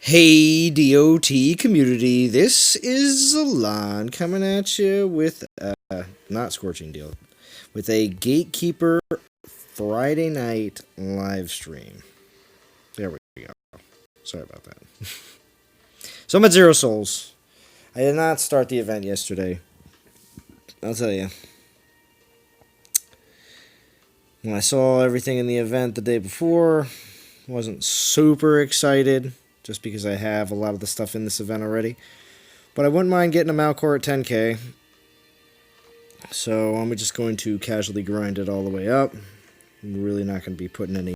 Hey DOT community, this is Alon coming at you with not Scorching Deal, with a Gatekeeper Friday night live stream. There we go. Sorry about that. So I'm at Zero Souls. I did not start the event yesterday. I'll tell you. When I saw everything in the event the day before, wasn't super excited. Just because I have a lot of the stuff in this event already. But I wouldn't mind getting a Malcore at 10k. So I'm just going to casually grind it all the way up. I'm really not going to be putting any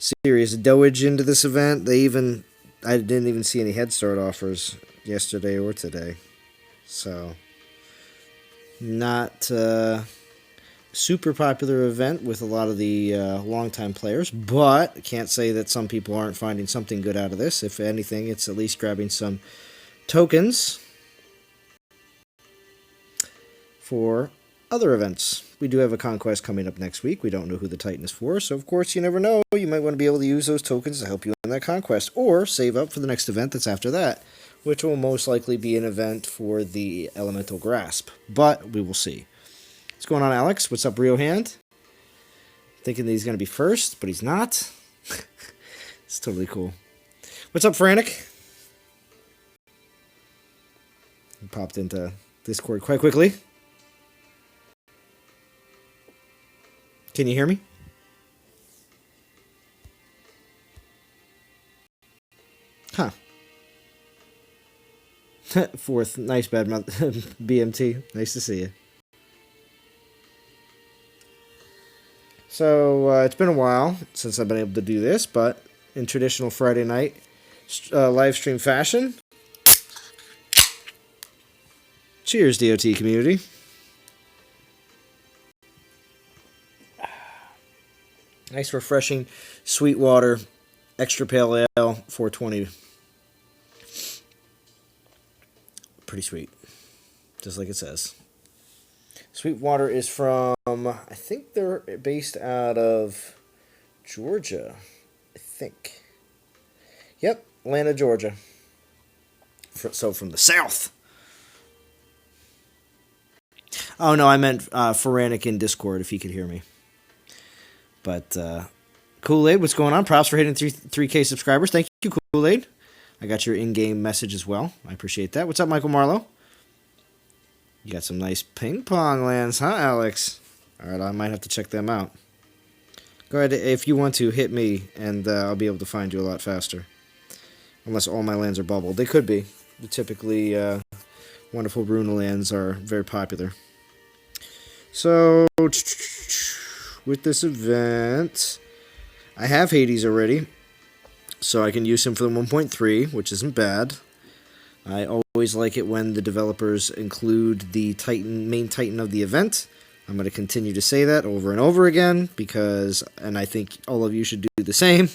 serious doage into this event. I didn't even see any head start offers yesterday or today. So, not super popular event with a lot of the longtime players, but can't say that some people aren't finding something good out of this. If anything, it's at least grabbing some tokens for other events. We do have a conquest coming up next week. We don't know who the Titan is for, so of course you never know. You might want to be able to use those tokens to help you in that conquest, or save up for the next event that's after that, which will most likely be an event for the Elemental Grasp, but we will see. What's going on, Alex? What's up, Rio Hand? Thinking that he's going to be first, but he's not. It's totally cool. What's up, Frantic? He popped into Discord quite quickly. Can you hear me? Huh. Fourth. Nice, bad month. BMT. Nice to see you. So, it's been a while since I've been able to do this, but in traditional Friday night live stream fashion, cheers, DOT community. Nice, refreshing, sweet water, extra pale ale, 420. Pretty sweet, just like it says. Sweetwater is from, I think they're based out of Georgia. I think. Yep, Atlanta, Georgia. So from the south. Oh, no, I meant Feranic in Discord, if he could hear me. But, Kool-Aid, what's going on? Props for hitting 3K subscribers. Thank you, Kool-Aid. I got your in-game message as well. I appreciate that. What's up, Michael Marlowe? You got some nice ping pong lands, huh, Alex? Alright, I might have to check them out. Go ahead, if you want to, hit me, and I'll be able to find you a lot faster. Unless all my lands are bubbled. They could be. Typically, wonderful Runa lands are very popular. So, with this event, I have Hades already. So I can use him for the 1.3, which isn't bad. I always like it when the developers include the main Titan of the event. I'm going to continue to say that over and over again, and I think all of you should do the same,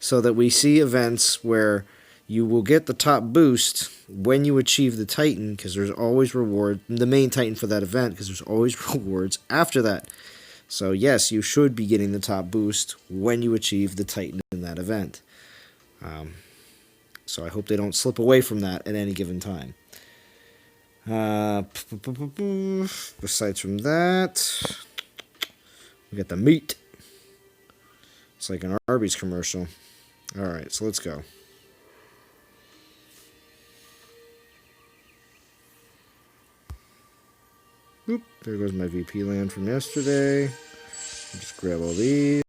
so that we see events where you will get the top boost when you achieve the Titan, because there's always reward, the main Titan for that event, because there's always rewards after that. So yes, you should be getting the top boost when you achieve the Titan in that event. So I hope they don't slip away from that at any given time. Besides from that, we got the meat. It's like an Arby's commercial. Alright, so let's go. Oop, there goes my VP land from yesterday. I'll just grab all these.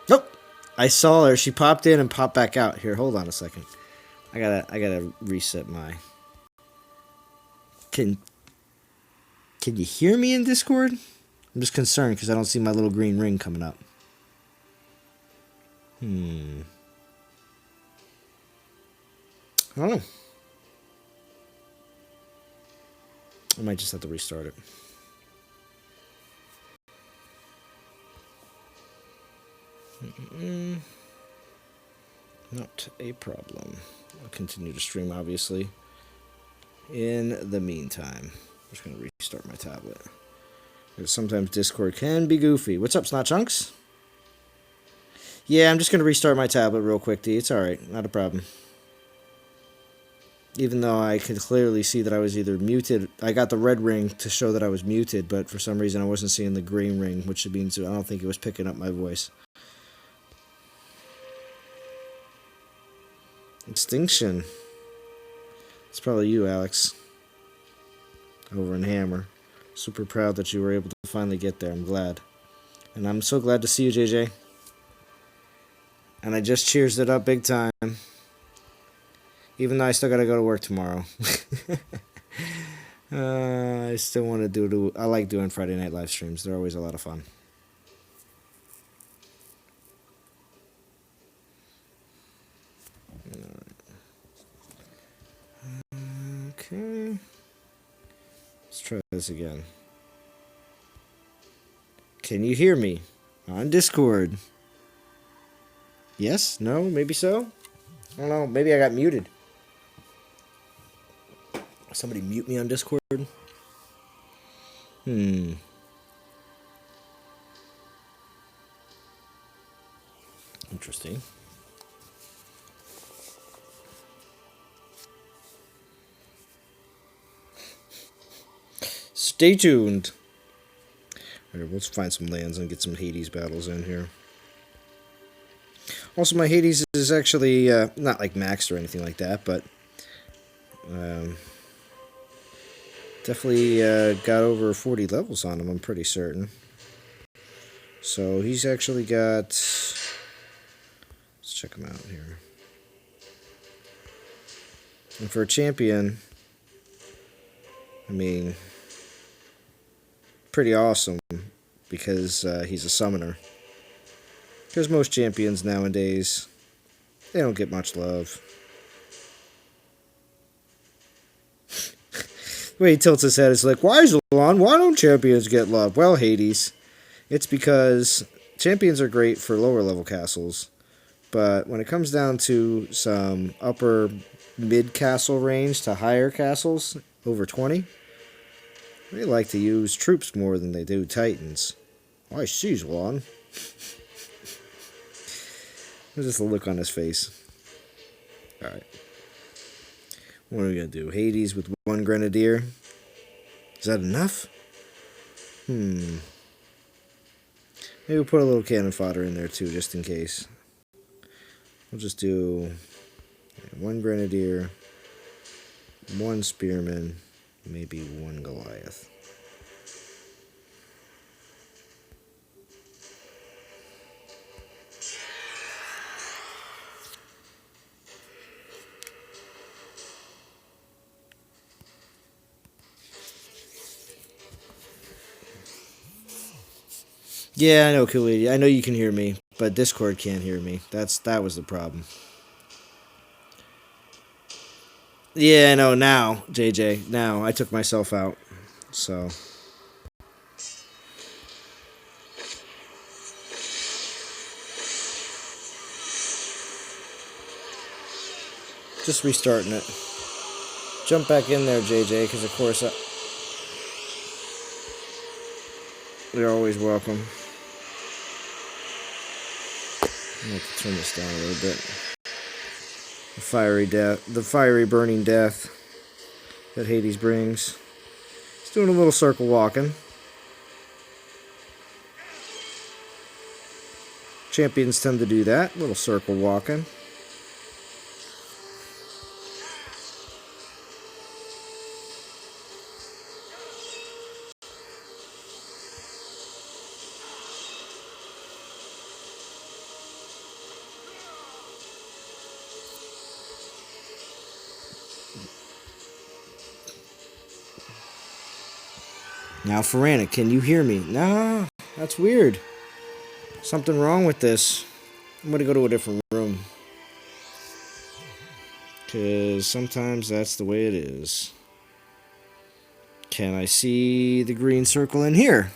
Nope. I saw her. She popped in and popped back out. Here, hold on a second. I gotta reset my. Can you hear me in Discord? I'm just concerned because I don't see my little green ring coming up. I don't know. I might just have to restart it. Not a problem. I'll continue to stream, obviously. In the meantime, I'm just going to restart my tablet. Sometimes Discord can be goofy. What's up, Snot Chunks? Yeah, I'm just going to restart my tablet real quick, D. It's alright. Not a problem. Even though I could clearly see that I was either muted. I got the red ring to show that I was muted, but for some reason I wasn't seeing the green ring, which means I don't think it was picking up my voice. Extinction. It's probably you, Alex. Over in Hammer. Super proud that you were able to finally get there. I'm glad. And I'm so glad to see you, JJ. And I just cheersed it up big time. Even though I still gotta go to work tomorrow. I still want to do... I like doing Friday night live streams. They're always a lot of fun. Okay. Let's try this again. Can you hear me? On Discord. Yes? No? Maybe so? I don't know. Maybe I got muted. Somebody mute me on Discord? Interesting. Stay tuned. Alright, let's find some lands and get some Hades battles in here. Also, my Hades is actually not like maxed or anything like that, but definitely got over 40 levels on him, I'm pretty certain. So he's actually got... Let's check him out here. And for a champion, I mean, pretty awesome because he's a summoner. Because most champions nowadays, they don't get much love. The way he tilts his head is like, why, Zalon? Why don't champions get love? Well, Hades, it's because champions are great for lower level castles, but when it comes down to some upper mid castle range to higher castles, over 20, they like to use troops more than they do titans. I see, Zalon. There's just a look on his face. Alright. What are we going to do? Hades with 1 Grenadier? Is that enough? Maybe we'll put a little cannon fodder in there too, just in case. We'll just do 1 Grenadier, 1 Spearman, maybe 1 Goliath. Yeah, I know, Khalid. I know you can hear me, but Discord can't hear me. That was the problem. Yeah, I know, now, JJ. Now, I took myself out. So. Just restarting it. Jump back in there, JJ, because of course you're always welcome. I have to turn this down a little bit. The fiery burning death that Hades brings. He's doing a little circle walking. Champions tend to do that, a little circle walking. Now, Farana, can you hear me? No, that's weird. Something wrong with this. I'm going to go to a different room. Because sometimes that's the way it is. Can I see the green circle in here?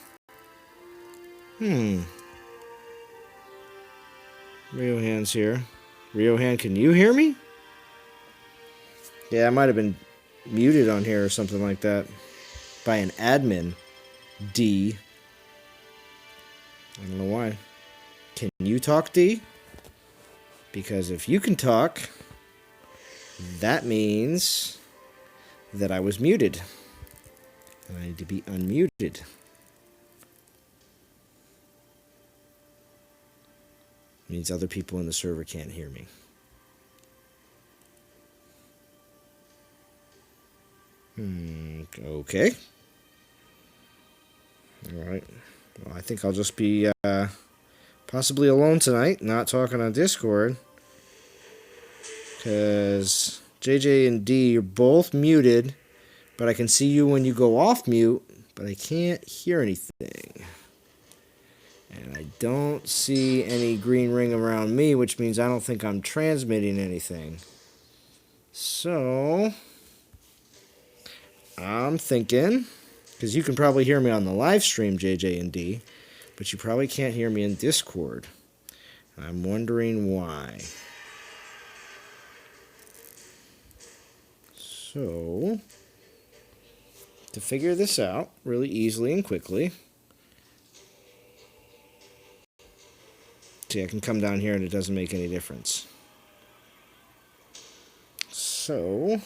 Riohan's here. Riohan, can you hear me? Yeah, I might have been muted on here or something like that. By an admin. D. I don't know why. Can you talk, D? Because if you can talk, that means that I was muted. And I need to be unmuted. Means other people in the server can't hear me. Okay. Alright. Well, I think I'll just be possibly alone tonight, not talking on Discord. Because JJ and D are both muted, but I can see you when you go off mute, but I can't hear anything. And I don't see any green ring around me, which means I don't think I'm transmitting anything. So, I'm thinking, because you can probably hear me on the live stream, JJ and D, but you probably can't hear me in Discord. I'm wondering why. So, to figure this out really easily and quickly, see, I can come down here and it doesn't make any difference. So,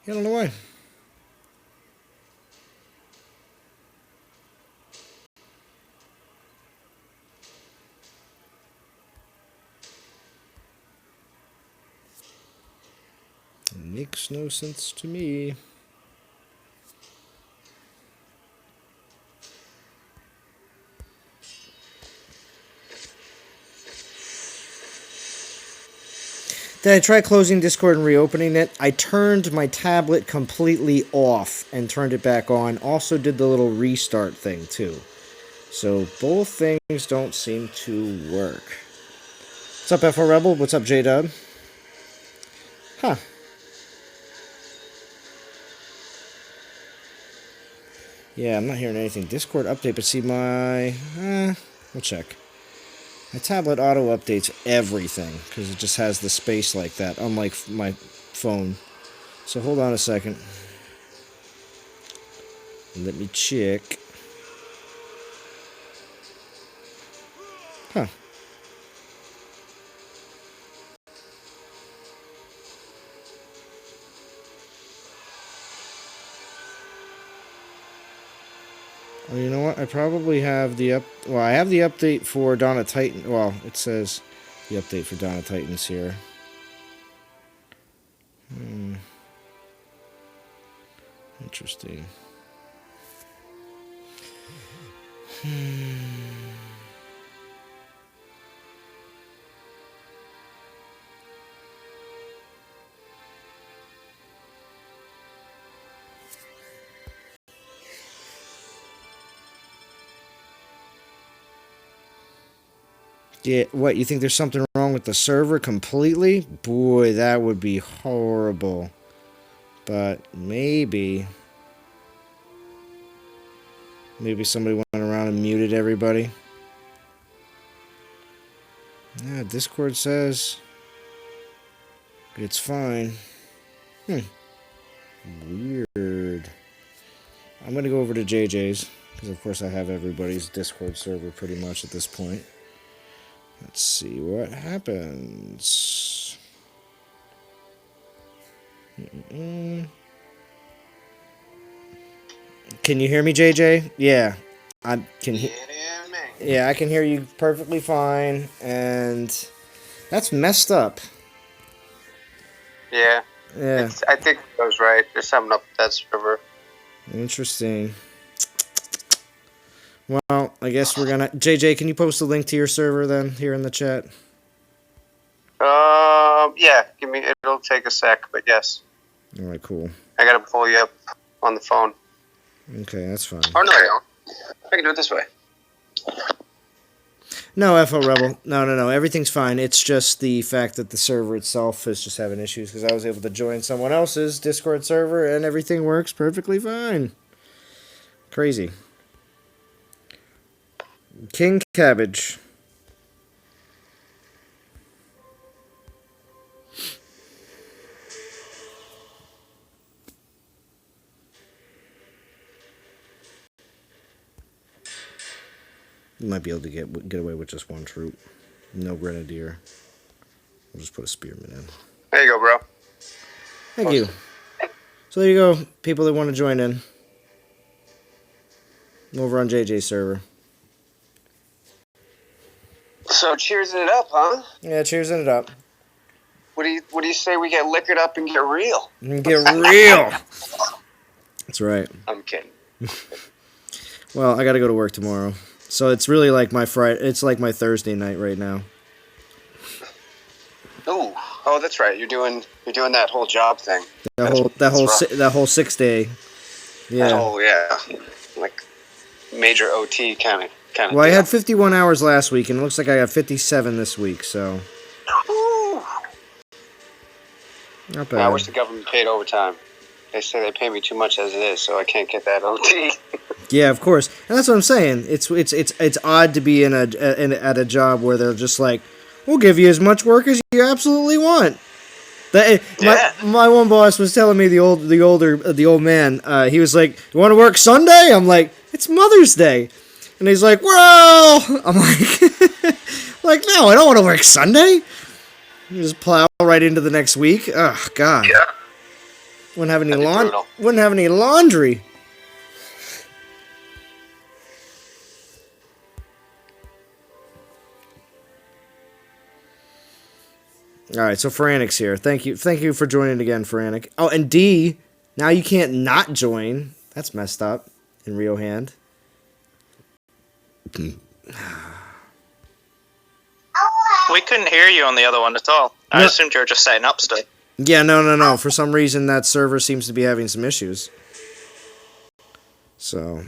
I don't know why. It makes no sense to me. Did I try closing Discord and reopening it? I turned my tablet completely off and turned it back on. Also did the little restart thing too. So both things don't seem to work. What's up, FR Rebel? What's up, J-Dub? Huh. Yeah, I'm not hearing anything. Discord update, but see my... we'll check. My tablet auto-updates everything, because it just has the space like that, unlike my phone. So hold on a second. Let me check. Huh. Well, you know what? I probably have the Well, I have the update for Dawn of Titan. Well, it says the update for Dawn of Titans here. Interesting. Yeah, what, you think there's something wrong with the server completely? Boy, that would be horrible. But maybe somebody went around and muted everybody. Yeah, Discord says it's fine. Weird. I'm going to go over to JJ's, because of course I have everybody's Discord server pretty much at this point. Let's see what happens. Can you hear me, JJ? Yeah. I can hear. Yeah, I can hear you perfectly fine, and that's messed up. Yeah. Yeah. I think it goes right. There's something up with that server. Interesting. Well, I guess we're gonna... JJ, can you post a link to your server then, here in the chat? Yeah. It'll take a sec, but yes. Alright, cool. I gotta pull you up on the phone. Okay, that's fine. Oh, no, I don't. I can do it this way. No, FO Rebel. No. Everything's fine. It's just the fact that the server itself is just having issues, because I was able to join someone else's Discord server and everything works perfectly fine. Crazy. King Cabbage. might be able to get away with just one troop. No grenadier. We'll just put a spearman in. There you go, bro. Thank you. So there you go, people that want to join in. Over on JJ's server. So cheersing it up, huh? Yeah, cheersing it up. What do you say we get liquored up and get real? Get real. That's right. I'm kidding. Well, I got to go to work tomorrow, so it's really like my Friday. It's like my Thursday night right now. Oh, that's right. You're doing that whole job thing. That whole 6 day. Yeah. Oh yeah, like major OT kind of. Well, I had 51 hours last week, and it looks like I got 57 this week. So. Not bad. I wish the government paid overtime. They say they pay me too much as it is, so I can't get that OT. Yeah, of course, and that's what I'm saying. It's odd to be at a job where they're just like, we'll give you as much work as you absolutely want. My one boss was telling me the old man. He was like, "You want to work Sunday?" I'm like, "It's Mother's Day," and he's like, "Well," I'm like, "Like no, I don't want to work Sunday." You just plow right into the next week. Oh God. Yeah. Wouldn't have any laundry. All right, so Frantic's here. Thank you for joining again, Frantic. Oh, and D, now you can't not join. That's messed up in Rio Hand. We couldn't hear you on the other one at all. I assumed you were just setting up stuff. Yeah, no. For some reason, that server seems to be having some issues. So,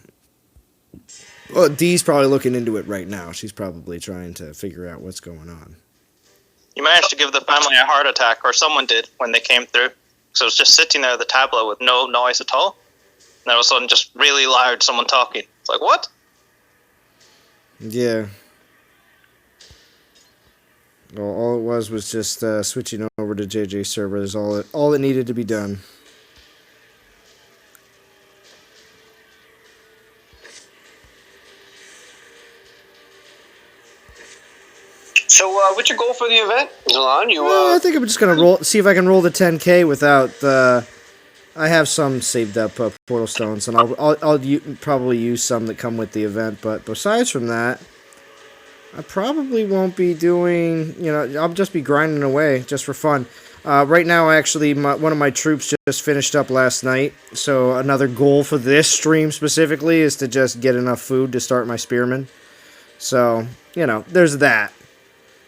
well, Dee's probably looking into it right now. She's probably trying to figure out what's going on. You managed to give the family a heart attack, or someone did when they came through. Because I was just sitting there at the tableau with no noise at all. And all of a sudden, just really loud, someone talking. It's like, what? Yeah. Well, all it was just switching over to JJ's server. Is all that needed to be done. So, what's your goal for the event, Zalon? I think I'm just gonna see if I can roll the 10K without. I have some saved up portal stones, and I'll probably use some that come with the event. But besides from that, I probably won't be doing. I'll just be grinding away just for fun. Right now, actually, one of my troops just finished up last night. So another goal for this stream specifically is to just get enough food to start my spearmen. So there's that.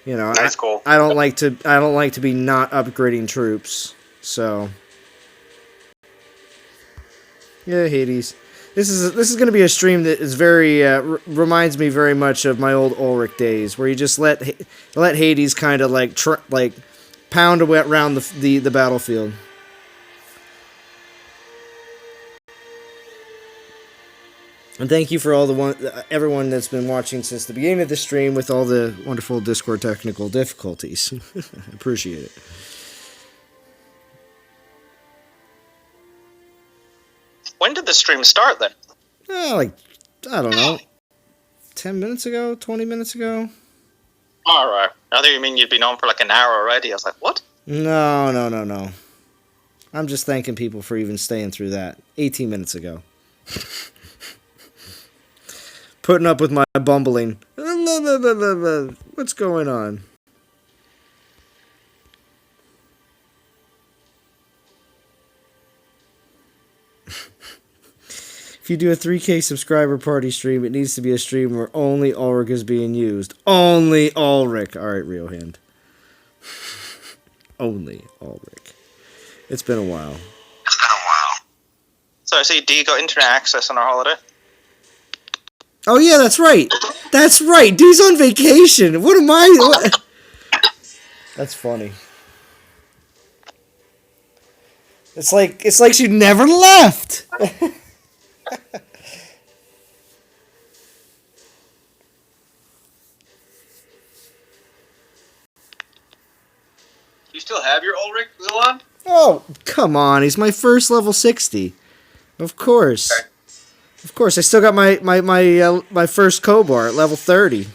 That's cool. I don't like to be not upgrading troops. So yeah, Hades. This is going to be a stream that is very reminds me very much of my old Ulrich days, where you just let Hades kind of like pound around the battlefield. And thank you for everyone that's been watching since the beginning of the stream with all the wonderful Discord technical difficulties. I appreciate it. When did the stream start then? I don't know, 10 minutes ago, 20 minutes ago. All right. I think you mean you'd been on for like an hour already. I was like, what? No. I'm just thanking people for even staying through that. 18 minutes ago. Putting up with my bumbling. What's going on? If you do a 3K subscriber party stream, it needs to be a stream where only Ulrich is being used. Only Ulrich. All right, real hand. Only Ulrich. It's been a while. So I see D got internet access on our holiday. Oh yeah, that's right. That's right. D's on vacation. What am I? What? That's funny. It's like she never left. You still have your Ulrich, Zalon? Oh, come on. He's my first level 60. Of course. Okay. Of course, I still got my first Kobar at level 30.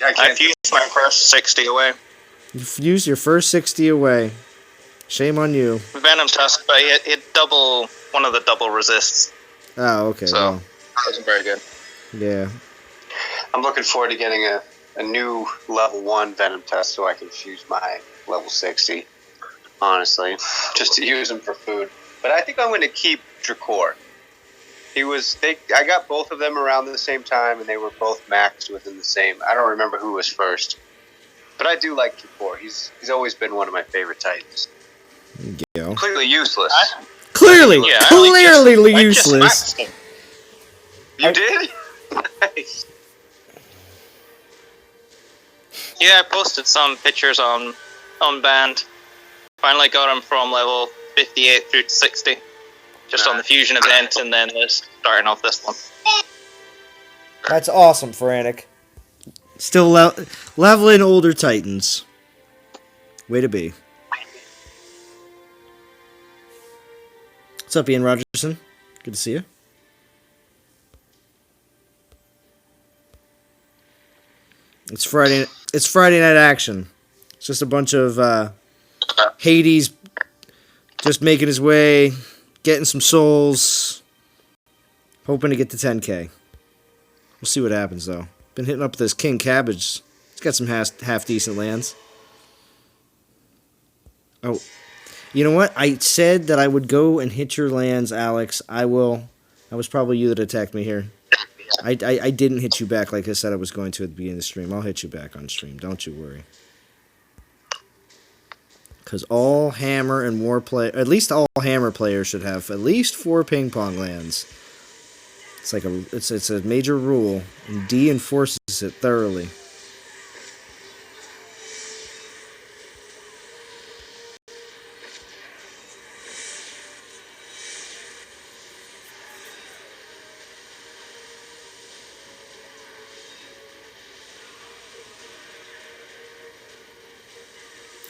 I've used my first 60 away. You've used your first 60 away. Shame on you. Venom Tusk, but it one of the double resists. Oh, okay. So, Well, that wasn't very good. yeah. I'm looking forward to getting a new level 1 Venom test so I can fuse my level 60. Honestly, just to use them for food. But I think I'm going to keep Dracor. I got both of them around the same time, and they were both maxed within the same. I don't remember who was first, but I do like Dracor. He's always been one of my favorite Titans. Yeah. Completely useless. Clearly I useless. maxed him. You did? Nice. Yeah, I posted some pictures on Band. Finally got him from level 58 through to 60. Just on the fusion event, and then starting off this one. That's awesome, Frantic. Still leveling older Titans. Way to be. What's up, Ian Rogerson? Good to see you. It's Friday night action. It's just a bunch of Hades just making his way, getting some souls, hoping to get to 10k. We'll see what happens, though. Been hitting up this King Cabbage. He's got some half-decent lands. Oh, you know what? I said that I would go and hit your lands, Alex. I will. That was probably you that attacked me here. I didn't hit you back like I said I was going to at the beginning of the stream. I'll hit you back on stream. Don't you worry. Because all Hammer and at least all Hammer players should have at least 4 ping pong lands. It's like it's a major rule, and D enforces it thoroughly.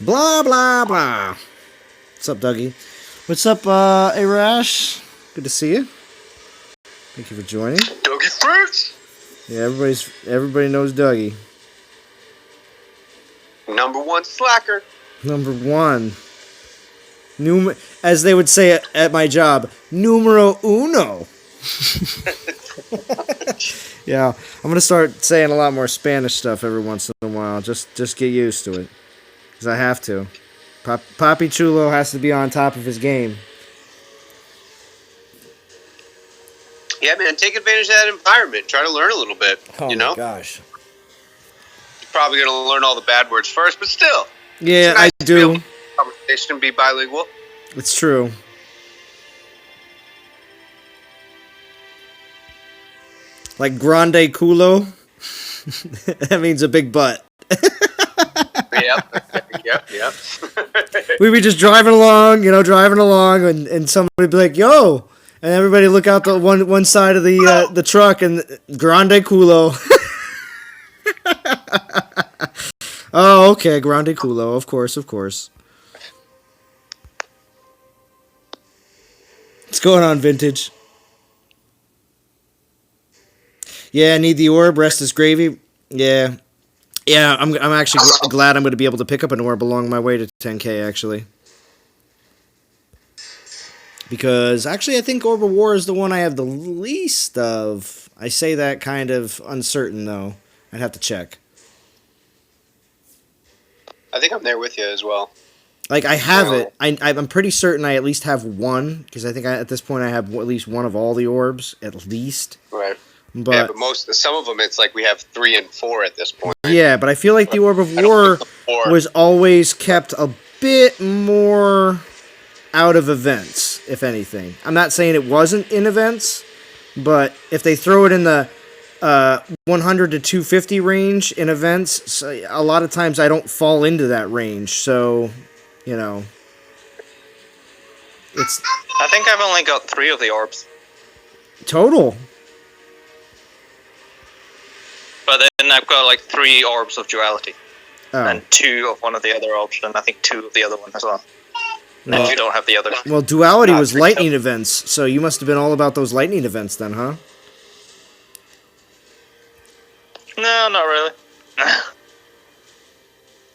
Blah, blah, blah. What's up, Dougie? What's up, Arash? Good to see you. Thank you for joining. Dougie Fruits! Yeah, everybody knows Dougie. #1 slacker. Number 1. As they would say at my job, numero uno. Yeah, I'm going to start saying a lot more Spanish stuff every once in a while. Just get used to it. Because I have to. Papi Chulo has to be on top of his game. Yeah, man, take advantage of that environment. Try to learn a little bit, Oh you know? my gosh. You're probably going to learn all the bad words first, but still. Yeah, it's nice I to be able do. to have a conversation and be bilingual. It's true. Like grande culo. That means a big butt. Yep. We'd be just driving along, and somebody would be like, "Yo," and everybody look out the one side of the truck, and grande culo. Oh, okay, grande culo, of course. What's going on, Vintage? Yeah, I need the orb. Rest is gravy. Yeah, I'm actually glad I'm going to be able to pick up an orb along my way to 10k, actually. Because, actually, I think Orb of War is the one I have the least of. I say that kind of uncertain, though. I'd have to check. I think I'm there with you as well. Like, I have it. I'm pretty certain I at least have one, because I think at this point I have at least one of all the orbs, at least. Right. But some of them, it's like we have 3 and 4 at this point. yeah, but I feel like the Orb of War was always kept a bit more out of events, if anything. I'm not saying it wasn't in events, but if they throw it in the 100 to 250 range in events, a lot of times I don't fall into that range, so, it's... I think I've only got 3 of the orbs. Total. But then I've got like 3 orbs of duality. Oh. And 2 of one of the other orbs, and I think 2 of the other one as well. if you don't have the other. Well, duality was lightning events, so you must have been all about those lightning events then, huh? No, not really.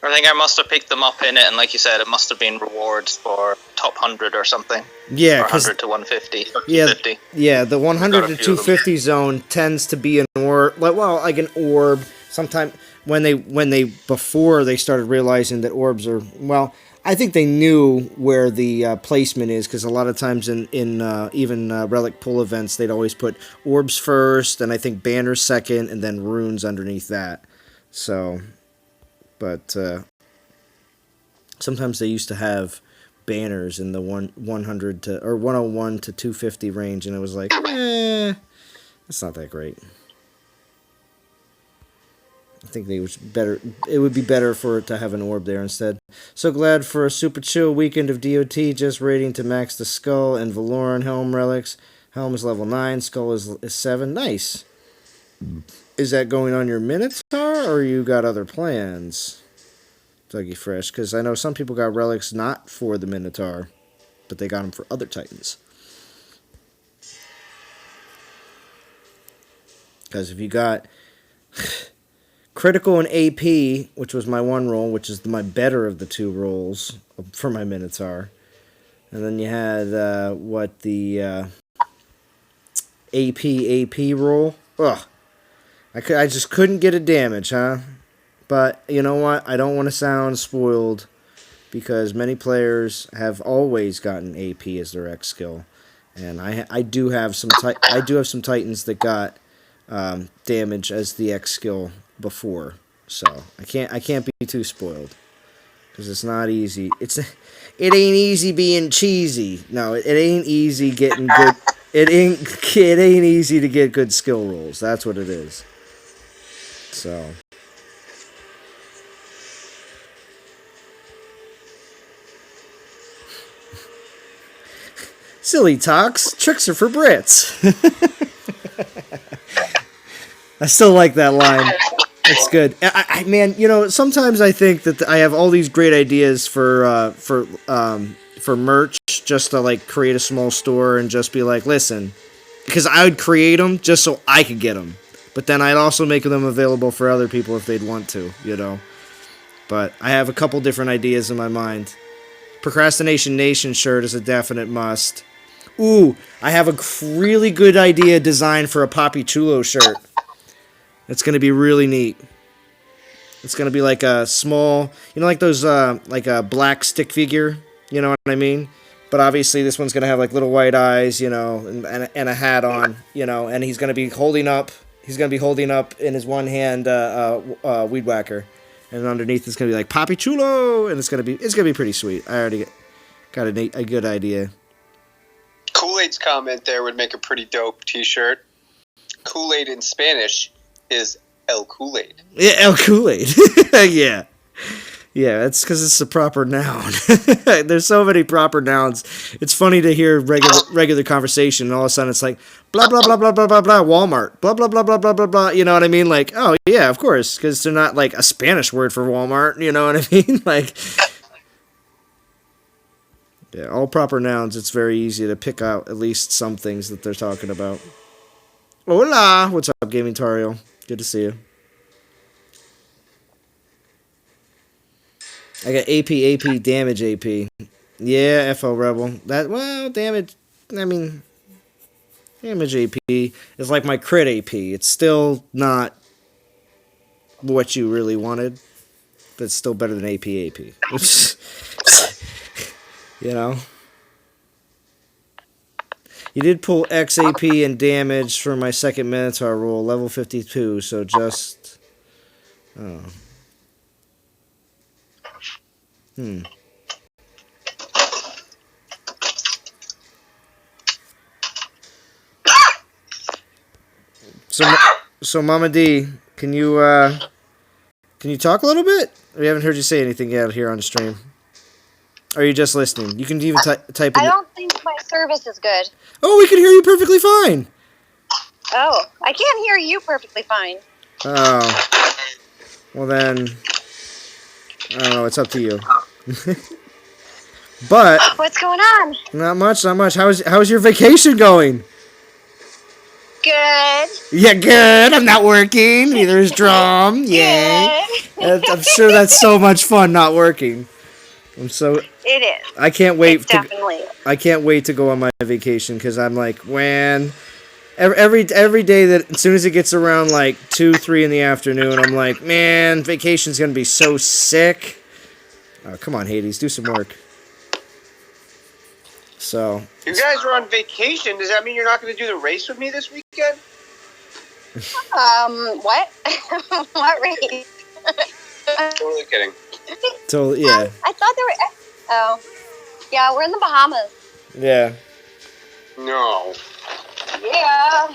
I think I must have picked them up in it, and like you said, it must have been rewards for top 100 or something. Yeah, 100 to 150. Or yeah, 250. yeah. The 100 to 250 zone tends to be an orb, like an orb. Sometimes before they started realizing that orbs are I think they knew where the placement is, because a lot of times in even relic pull events, they'd always put orbs first, and I think banners second, and then runes underneath that. So. But sometimes they used to have banners in the 100 to or 101 to 250 range, and it was like, that's not that great. I think it would be better for it to have an orb there instead. So glad for a super chill weekend of DOT, just raiding to max the skull and Valoran helm relics. Helm is level 9, skull is 7. Nice. Is that going on your Minotaur, or you got other plans, Dougie Fresh? Because I know some people got relics not for the Minotaur, but they got them for other Titans. Because if you got critical and AP, which was my one roll, which is my better of the two rolls for my Minotaur, and then you had the AP roll. Ugh. I just couldn't get a damage, huh? But you know what? I don't want to sound spoiled, because many players have always gotten AP as their X skill, and I do have some Titans that got damage as the X skill before, so I can't be too spoiled, because it's not easy. It ain't easy being cheesy. No, it ain't easy getting good. It ain't easy to get good skill rolls. That's what it is. So. Silly talks. Tricks are for Brits. I still like that line. It's good. Man, sometimes I think that I have all these great ideas for merch, just to like create a small store and just be like, listen, because I would create them just so I could get them. But then I'd also make them available for other people if they'd want to, But I have a couple different ideas in my mind. Procrastination Nation shirt is a definite must. Ooh, I have a really good idea design for a Papi Chulo shirt. It's going to be really neat. It's going to be like a small, like those, like a black stick figure, you know what I mean? But obviously this one's going to have like little white eyes, and a hat on, and he's going to be holding up in his one hand weed whacker, and underneath it's gonna be like Papi Chulo, and it's gonna be pretty sweet. I already got a good idea. Kool-Aid's comment there would make a pretty dope T-shirt. Kool-Aid in Spanish is El Kool-Aid. Yeah, El Kool-Aid. Yeah. Yeah, that's because it's a proper noun. There's so many proper nouns. It's funny to hear regular conversation, and all of a sudden it's like, blah, blah, blah, blah, blah, blah, blah, Walmart, blah, blah, blah, blah, blah, blah, blah, you know what I mean? Like, oh, yeah, of course, because they're not, like, a Spanish word for Walmart, you know what I mean? Like, yeah, all proper nouns, it's very easy to pick out at least some things that they're talking about. Hola! What's up, Gaming Tario? Good to see you. I got AP, damage AP. Yeah, FL Rebel. Damage, damage AP is like my crit AP. It's still not what you really wanted, but it's still better than AP. You did pull XAP and damage for my second Minotaur roll, level 52, so just... Oh... So Mama D, can you talk a little bit? We haven't heard you say anything yet here on the stream. Or are you just listening? You can even type in... I don't think my service is good. Oh, we can hear you perfectly fine. Oh, I can't hear you perfectly fine. Oh. Well then... I don't know, it's up to you. But What's going on? not much. How's your vacation going? Good. Yeah, good. I'm not working. Neither is Drum. Yay. Good. I'm sure that's so much fun not working. It is. I can't wait It definitely is. I can't wait to go on my vacation because I'm like, man, every day that as soon as it gets around like 2-3 in the afternoon, I'm like, man, vacation's gonna be so sick. Oh, come on, Hades, do some work. So You guys are on vacation. Does that mean you're not going to do the race with me this weekend? What? What race? Totally kidding. totally, yeah, I thought there were. Oh, yeah, we're in the Bahamas. yeah. No. Yeah.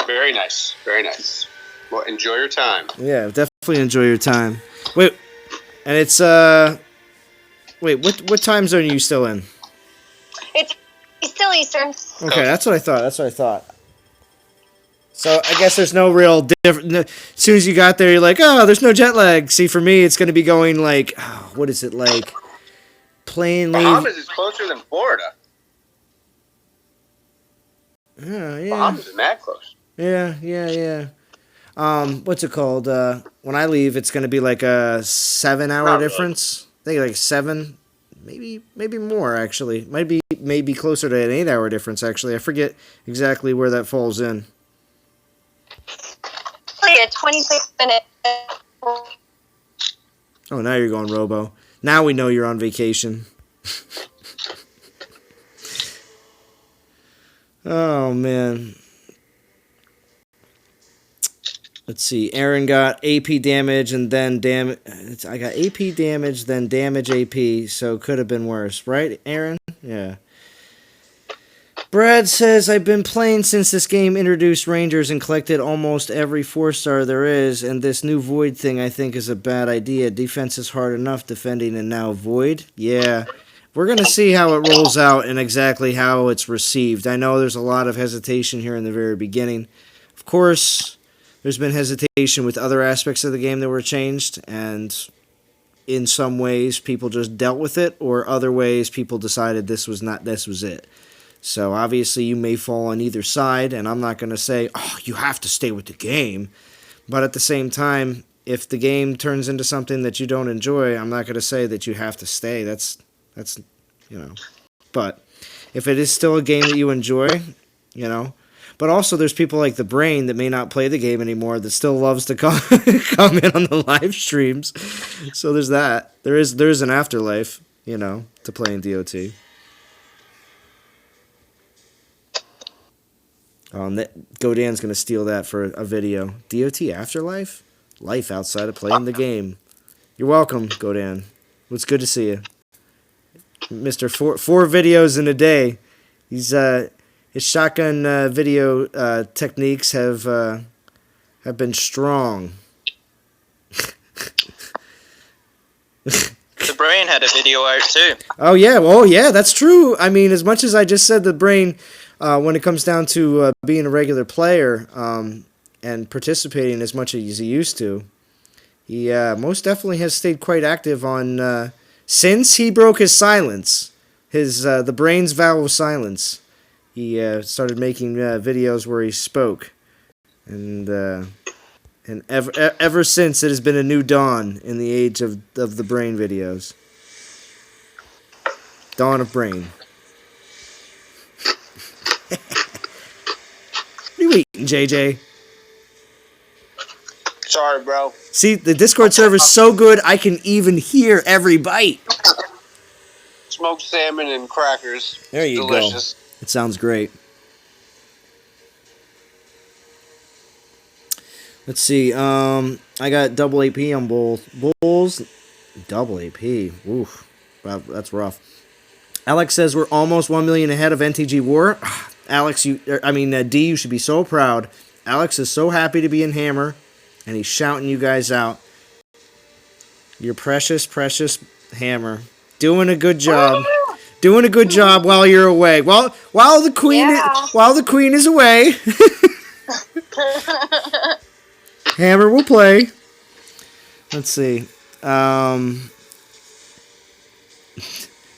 Very nice. Very nice. Well, enjoy your time. Yeah, definitely enjoy your time. Wait, and it's what time zone are you still in? It's still Eastern. Okay, that's what I thought. So I guess there's no real difference. As soon as you got there, you're like, oh, there's no jet lag. See, for me, it's going to be going like, oh, what is it like? Plane leave. Bahamas is closer than Florida. Yeah. Bahamas is mad close. Yeah. What's it called? When I leave, it's going to be like a 7-hour Not really. difference. I think like 7, maybe more actually. Maybe closer to an 8-hour difference actually. I forget exactly where that falls in. Like a 26-minute. Oh, now you're going Robo. Now we know you're on vacation. Oh, man. Let's see. Aaron got AP damage and then damage. I got AP damage, then damage AP, so could have been worse. Right, Aaron? Yeah. Brad says, I've been playing since this game introduced Rangers and collected almost every 4-star there is, and this new Void thing I think is a bad idea. Defense is hard enough defending, and now Void? Yeah. We're going to see how it rolls out and exactly how it's received. I know there's a lot of hesitation here in the very beginning. Of course, there's been hesitation with other aspects of the game that were changed, and in some ways people just dealt with it, or other ways people decided this was it. So obviously you may fall on either side, and I'm not going to say, oh, you have to stay with the game. But at the same time, if the game turns into something that you don't enjoy, I'm not going to say that you have to stay. That's But if it is still a game that you enjoy, But also there's people like the Brain that may not play the game anymore that still loves to comment on the live streams. So there's that. There is an afterlife, to playing DOT. Godan's going to steal that for a video. DOT Afterlife? Life outside of playing the game. You're welcome, Godan. It's good to see you. Mr. Four videos in a day. His shotgun video techniques have been strong. The Brain had a video out too. Oh, yeah, that's true. I mean, as much as I just said the Brain... when it comes down to being a regular player and participating as much as he used to, he most definitely has stayed quite active on since he broke his silence, the Brain's vow of silence. He started making videos where he spoke, and ever since it has been a new dawn in the age of the Brain videos. Dawn of Brain. What are you eating, JJ? Sorry, bro. See, the Discord server's so good, I can even hear every bite. Smoked salmon and crackers. There you Delicious. go. It sounds great. Let's see. I got double AP on both bulls. Double AP. Oof. Wow, that's rough. Alex says we're almost 1 million ahead of NTG War. Alex, D, you should be so proud. Alex is so happy to be in Hammer, and he's shouting you guys out. Your precious, precious Hammer. Doing a good job. Doing a good job while you're away. While the queen is away. Hammer will play. Let's see.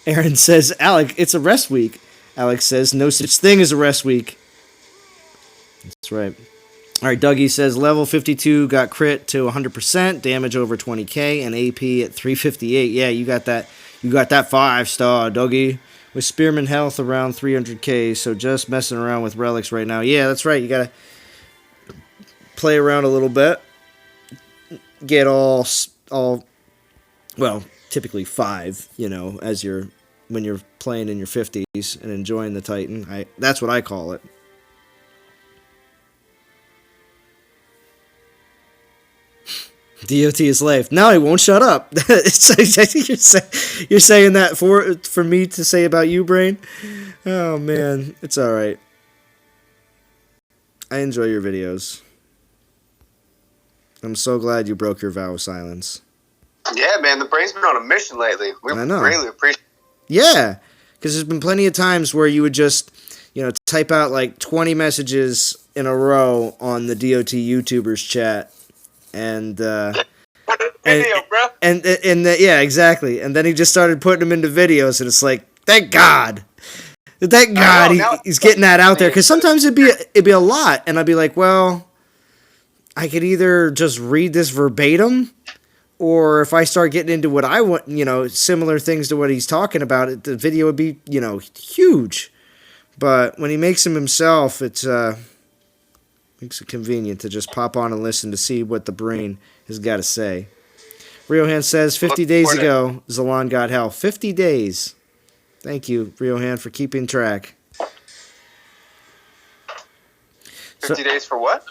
Aaron says, Alec, it's a rest week. Alex says, no such thing as a rest week. That's right. All right, Dougie says, level 52 got crit to 100%, damage over 20k, and AP at 358. Yeah, you got that. You got that 5-star, Dougie. With Spearman health around 300k, so just messing around with relics right now. Yeah, that's right. You got to play around a little bit. Get all well, typically 5, as when you're playing in your 50s and enjoying the Titan. That's what I call it. DOT is life. No, he won't shut up. I think you're saying that for me to say about you, Brain. Oh man, it's all right. I enjoy your videos. I'm so glad you broke your vow of silence. Yeah, man, the Brain's been on a mission lately. We really appreciate it. Yeah, because there's been plenty of times where you would just, type out like 20 messages in a row on the DOT YouTubers chat. And video, bro. Yeah, exactly. And then he just started putting them into videos, and it's like, thank God he's getting that out there. Because sometimes it'd be a lot, and I'd be like, well, I could either just read this verbatim, or if I start getting into what I want, similar things to what he's talking about, the video would be, huge. But when he makes them himself, it's makes it convenient to just pop on and listen to see what the Brain has got to say. Riohan says, 50 days ago, Zalon got hell. 50 days. Thank you, Riohan, for keeping track. 50 days for what?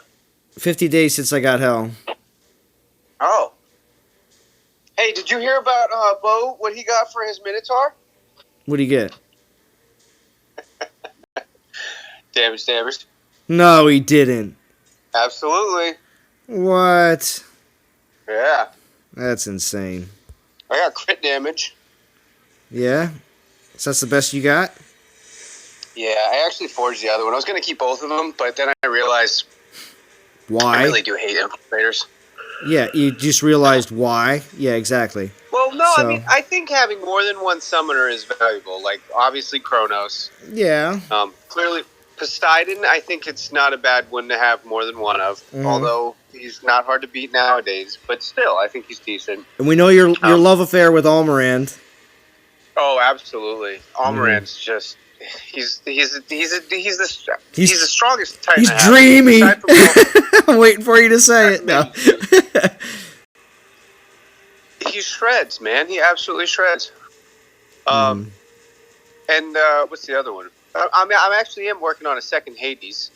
50 days since I got hell. Oh. Hey, did you hear about Bo, what he got for his Minotaur? What do you get? Damage. No, he didn't. Absolutely. What? Yeah. That's insane. I got crit damage. Yeah? So that's the best you got? Yeah, I actually forged the other one. I was going to keep both of them, but then I realized... Why? I really do hate infiltrators. Yeah, you just realized why? Yeah, exactly. Well, no, so, I think having more than one summoner is valuable. Like, obviously, Kronos. Yeah. Clearly... Poseidon, I think it's not a bad one to have more than one of, although he's not hard to beat nowadays. But still, I think he's decent. And we know your love affair with Almorand. Oh, absolutely. Almorand's just he's the strongest Titan. He's dreamy. I'm waiting for you to say it. No. He shreds, man. He absolutely shreds. And what's the other one? I actually am working on a second Hades,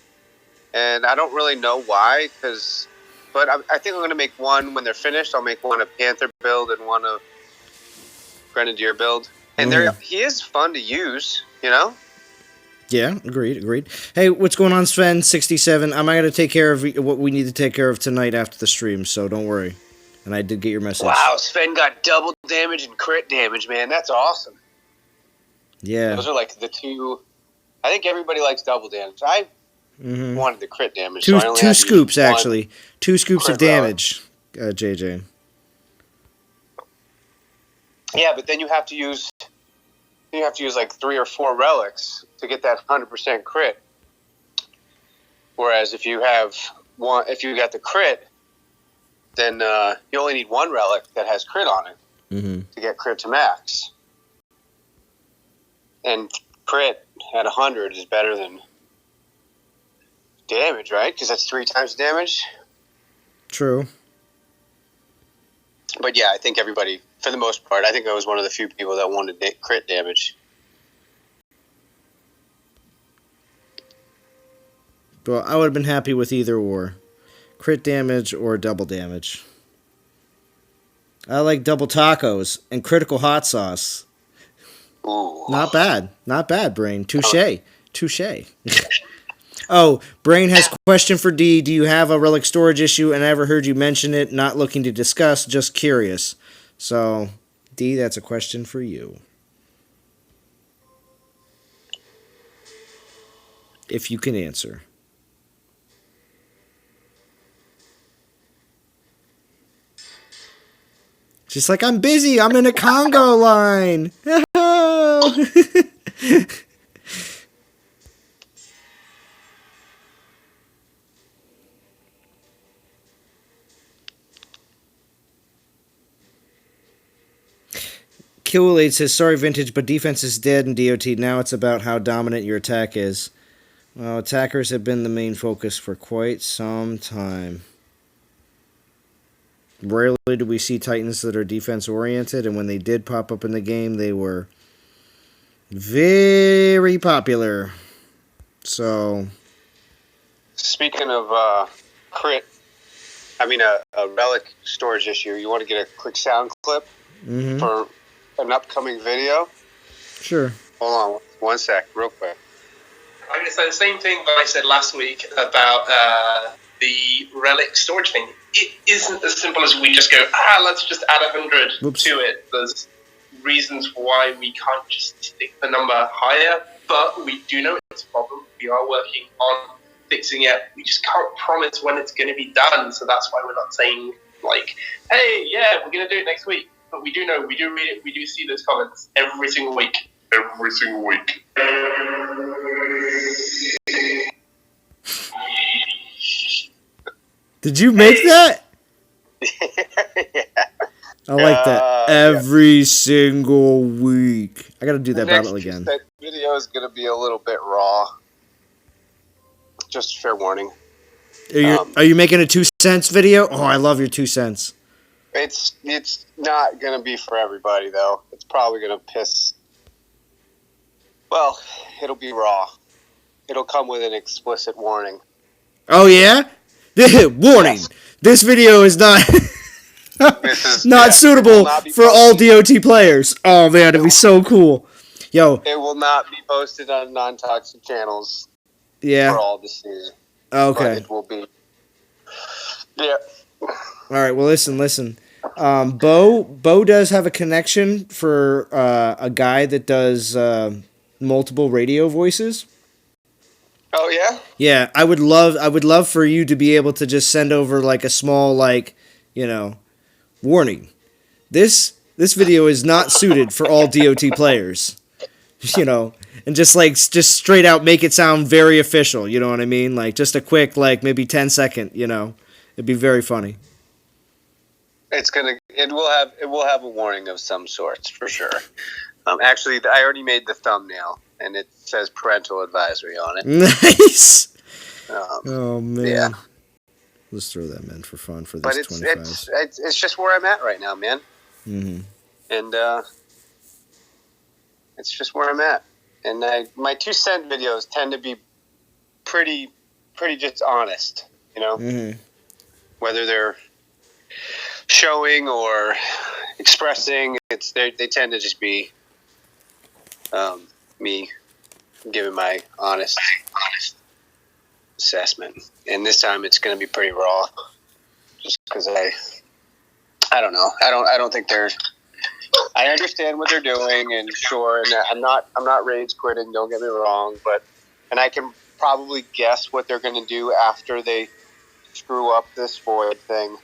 and I don't really know why, but I think I'm going to make one when they're finished. I'll make one a Panther build and one a Grenadier build, and he is fun to use, Yeah, agreed. Hey, what's going on, Sven67? I'm going to take care of what we need to take care of tonight after the stream, so don't worry. And I did get your message. Wow, Sven got double damage and crit damage, man. That's awesome. Yeah. Those are like the two... I think everybody likes double damage. I wanted the crit damage. Two scoops, actually. 2 scoops of damage, JJ. Yeah, but then you have to use like 3 or 4 relics to get that 100% crit. Whereas if you got the crit, then you only need 1 relic that has crit on it to get crit to max. And crit at 100 is better than damage, right? Because that's 3 times damage. True. But yeah, I think everybody, for the most part, I think I was one of the few people that wanted crit damage. Well, I would have been happy with either or. Crit damage or double damage. I like double tacos and critical hot sauce. Ooh. Not bad, Brain. Touche. Oh, Brain has a question for D. Do you have a relic storage issue? And I ever heard you mention it. Not looking to discuss, just curious. So, D, that's a question for you. If you can answer. Just like, I'm busy. I'm in a Congo line. no! Kool-Aid says, sorry, Vintage, but defense is dead in DOT. Now it's about how dominant your attack is. Well, attackers have been the main focus for quite some time. Rarely do we see Titans that are defense-oriented, and when they did pop up in the game, they were very popular. So, speaking of crit, a relic storage issue, you want to get a quick sound clip for an upcoming video? Sure. Hold on 1 sec, real quick. I'm going to say the same thing that I said last week about the relic storage thing. It isn't as simple as we just go, let's just add 100 to it. There's reasons why we can't just stick the number higher, but we do know it's a problem. We are working on fixing it. We just can't promise when it's going to be done, so that's why we're not saying, like, hey, yeah, we're going to do it next week. But we do know, we do read it, we do see those comments every single week. Every single week. Did you make that? Yeah. I like that. Every single week. I gotta do that battle again. That video is gonna be a little bit raw. Just fair warning. Are you making a 2 cents video? Oh, I love your 2 cents. It's not gonna be for everybody though. It's probably gonna piss. Well, it'll be raw. It'll come with an explicit warning. Oh yeah? Warning! Yes. This video is not not suitable for all DOT players. Oh man, it'd be so cool. Yo. It will not be posted on non-toxic channels. Yeah. For all to see. Okay. But it will be. Yeah. All right. Well, listen. Bo does have a connection for a guy that does multiple radio voices. Oh yeah. Yeah, I would love for you to be able to just send over like a small warning. This video is not suited for all DOT players. And just straight out make it sound very official. You know what I mean? Like just a quick maybe 10-second. It'd be very funny. It will have a warning of some sorts for sure. Actually, I already made the thumbnail, and it says parental advisory on it. Nice. Oh man. Yeah. Let's throw that in for fun for this. But it's just where I'm at right now, man. Mm-hmm. And it's just where I'm at. And my 2 cent videos tend to be pretty just honest, Mm-hmm. Whether they're showing or expressing, they tend to just be me giving my honest assessment. And this time it's going to be pretty raw, just because I don't know. I don't think I understand what they're doing, and sure, and I'm not rage quitting. Don't get me wrong, and I can probably guess what they're going to do after they screw up this void thing,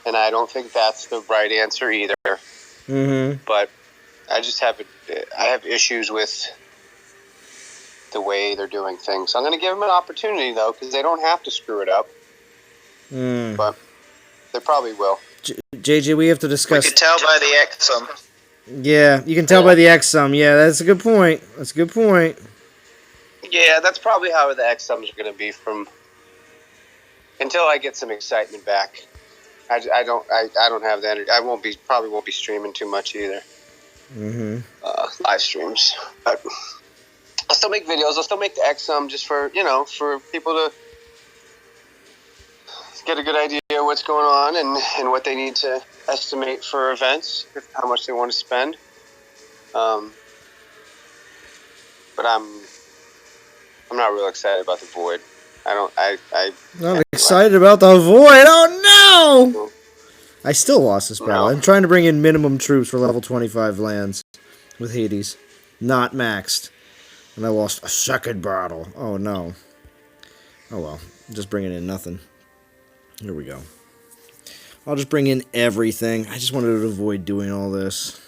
and I don't think that's the right answer either. Mm-hmm. But I just have issues with the way they're doing things. So I'm going to give them an opportunity though, because they don't have to screw it up. But they probably will. JJ, we have to discuss. We can tell by the exum. Yeah, you can tell by the exum. Yeah, that's a good point. Yeah, that's probably how the exums are going to be until I get some excitement back. I don't have the energy. Probably won't be streaming too much either. Mm-hmm. Live streams, but I'll still make videos. I'll still make the exum just for people to get a good idea of what's going on and what they need to estimate for events, how much they want to spend. But I'm not real excited about the void. I'm excited about the void. Oh no! I still lost this battle. I'm trying to bring in minimum troops for level 25 lands with Hades, not maxed, and I lost a second battle. Oh no! Oh well, I'm just bringing in nothing. Here we go. I'll just bring in everything. I just wanted to avoid doing all this.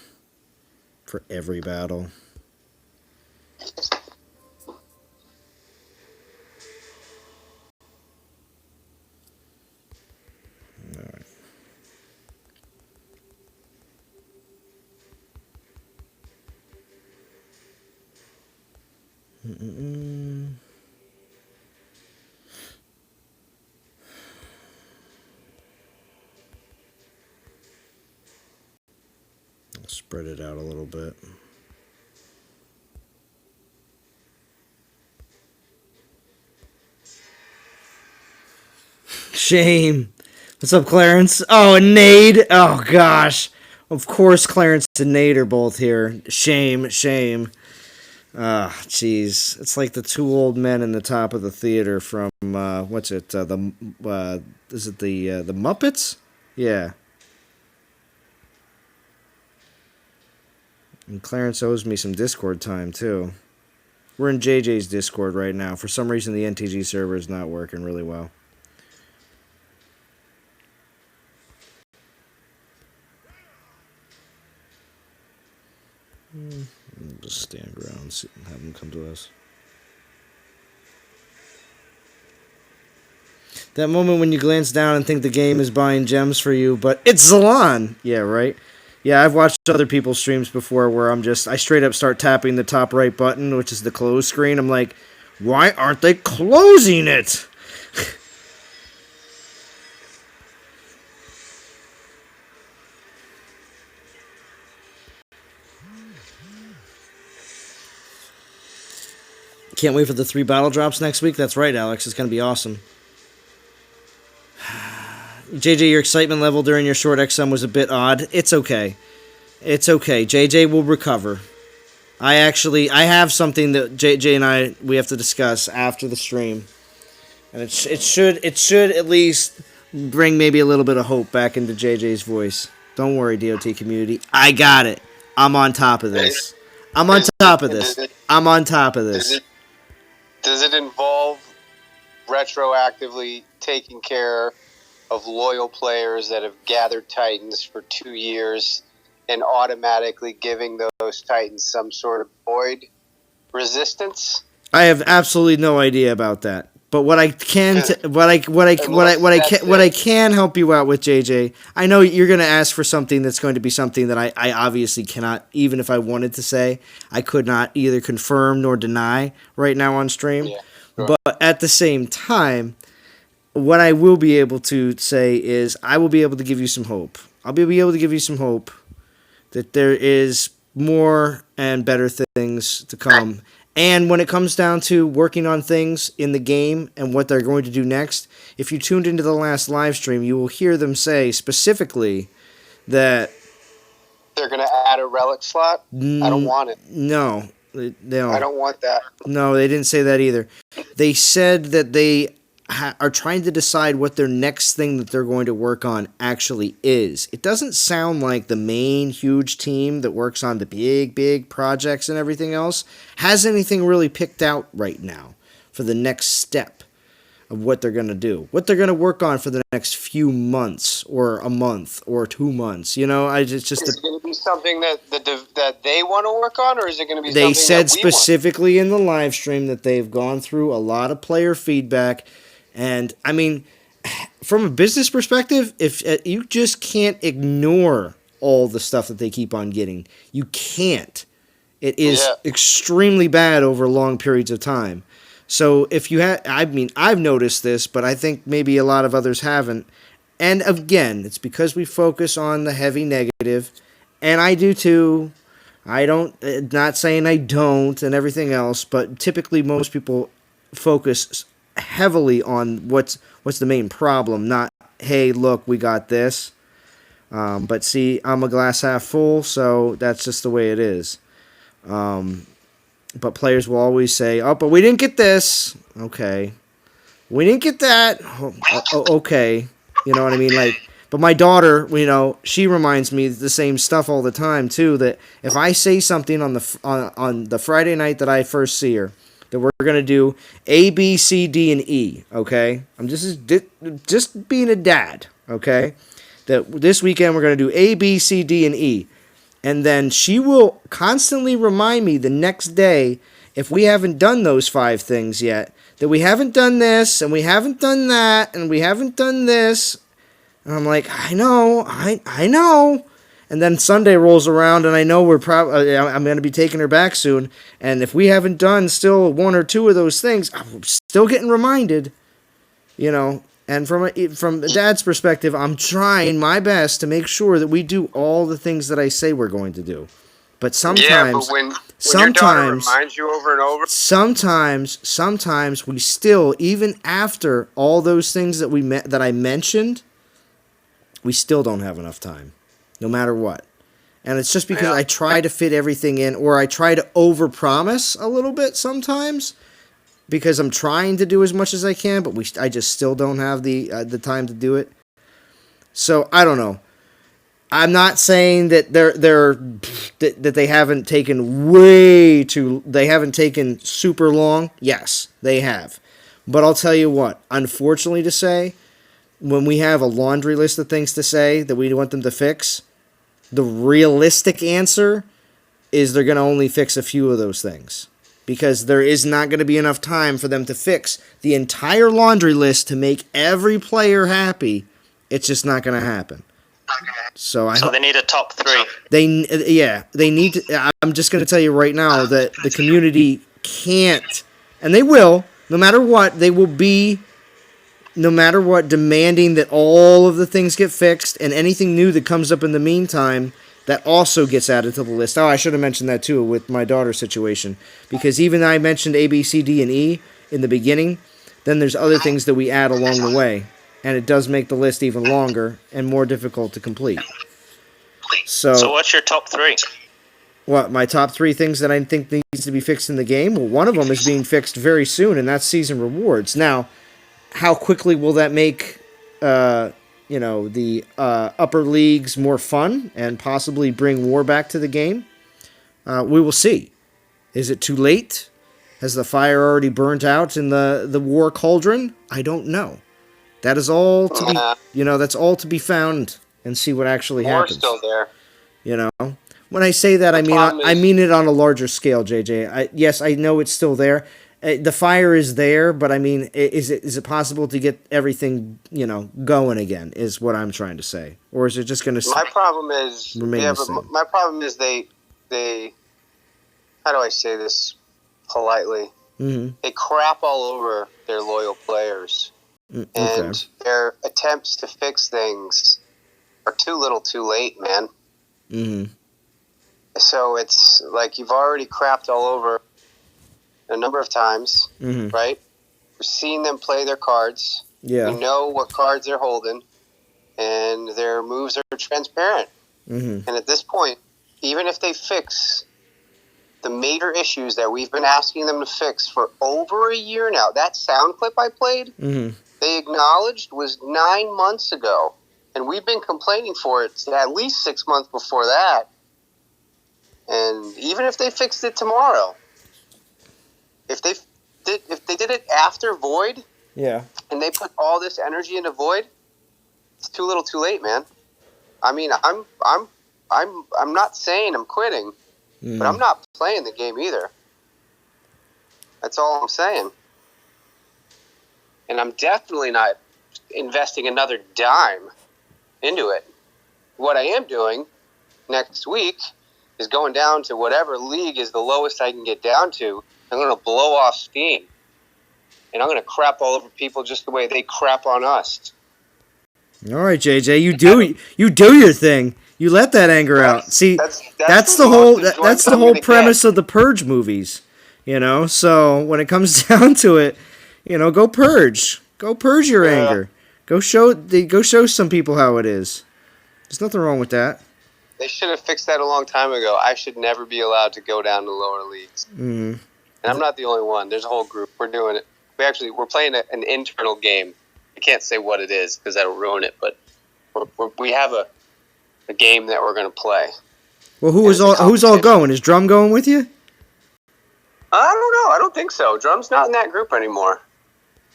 for every battle. All right. I'll spread it out a little bit. Shame. What's up, Clarence? Oh, and Nade. Oh, gosh. Of course, Clarence and Nade are both here. Shame, shame. Ah, jeez. It's like the two old men in the top of the theater from, what's it? Is it the Muppets? Yeah. And Clarence owes me some Discord time, too. We're in JJ's Discord right now. For some reason, the NTG server is not working really well. We'll just stand around and have them come to us. That moment when you glance down and think the game is buying gems for you, but it's Zalan! Yeah, right? Yeah, I've watched other people's streams before where I straight up start tapping the top right button, which is the close screen. I'm like, why aren't they closing it? Can't wait for the 3 battle drops next week. That's right, Alex. It's going to be awesome. JJ, your excitement level during your short XM was a bit odd. It's okay. It's okay. JJ will recover. I have something that JJ and we have to discuss after the stream. And it should at least bring maybe a little bit of hope back into JJ's voice. Don't worry, DOT community. I got it. I'm on top of this. I'm on top of this. Does it involve retroactively taking care of loyal players that have gathered Titans for 2 years and automatically giving those Titans some sort of void resistance? I have absolutely no idea about that. But what I can help you out with, JJ, I know you're going to ask for something that's going to be something that I obviously cannot, even if I wanted to say, I could not either confirm nor deny right now on stream. Yeah, sure. But at the same time, what I will be able to say is I will be able to give you some hope. I'll be able to give you some hope that there is more and better things to come. And when it comes down to working on things in the game and what they're going to do next, if you tuned into the last live stream, you will hear them say specifically that they're going to add a relic slot. I don't want it. No. I don't want that. No, they didn't say that either. They said that they are trying to decide what their next thing that they're going to work on actually is. It doesn't sound like the main huge team that works on the big projects and everything else has anything really picked out right now for the next step of what they're going to do. What they're going to work on for the next few months or a month or 2 months. You know, is it going to be something that they want to work on, or is it going to be something they said specifically in the live stream that they've gone through a lot of player feedback. And, I mean, from a business perspective, if you just can't ignore all the stuff that they keep on getting. You can't. It is extremely bad over long periods of time. So if you I've noticed this, but I think maybe a lot of others haven't. And again, it's because we focus on the heavy negative, and I do too. I don't, not saying I don't and everything else, but typically most people focus heavily on what's the main problem, not, hey, look, we got this. But see, I'm a glass half full, so that's just the way it is. But players will always say, oh, but we didn't get this. Okay. We didn't get that. Okay. You know what I mean? Like, but my daughter, you know, she reminds me the same stuff all the time, too, that if I say something on the Friday night that I first see her, that we're going to do A, B, C, D, and E, okay? I'm just being a dad, okay? That this weekend we're going to do A, B, C, D, and E. And then she will constantly remind me the next day, if we haven't done those 5 things yet, that we haven't done this, and we haven't done that, and we haven't done this. And I'm like, I know. And then Sunday rolls around, and I know I'm going to be taking her back soon. And if we haven't done still 1 or 2 of those things, I'm still getting reminded, And from the dad's perspective, I'm trying my best to make sure that we do all the things that I say we're going to do. But sometimes, when your daughter reminds you over and over, sometimes we still, even after all those things that I mentioned, we still don't have enough time, no matter what. And it's just because I try to fit everything in, or I try to overpromise a little bit sometimes, because I'm trying to do as much as I can, but I just still don't have the time to do it. So I don't know. I'm not saying that that they haven't taken they haven't taken super long. Yes, they have. But I'll tell you what, unfortunately to say, when we have a laundry list of things to say that we want them to fix, the realistic answer is they're going to only fix a few of those things. Because there is not going to be enough time for them to fix the entire laundry list to make every player happy. It's just not going to happen. So they need a top 3. They need to. I'm just going to tell you right now that the community can't, and they will, no matter what, they will be, no matter what, demanding that all of the things get fixed, and anything new that comes up in the meantime, that also gets added to the list. Oh, I should have mentioned that too with my daughter's situation. Because even I mentioned A, B, C, D, and E in the beginning, then there's other things that we add along the way. And it does make the list even longer and more difficult to complete. So what's your top 3? What, my top 3 things that I think needs to be fixed in the game? Well, one of them is being fixed very soon, and that's season rewards. Now, how quickly will that make the upper leagues more fun and possibly bring war back to the game? We will see. Is it too late? Has the fire already burnt out in the war cauldron? I don't know. That is all to be, that's all to be found and see what actually happens. War's still there. When I say that, I mean it on a larger scale, JJ. Yes, I know it's still there. The fire is there, but I mean, is it possible to get everything, going again? Is what I'm trying to say, or is it just going to? My problem is, my problem is they. How do I say this politely? Mm-hmm. They crap all over their loyal players, and their attempts to fix things are too little, too late, man. Mm-hmm. So it's like you've already crapped all over a number of times, right? We're seeing them play their cards. Yeah. We know what cards they're holding, and their moves are transparent. Mm-hmm. And at this point, even if they fix the major issues that we've been asking them to fix for over a year now, that sound clip I played, they acknowledged was 9 months ago. And we've been complaining for it at least 6 months before that. And even if they fixed it tomorrow, if they did it after Void, and they put all this energy into Void, it's too little, too late, man. I mean, I'm not saying I'm quitting, but I'm not playing the game either. That's all I'm saying. And I'm definitely not investing another dime into it. What I am doing next week is going down to whatever league is the lowest I can get down to. I'm going to blow off steam. And I'm going to crap all over people just the way they crap on us. All right, JJ, you do your thing. You let that anger out. See, that's the whole premise of the Purge movies, So when it comes down to it, go purge your anger. Go show some people how it is. There's nothing wrong with that. They should have fixed that a long time ago. I should never be allowed to go down to lower leagues. Mm-hmm. And I'm not the only one. There's a whole group. We're doing it. We're playing an internal game. I can't say what it is because that'll ruin it. But we have a game that we're going to play. Well, who's all going? Is Drum going with you? I don't know. I don't think so. Drum's not in that group anymore.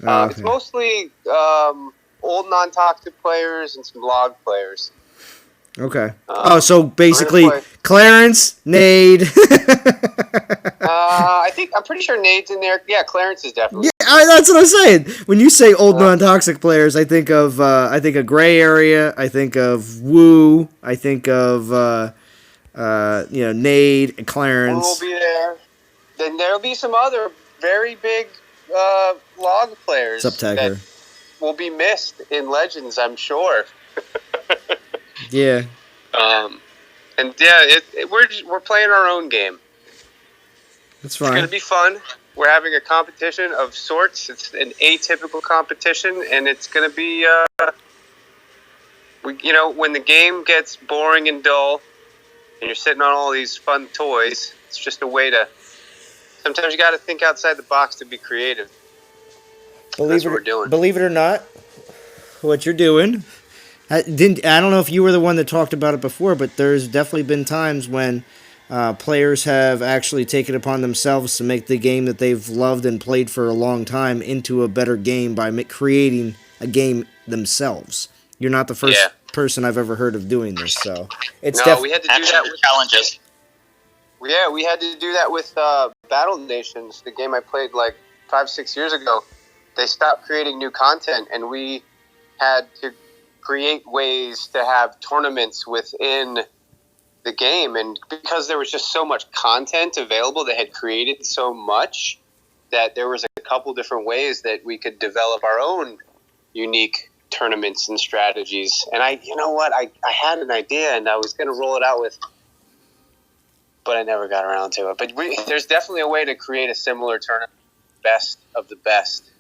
Okay. It's mostly old non-toxic players and some log players. Okay. So basically Clarence, Nade. I'm pretty sure Nade's in there. Yeah, Clarence is definitely. Yeah, that's what I'm saying. When you say old non-toxic players, I think of Gray Area. I think of Woo. I think of Nade and Clarence. Woo will be there. Then there'll be some other very big log players that will be missed in Legends, I'm sure. Yeah. And yeah, we're playing our own game. That's fine. It's going to be fun. We're having a competition of sorts. It's an atypical competition, and it's going to be, when the game gets boring and dull, and you're sitting on all these fun toys, it's just a way to. Sometimes you got to think outside the box to be creative. That's what we're doing. Believe it or not, what you're doing. I don't know if you were the one that talked about it before, but there's definitely been times when players have actually taken it upon themselves to make the game that they've loved and played for a long time into a better game by creating a game themselves. You're not the first person I've ever heard of doing this, so it's we had to do that with challenges. Yeah, we had to do that with Battle Nations, the game I played like 5-6 years ago. They stopped creating new content, and we had to create ways to have tournaments within the game. And because there was just so much content available that had created so much, that there was a couple different ways that we could develop our own unique tournaments and strategies. And I had an idea, and I was going to roll it out but I never got around to it. But there's definitely a way to create a similar tournament, best of the best,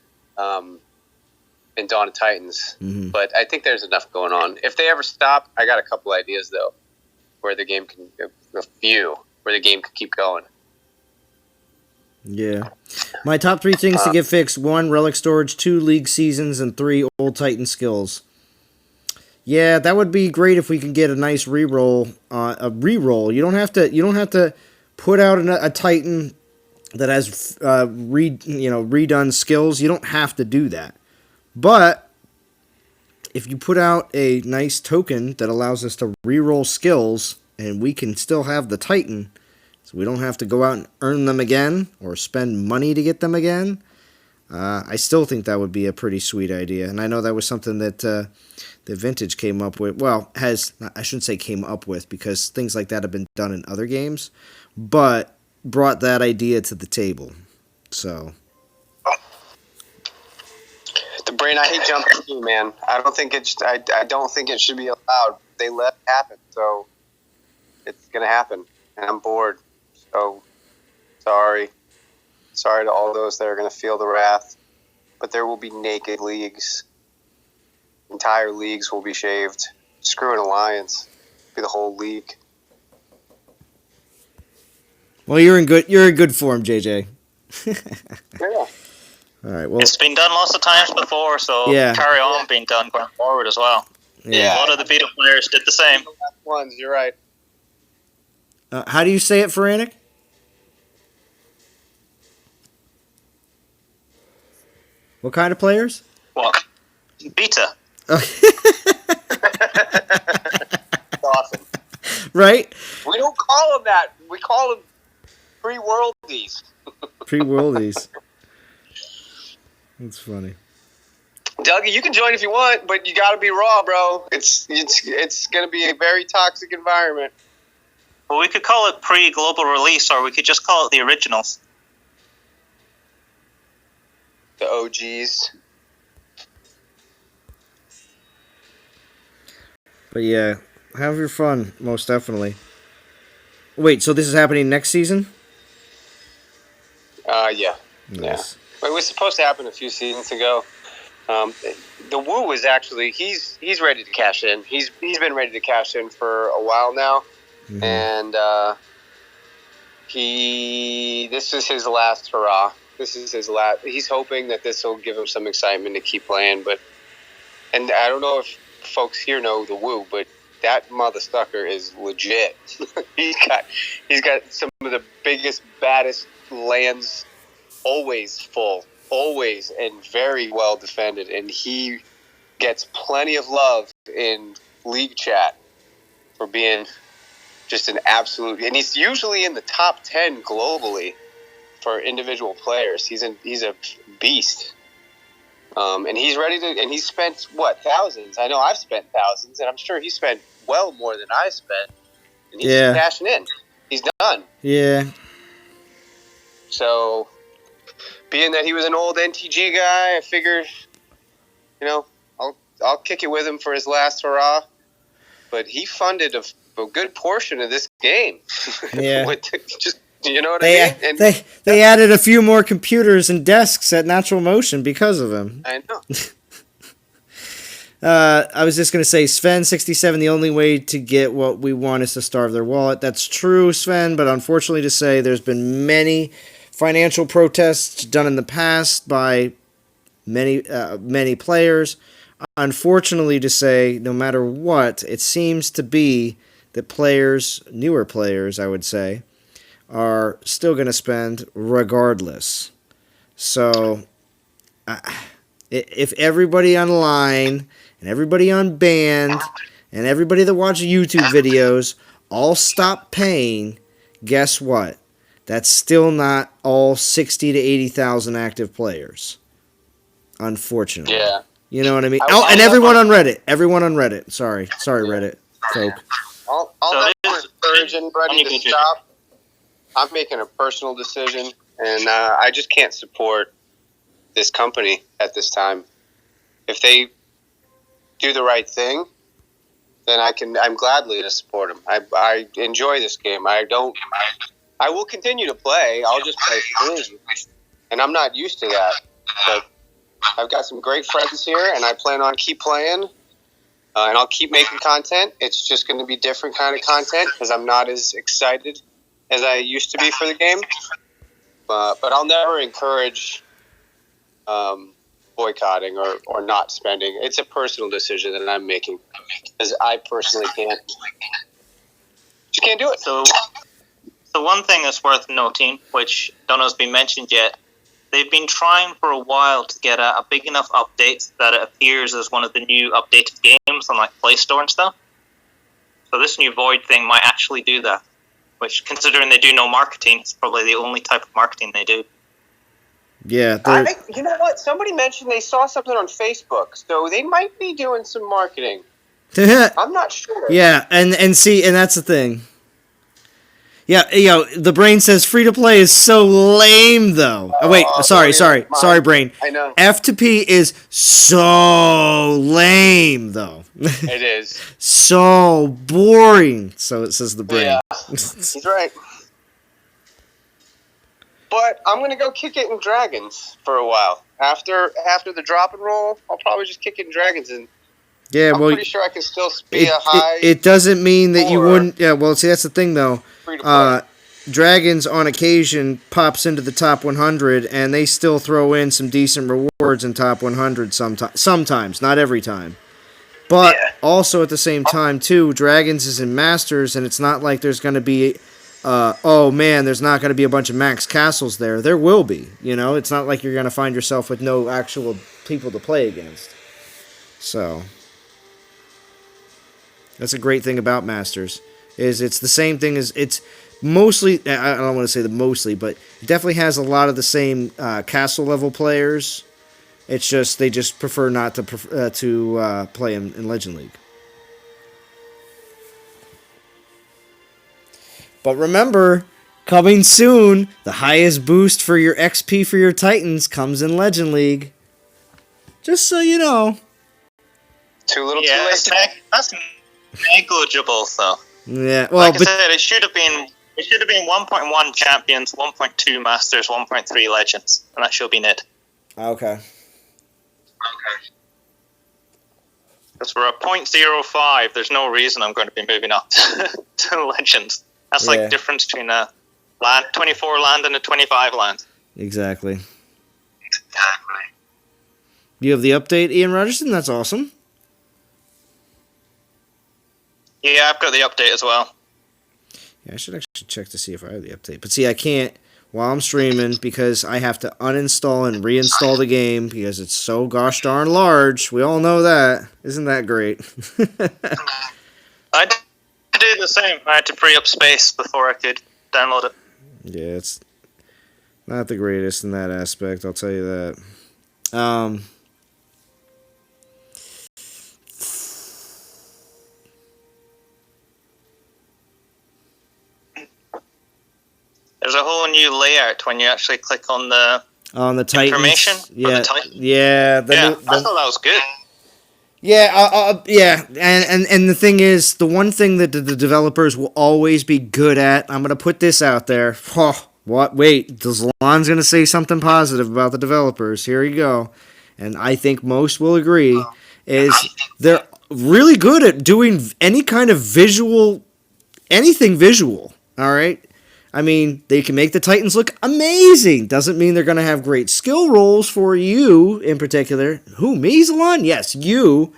in Dawn of Titans. Mm-hmm. But I think there's enough going on. If they ever stop, I got a couple ideas though, where the game can keep going. Yeah. My top 3 things to get fixed: 1, relic storage; 2, league seasons; and 3, old Titan skills. Yeah, that would be great if we could get a nice reroll. You don't have to put out a Titan that has redone skills. You don't have to do that. But if you put out a nice token that allows us to reroll skills, and we can still have the Titan, so we don't have to go out and earn them again or spend money to get them again, I still think that would be a pretty sweet idea. And I know that was something that the Vintage came up with. Well, I shouldn't say came up with, because things like that have been done in other games, but brought that idea to the table. So. The brain, I hate jumping too, man. I don't think it should be allowed. They let it happen, so it's gonna happen, and I'm bored. So sorry to all those that are gonna feel the wrath. But there will be naked leagues. Entire leagues will be shaved. Screw an alliance. Be the whole league. Well, you're in good form, JJ. Yeah. All right. Well, it's been done lots of times before, so carry on being done going forward as well. Yeah. A lot of the beta players did the same. Ones, you're right. How do you say it, Feranic? What kind of players? What? Beta. Awesome. Right? We don't call them that. We call them pre-worldies. Pre-worldies. That's funny. Dougie, you can join if you want, but you got to be raw, bro. It's going to be a very toxic environment. Well, we could call it pre-global release, or we could just call it the originals. The OGs. But yeah, have your fun, most definitely. Wait, so this is happening next season? Yeah. Nice. Yeah. It was supposed to happen a few seasons ago. The Woo is actually he's ready to cash in. He's been ready to cash in for a while now, and this is his last hurrah. This is his last. He's hoping that this will give him some excitement to keep playing. And I don't know if folks here know the Woo, but that mother sucker is legit. he's got some of the biggest, baddest lands, always full, always, and very well defended. And he gets plenty of love in league chat for being just an absolute, and he's usually in the top 10 globally for individual players. He's a beast. And he's ready to, and he's spent, thousands? I know I've spent thousands, and I'm sure he spent well more than I spent. And he's cashing in. He's done. Yeah. So, being that he was an old NTG guy, I figured, I'll kick it with him for his last hurrah. But he funded a good portion of this game. Yeah. You know what I mean? And they added a few more computers and desks at Natural Motion because of him. I know. I was just going to say, Sven67, the only way to get what we want is to starve their wallet. That's true, Sven, but unfortunately to say, there's been many financial protests done in the past by many players. Unfortunately to say, no matter what, it seems to be that players, newer players, I would say, are still going to spend regardless. So, if everybody online and everybody on band and everybody that watches YouTube videos all stop paying, guess what? That's still not all 60 to 80,000 active players. Unfortunately. Yeah. You know what I mean? And everyone on Reddit. Everyone on Reddit. Sorry, Reddit folk. I'll encourage anybody to stop. I'm making a personal decision, and I just can't support this company at this time. If they do the right thing, then I'm gladly to support them. I enjoy this game. I will continue to play. I'll just play free, and I'm not used to that. But I've got some great friends here, and I plan on keep playing, and I'll keep making content. It's just going to be different kind of content because I'm not as excited as I used to be for the game. But I'll never encourage boycotting or not spending. It's a personal decision that I'm making because I personally just can't do it. So one thing that's worth noting, which don't know has been mentioned yet, they've been trying for a while to get a big enough update that it appears as one of the new updated games on Play Store and stuff. So this new Void thing might actually do that, which, considering they do no marketing, it's probably the only type of marketing they do. Yeah. You know what? Somebody mentioned they saw something on Facebook, so they might be doing some marketing. I'm not sure. Yeah, and that's the thing. Yeah, the brain says free to play is so lame though. Sorry, brain. I know. F2P is so lame though. It is. So boring. So it says the brain. Yeah, he's right. But I'm gonna go kick it in Dragons for a while. After the drop and roll, I'll probably just kick it in Dragons and. Yeah, I'm pretty sure I can still be a high. It doesn't mean that you wouldn't. Yeah, well, see, that's the thing though. Dragons on occasion pops into the top 100, and they still throw in some decent rewards in top 100 sometimes, not every time. But also at the same time too, Dragons is in Masters, and it's not like there's going to be. There's not going to be a bunch of max castles there. There will be. It's not like you're going to find yourself with no actual people to play against. So. That's a great thing about Masters, is it's the same thing as it's mostly. I don't want to say the mostly, but it definitely has a lot of the same castle level players. It's just they just prefer not to play in Legend League. But remember, coming soon, the highest boost for your XP for your Titans comes in Legend League. Just so you know. Too little, too late. That's negligible, though. Yeah, well, I said, it should have been 1.1 champions, 1.2 masters, 1.3 legends, and that should have been it. Okay. Because we're at 0.05, there's no reason I'm going to be moving up to legends. That's like the difference between a 24 land and a 25 land. Exactly. You have the update, Ian Rogerson? That's awesome. Yeah, I've got the update as well. Yeah, I should actually check to see if I have the update. But see, I can't while I'm streaming because I have to uninstall and reinstall the game because it's so gosh darn large. We all know that. Isn't that great? I did did the same. I had to free up space before I could download it. Yeah, it's not the greatest in that aspect, I'll tell you that. There's a whole new layout when you actually click on the Titans. information. Yeah, the Titan. yeah. I thought that was good. Yeah, yeah, and the thing is, the one thing that the developers will always be good at, I'm gonna put this out there. Oh, what? Wait, Zalon's gonna say something positive about the developers. Here you go, and I think most will agree is they're really good at doing any kind of anything visual. All right. I mean, they can make the Titans look amazing. Doesn't mean they're going to have great skill rolls for you in particular. Who, me, Zalon? Yes, you.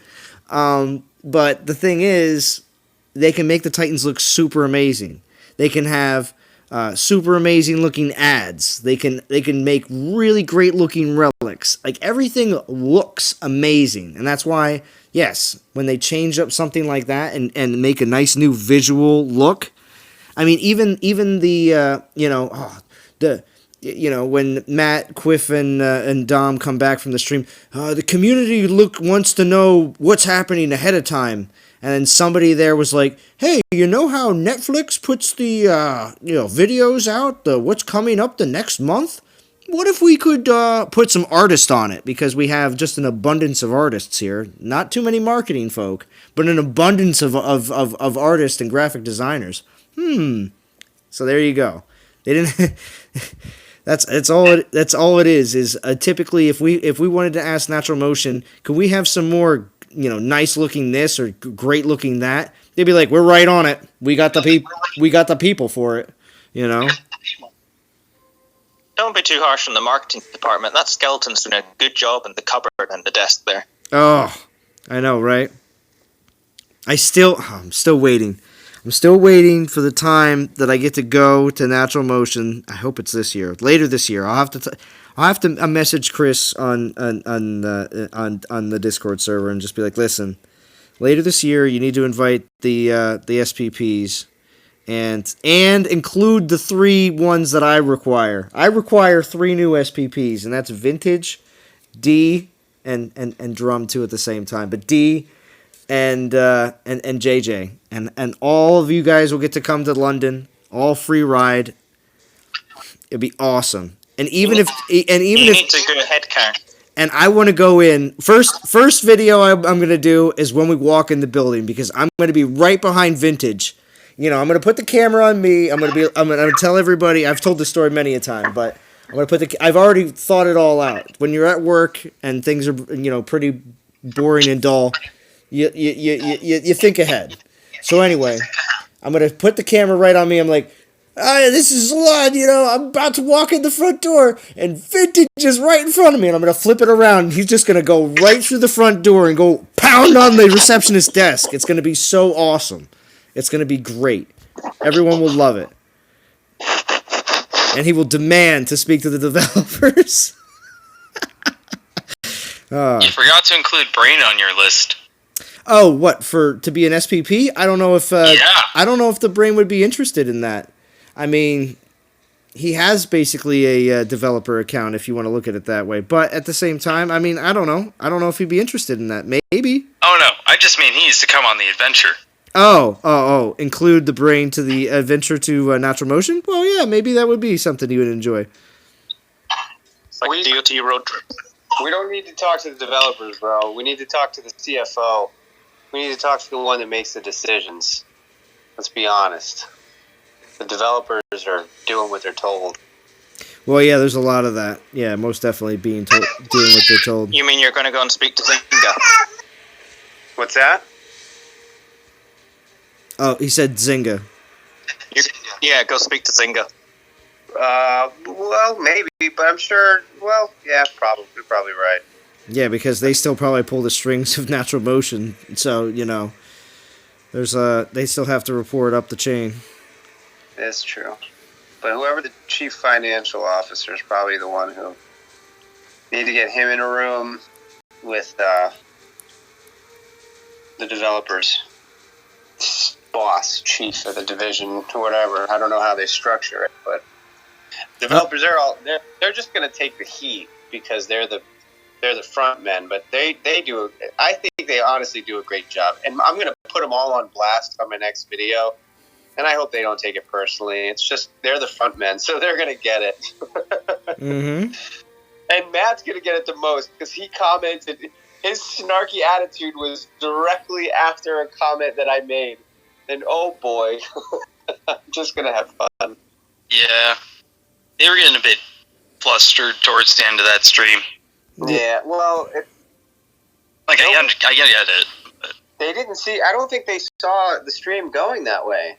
But the thing is, they can make the Titans look super amazing. They can have super amazing looking ads. They can make really great looking relics. Like, everything looks amazing. And that's why, yes, when they change up something like that and make a nice new visual look, I mean, even the when Matt, Quiff, and Dom come back from the stream, the community wants to know what's happening ahead of time, and then somebody there was like, hey, you know how Netflix puts the videos out, what's coming up the next month? What if we could put some artists on it, because we have just an abundance of artists here, not too many marketing folk, but an abundance of artists and graphic designers. So there you go. They didn't. That's all it is. Is typically if we wanted to ask Natural Motion, could we have some more nice looking this or great looking that? They'd be like, we're right on it. We got the people for it. Don't be too harsh on the marketing department. That skeleton's doing a good job in the cupboard and the desk there. Oh, I know, right? I'm still waiting. I'm still waiting for the time that I get to go to Natural Motion. I hope it's this year. Later this year, I'll have to message Chris on the Discord server and just be like, listen, later this year you need to invite the SPPs and include the 3 ones that I require. I require 3 new SPPs, and that's Vintage, D, and Drum too at the same time. But D and JJ, and all of you guys will get to come to London, all free ride. It'd be awesome. And even if you need to go head count. And I want to go in first video I'm gonna do is when we walk in the building, because I'm gonna be right behind Vintage. I'm gonna put the camera on me. I'm gonna tell everybody. I've told this story many a time, but I'm gonna I've already thought it all out. When you're at work and things are pretty boring and dull, you think ahead. So anyway, I'm going to put the camera right on me. I'm like, this is Lud, I'm about to walk in the front door, and Vintage is right in front of me, and I'm going to flip it around, and he's just going to go right through the front door and go pound on the receptionist's desk. It's going to be so awesome. It's going to be great. Everyone will love it. And he will demand to speak to the developers. You forgot to include Brain on your list. Oh, what, to be an SPP? I don't know if I don't know if the Brain would be interested in that. I mean, he has basically a developer account if you want to look at it that way. But at the same time, I mean, I don't know. I don't know if he'd be interested in that. Maybe. Oh no, I just mean he needs to come on the adventure. Oh, include the Brain to the adventure to Natural Motion? Well, yeah, maybe that would be something you would enjoy. It's like a DOT road trip. We don't need to talk to the developers, bro. We need to talk to the CFO. We need to talk to the one that makes the decisions. Let's be honest. The developers are doing what they're told. Well, yeah, there's a lot of that. Yeah, most definitely doing what they're told. You mean you're going to go and speak to Zynga? What's that? Oh, he said Zynga. Yeah, go speak to Zynga. Well, maybe, but I'm sure. Well, yeah, probably. You're probably right. Yeah, because they still probably pull the strings of Natural Motion, so there's they still have to report up the chain. That's true, but whoever the chief financial officer is probably the one who need to get him in a room with the developers. boss, chief of the division, or whatever. I don't know how they structure it, but developers they're just going to take the heat because they're the front men. But they do. I think they honestly do a great job, and I'm going to put them all on blast on my next video. And I hope they don't take it personally. It's just they're the front men, so they're going to get it. Mm-hmm. And Matt's going to get it the most because he commented. His snarky attitude was directly after a comment that I made. And oh boy, I'm just going to have fun. Yeah. They were getting a bit flustered towards the end of that stream. Yeah, well... I get it. But they didn't see... I don't think they saw the stream going that way.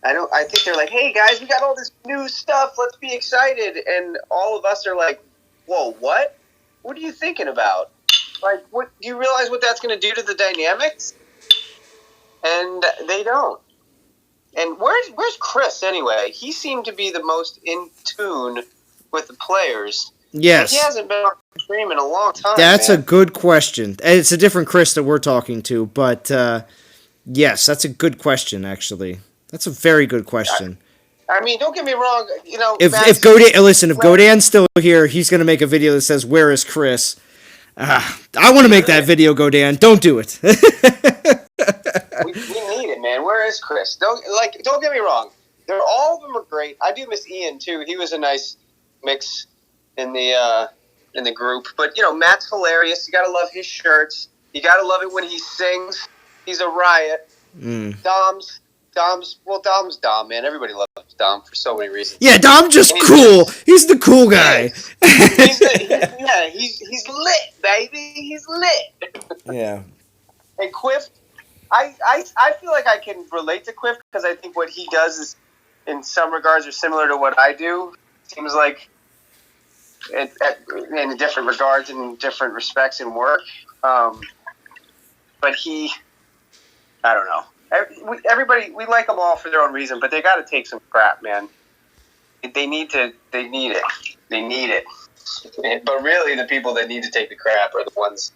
I think they're like, hey guys, we got all this new stuff, let's be excited. And all of us are like, whoa, what? What are you thinking about? Like, what do you realize what that's going to do to the dynamics? And they don't. And where's Chris anyway? He seemed to be the most in tune with the players. Yes. He hasn't been on the stream in a long time. That's a good question. And it's a different Chris that we're talking to, but yes, that's a good question, actually. That's a very good question. I mean, don't get me wrong. You know, if Godan's still here, he's going to make a video that says, "Where is Chris?" I want to make that video, Godan. Don't do it. we need it, man. Where is Chris? Don't get me wrong. All of them are great. I do miss Ian too. He was a nice mix in the group. But you know, Matt's hilarious. You got to love his shirts. You got to love it when he sings. He's a riot. Dom's Dom, man. Everybody loves Dom for so many reasons. Yeah, Dom's just cool. He's the cool guy. He's lit, baby. He's lit. Yeah. And Quiff, I feel like I can relate to Quiff because I think what he does is, in some regards, are similar to what I do. Seems like, in different regards and different respects in work. But I don't know. Everybody, we like them all for their own reason, but they got to take some crap, man. They need it. They need it. But really, the people that need to take the crap are the ones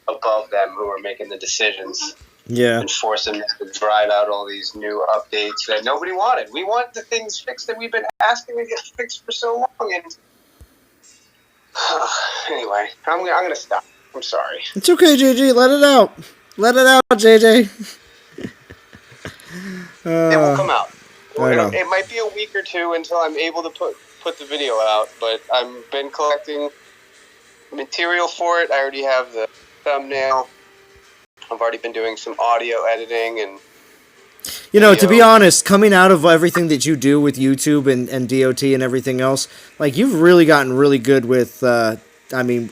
above them who are making the decisions. Yeah. And forcing them to drive out all these new updates that nobody wanted. We want the things fixed that we've been asking to get fixed for so long. And anyway, I'm going to stop. I'm sorry. It's okay, JJ. Let it out. Let it out, JJ. It will come out. It might be a week or two until I'm able to put the video out, but I've been collecting material for it. I already have the thumbnail. I've already been doing some audio editing and you know, to be honest, coming out of everything that you do with YouTube and DOT and everything else, like you've really gotten really good with,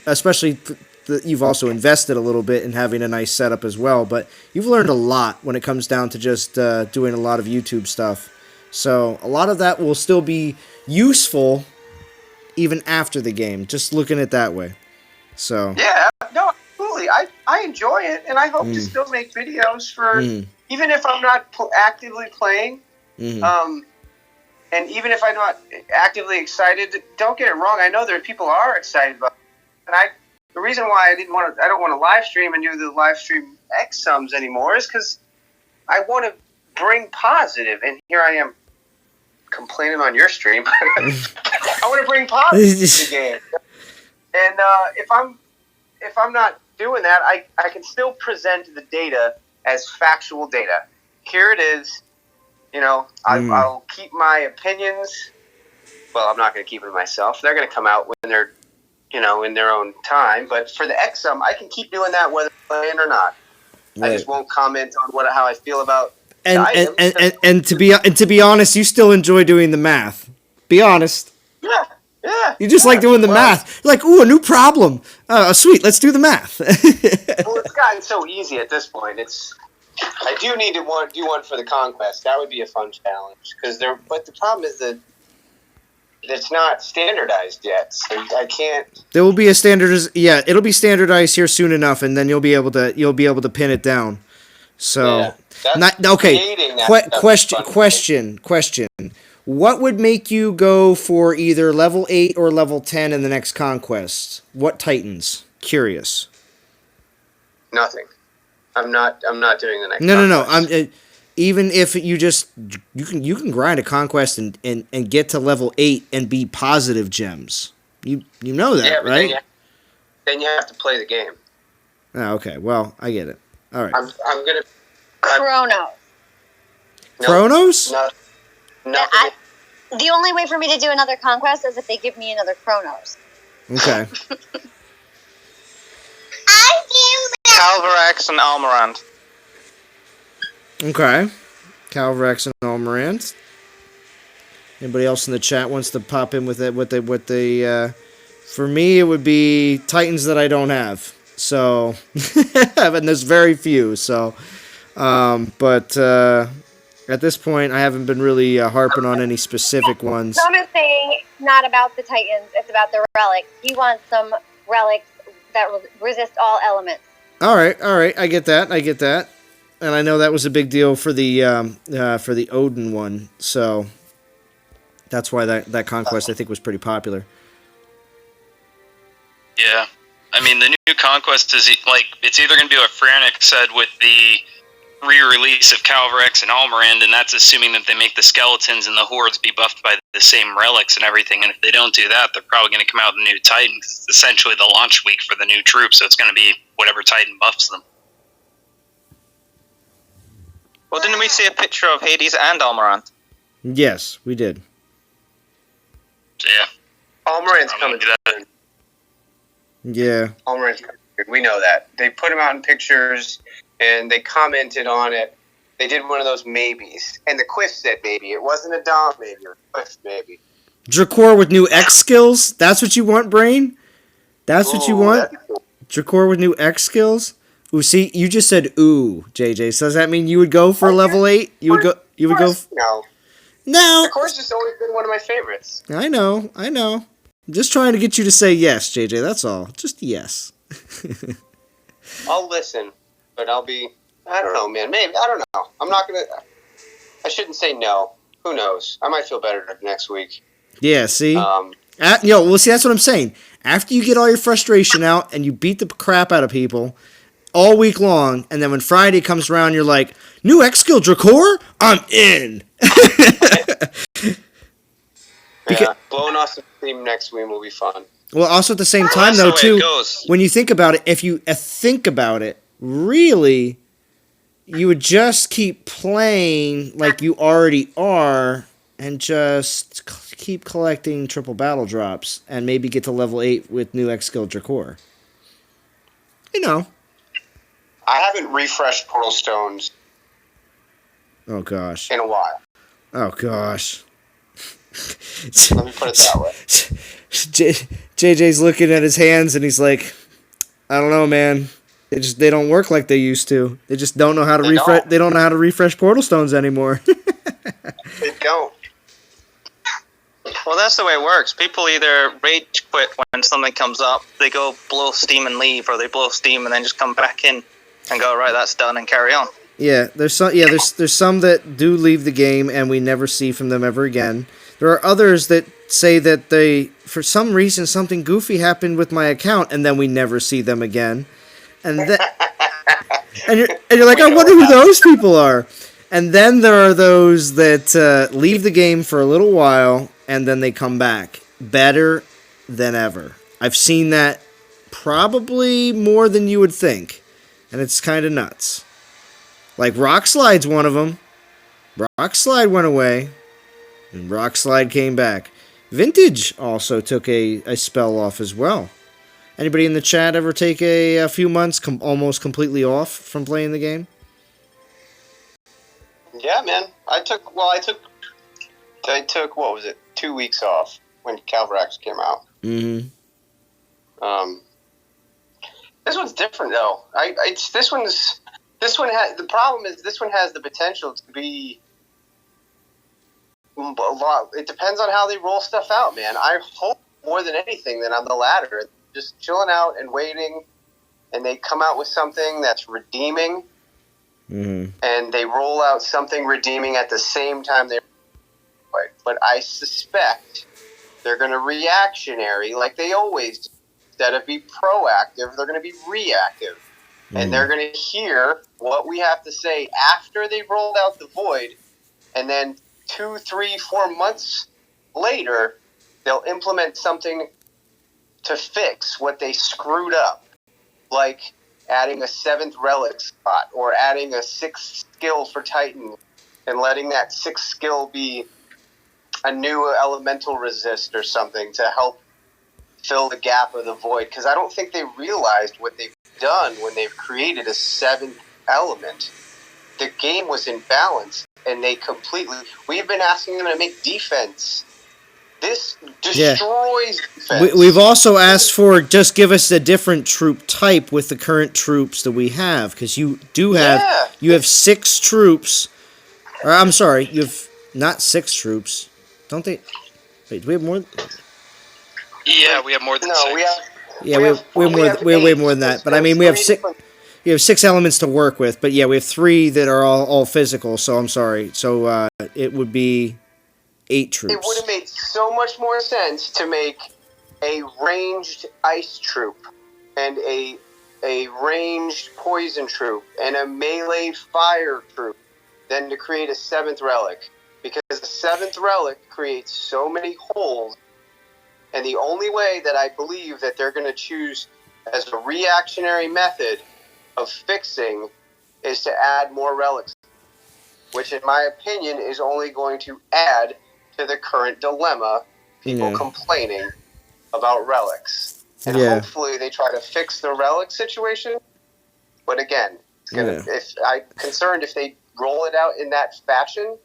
especially you've also invested a little bit in having a nice setup as well, but you've learned a lot when it comes down to just doing a lot of YouTube stuff. So a lot of that will still be useful even after the game, just looking at it that way. So yeah, no, absolutely. I enjoy it, and I hope to still make videos for, even if I'm not actively playing, and even if I'm not actively excited, don't get it wrong, I know there are people who are excited about it, and the reason why I don't want to live stream and do the live stream X sums anymore is because I want to bring positive. And here I am complaining on your stream. I want to bring positive to the game. And if I'm not doing that, I can still present the data as factual data. Here it is. You know, I'll keep my opinions. Well, I'm not going to keep them myself. They're going to come out when they're, you know, in their own time. But for the XM, I can keep doing that whether I'm playing or not. Right. I just won't comment on how I feel about and to be honest, you still enjoy doing the math. Be honest. Yeah. You just like doing the math. You're like, ooh, a new problem. Sweet, let's do the math. Well, it's gotten so easy at this point. I do need to do one for the Conquest. That would be a fun challenge. But the problem is that it's not standardized yet, so I can't. There will be a it'll be standardized here soon enough, and then you'll be able to pin it down. So, question. What would make you go for either level 8 or level 10 in the next Conquest? What Titans? Curious. Nothing. I'm not doing the next. No. even if you can grind a conquest and get to level 8 and be positive gems. You know that, but right? Then you have to play the game. Oh, okay. Well, I get it. All right. I'm gonna Chronos. Chronos? The only way for me to do another conquest is if they give me another Chronos. Okay. Calvarax and Almorand. Okay. Calvarax and Almorand. Anybody else in the chat wants to pop in with it? What they for me, it would be Titans that I don't have. So, and there's very few. So, but at this point, I haven't been really harping on any specific ones. Tom is saying not about the Titans, it's about the relics. He wants some relics that resist all elements. All right. I get that. And I know that was a big deal for the Odin one. So that's why that conquest I think was pretty popular. Yeah. I mean, the new conquest is like, it's either going to be what Frantic said with the re-release of Calvarax and Almorand, and that's assuming that they make the skeletons and the hordes be buffed by the same relics and everything. And if they don't do that, they're probably going to come out with a new Titan. It's essentially the launch week for the new troops, so it's going to be whatever Titan buffs them. Well, didn't we see a picture of Hades and Almorand? Yes, we did. So, yeah. Almorand's coming. Yeah. Almorand's coming. We know that. They put him out in pictures, and they commented on it. They did one of those maybes. And the Quiff said maybe. It wasn't a Dom maybe, or a Quiff maybe. Drakor with new X skills? That's what you want, Brain? That's what you want? Cool. Drakor with new X skills? Ooh, see, you just said ooh, JJ. So does that mean you would go for level 8? You would go. No. Of course, it's always been one of my favorites. I know. I'm just trying to get you to say yes, JJ. That's all. Just yes. I'll listen, but I'll be. I don't know, man. Maybe I don't know. I'm not gonna. I shouldn't say no. Who knows? I might feel better next week. Yeah. See. Well, see, that's what I'm saying. After you get all your frustration out and you beat the crap out of people all week long, and then when Friday comes around, you're like, new X skill Drakor? I'm in. Yeah, blowing off some steam next week will be fun. Well, also at the same time, though, too, when you think about it, if you think about it, really, you would just keep playing like you already are and just keep collecting triple battle drops and maybe get to level 8 with new X skill Drakor. You know. I haven't refreshed Portal Stones. Oh, gosh. In a while. Oh, gosh. Let me put it that way. JJ's looking at his hands and he's like, I don't know, man. They don't work like they used to. They just don't know how to refresh. They don't know how to refresh Portal Stones anymore. They don't. Well, that's the way it works. People either rage quit when something comes up, they go blow steam and leave, or they blow steam and then just come back in and go, right, that's done, and carry on. Yeah, there's some that do leave the game and we never see from them ever again. There are others that say that they, for some reason, something goofy happened with my account, and then we never see them again. And then, and you're like, I wonder who those people are. And then there are those that leave the game for a little while, and then they come back better than ever. I've seen that probably more than you would think, and it's kind of nuts. Like Rock Slide's one of them. Rock Slide went away, and Rock Slide came back. Vintage also took a spell off as well. Anybody in the chat ever take a few months almost completely off from playing the game? Yeah, man. I took what was it? 2 weeks off when Calvarax came out. Mm-hmm. This one's different though. The problem is this one has the potential to be a lot. It depends on how they roll stuff out, man. I hope more than anything that on the ladder, just chilling out and waiting, and they come out with something that's redeeming, and they roll out something redeeming at the same time they. But I suspect they're going to reactionary like they always do. Instead of be proactive, they're going to be reactive. and they're going to hear what we have to say after they've rolled out the void, and then 2, 3, 4 months later, they'll implement something to fix what they screwed up, like adding a 7th relic spot or adding a 6th skill for Titan and letting that 6th skill be a new elemental resist or something to help fill the gap of the void. Because I don't think they realized what they've done when they've created a 7th element. The game was in balance, and they completely... We've been asking them to make defense. This destroys defense. We've also asked for just give us a different troop type with the current troops that we have, because you have 6 troops. Or I'm sorry, you have not 6 troops. Don't they? Wait, do we have more? Yeah, we have more than 6. We have way more than that. But I mean, we have 6. You have 6 elements to work with, but yeah, we have 3 that are all physical. So I'm sorry. So it would be 8 troops. It would have made so much more sense to make a ranged ice troop and a ranged poison troop and a melee fire troop than to create a 7th relic, because the 7th relic creates so many holes, and the only way that I believe that they're going to choose as a reactionary method of fixing is to add more relics, which in my opinion is only going to add to the current dilemma, people complaining about relics. And hopefully they try to fix the relic situation, but again, I'm concerned if they roll it out in that fashion,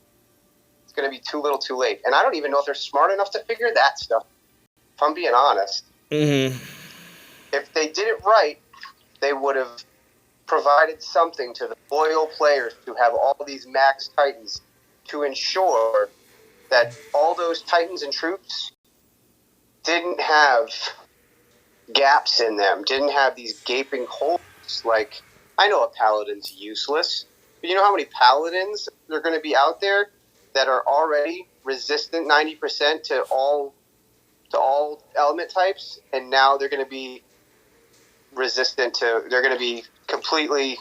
it's going to be too little too late. And I don't even know if they're smart enough to figure that stuff, if I'm being honest. Mm-hmm. If they did it right, they would have provided something to the loyal players who have all these max Titans to ensure that all those Titans and troops didn't have gaps in them, didn't have these gaping holes. Like, I know a Paladin's useless, but you know how many Paladins are going to be out there that are already resistant 90% to all element types, and now they're going to be resistant to... They're going to be completely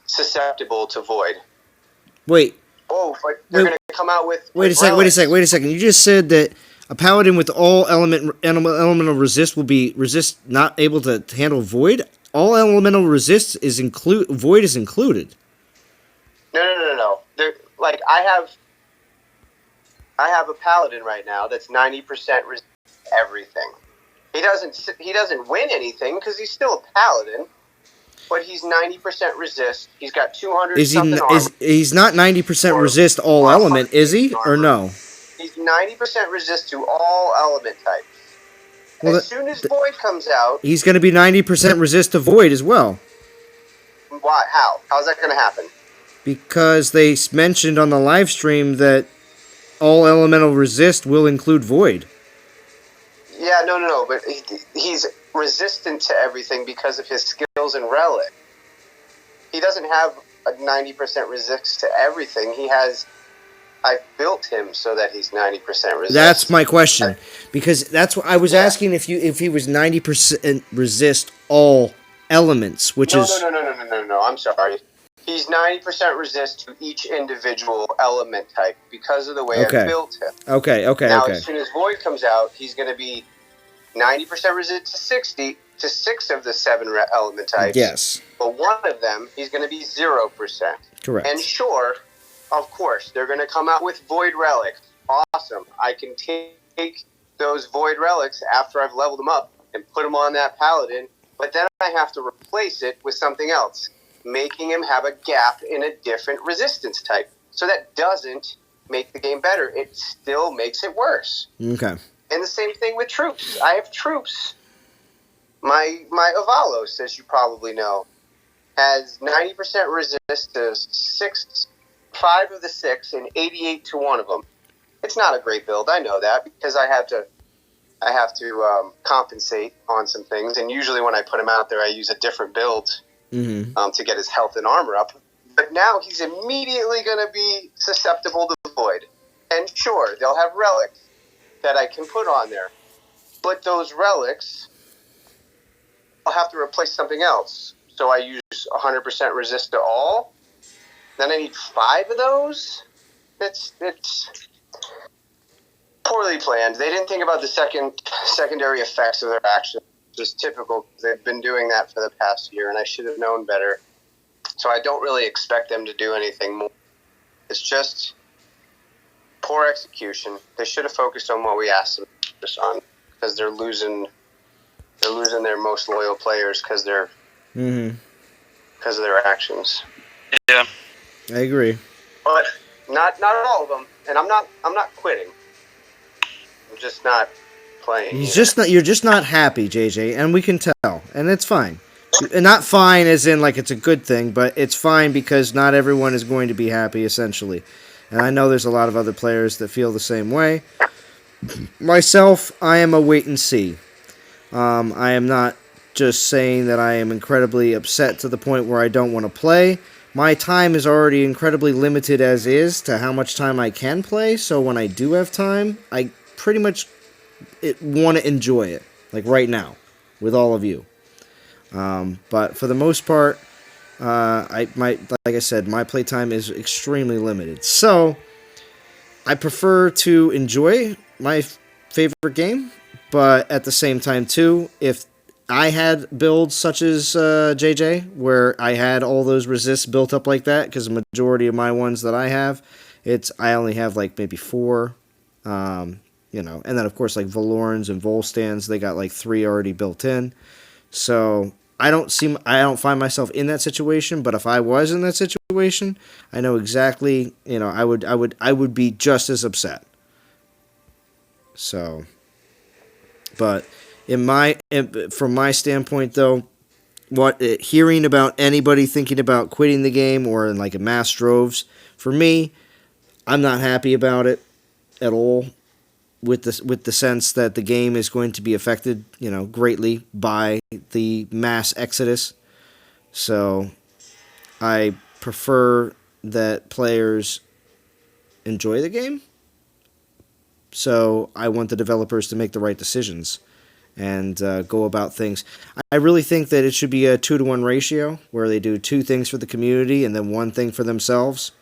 susceptible to void. Wait. Oh, but they're going to come out with... Wait a second. You just said that a paladin with all elemental resist will be not able to handle void? All elemental resist is void is included. No. Like, I have a paladin right now that's 90% resist everything. He doesn't win anything because he's still a paladin, but he's 90% resist. He's got 200 something armor. He's not 90% resist all element, is he? Or no? He's 90% resist to all element types. Well, as soon as void comes out, he's going to be 90% resist to void as well. Why? How? How's that going to happen? Because they mentioned on the live stream that all elemental resist will include void. Yeah, no, but he's resistant to everything because of his skills and relic. He doesn't have a 90% resist to everything. I've built him so that he's 90% resist. That's my question, because that's what I was asking if he was 90% resist all elements, which is... No, I'm sorry. He's 90% resist to each individual element type because of the way I built him. Okay. Now, as soon as Void comes out, he's going to be 90% resist to 6 of the 7 element types. Yes. But one of them, he's going to be 0%. Correct. And sure, of course, they're going to come out with Void Relics. Awesome. I can take those Void Relics after I've leveled them up and put them on that Paladin, but then I have to replace it with something else, making him have a gap in a different resistance type. So that doesn't make the game better. It still makes it worse. Okay. And the same thing with troops. I have troops. My Avalos, as you probably know, has 90% resist to 5 of the 6 and 88 to 1 of them. It's not a great build. I know that because I have to compensate on some things. And usually when I put him out there, I use a different build to get his health and armor up. But now he's immediately going to be susceptible to Void. And sure, they'll have relics that I can put on there. But those relics I'll have to replace something else. So I use 100% resist to all. Then I need 5 of those. It's poorly planned. They didn't think about the secondary effects of their actions, which is typical because they've been doing that for the past year, and I should have known better. So I don't really expect them to do anything more. It's just poor execution. They should have focused on what we asked them to focus on, because they're losing their most loyal players because of their actions. Yeah, I agree. But not all of them, and I'm not quitting. I'm just not playing. You're just not happy, JJ, and we can tell, and it's fine. And not fine as in like it's a good thing, but it's fine because not everyone is going to be happy, essentially. And I know there's a lot of other players that feel the same way. Myself, I am a wait and see. I am not just saying that I am incredibly upset to the point where I don't want to play. My time is already incredibly limited as is to how much time I can play, so when I do have time, I pretty much want to enjoy it, like right now, with all of you. But for the most part, like I said, my playtime is extremely limited. So I prefer to enjoy my favorite game, but at the same time too, if I had builds such as JJ, where I had all those resists built up like that, because the majority of my ones that I have, I only have like maybe 4, and then of course like Valorns and Volstans, they got like 3 already built in. So I don't find myself in that situation, but if I was in that situation, I know exactly, I would be just as upset. So, but from my standpoint though, hearing about anybody thinking about quitting the game or in like a mass droves, for me, I'm not happy about it at all. With the sense that the game is going to be affected, greatly by the mass exodus. So I prefer that players enjoy the game. So I want the developers to make the right decisions and go about things. I really think that it should be a 2-to-1 ratio where they do 2 things for the community and then 1 thing for themselves.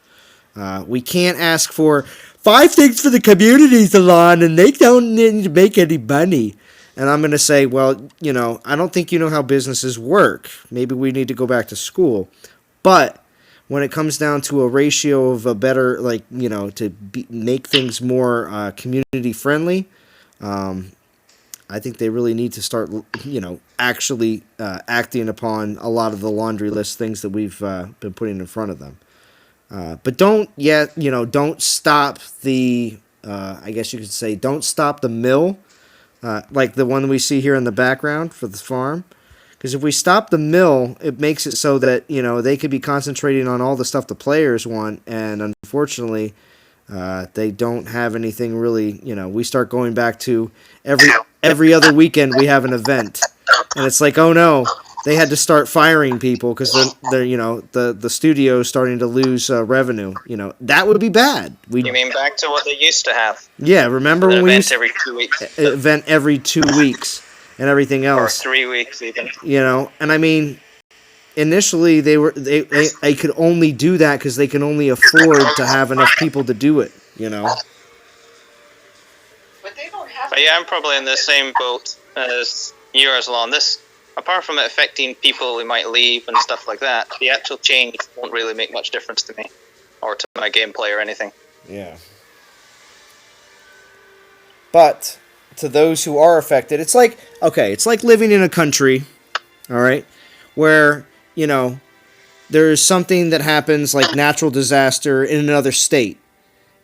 We can't ask for 5 things for the community, Salon, and they don't need to make any money. And I'm going to say, well, I don't think you know how businesses work. Maybe we need to go back to school. But when it comes down to a ratio of a better, make things more community friendly, I think they really need to start, actually acting upon a lot of the laundry list things that we've been putting in front of them. But don't stop the, I guess you could say, don't stop the mill, like the one we see here in the background for the farm. Because if we stop the mill, it makes it so that, they could be concentrating on all the stuff the players want, and unfortunately, they don't have anything really, we start going back to every other weekend we have an event. And it's like, oh no, they had to start firing people because they're the studio's starting to lose revenue. That would be bad. You mean back to what they used to have? Yeah, remember when we used every 2 weeks? Event every 2 weeks and everything else. Or 3 weeks even. And I mean, initially they could only do that because they can only afford to have enough people to do it. But they don't have. But yeah, I'm probably in the same boat as yours, Lon. Apart from it affecting people who might leave and stuff like that, the actual change won't really make much difference to me or to my gameplay or anything. Yeah. But to those who are affected, it's like living in a country, all right, where, there's something that happens like natural disaster in another state.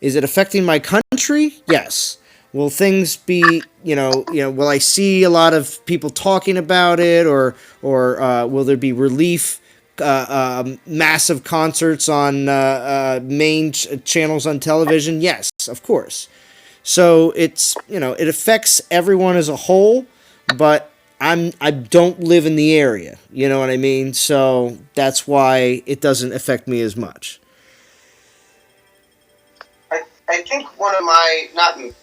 Is it affecting my country? Yes. Will things be, will I see a lot of people talking about it, or will there be relief, massive concerts on main channels on television? Yes, of course. So it's, it affects everyone as a whole, but I don't live in the area, you know what I mean? So that's why it doesn't affect me as much. I think one of my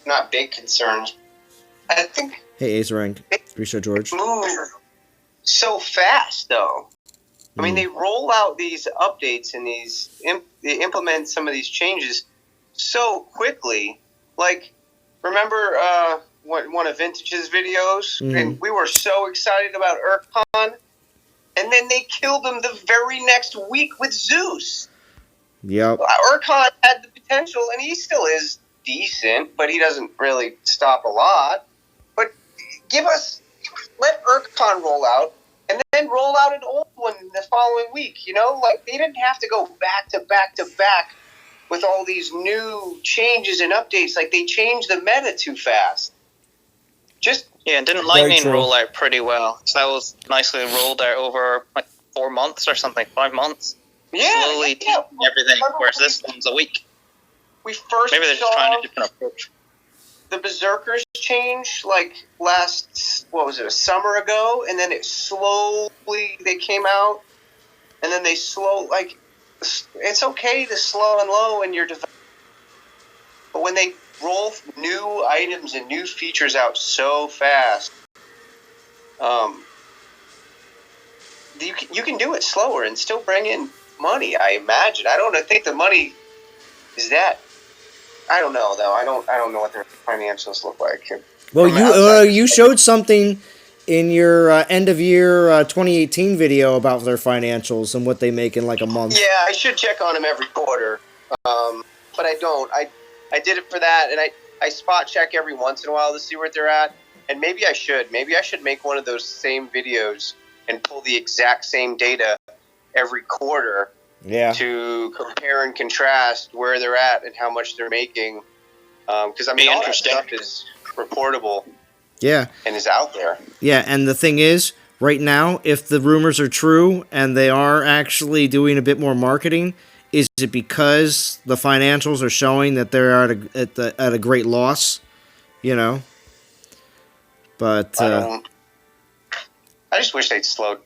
not big concerns. I think. Hey, Azerang, Risha George. so fast, though. I mean, they roll out these updates and they implement some of these changes so quickly. Like, remember one of Vintage's videos? And we were so excited about Urkon, and then they killed him the very next week with Zeus. Yep. Urkon had the potential, and he still is decent, but he doesn't really stop a lot. But let Urkon roll out, and then roll out an old one the following week. You know, like they didn't have to go back to back to back with all these new changes and updates. Like they changed the meta too fast. And didn't Lightning roll out pretty well? So that was nicely rolled out over like 4 months or something, 5 months. Slowly everything. Whereas this one's a week. We first maybe they're just trying a different approach. The Berserkers changed like a summer ago, and then they came out, and then it's okay to slow and low in your development, but when they roll new items and new features out so fast, you can do it slower and still bring in money, I imagine. I don't think the money is that. I don't know though. I don't know what their financials look like. Well, you showed something in your end of year 2018 video about their financials and what they make in like a month. Yeah, I should check on them every quarter, but I don't. I did it for that, and I spot check every once in a while to see where they're at. And maybe I should make one of those same videos and pull the exact same data every quarter. Yeah. To compare and contrast where they're at and how much they're making, because I mean all that stuff is reportable. Yeah. And is out there. Yeah, and the thing is, right now, if the rumors are true and they are actually doing a bit more marketing, is it because the financials are showing that they're at a great loss? You know. But I just wish they'd slow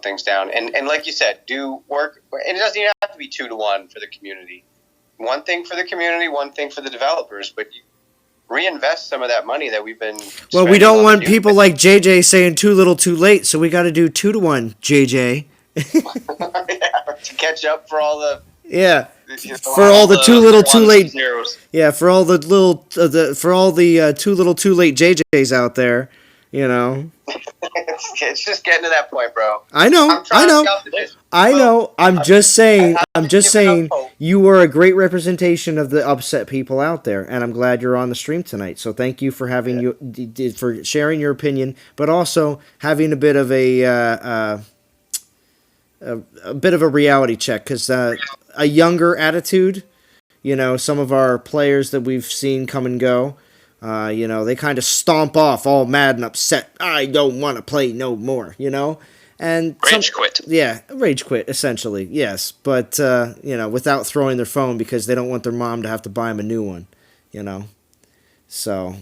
things down. And like you said, do work. And it doesn't even have to be 2-to-1 for the community. One thing for the community, one thing for the developers. But you reinvest some of that money that we've been. Well, we don't want people like JJ saying too little, too late. So we got to do 2-to-1, JJ. To catch up for all the. Yeah. For all the too little, too late. Zeros. Yeah, for all the little, for all the too little, too late JJs out there. You know. It's just getting to that point, bro. I know. I'm just saying. You were a great representation of the upset people out there, and I'm glad you're on the stream tonight. So thank you for for sharing your opinion, but also having a bit of a reality check, because a younger attitude. You know, some of our players that we've seen come and go. They kind of stomp off all mad and upset. I don't want to play no more, And rage quit. Yeah, rage quit, essentially, yes. But, without throwing their phone because they don't want their mom to have to buy them a new one, So.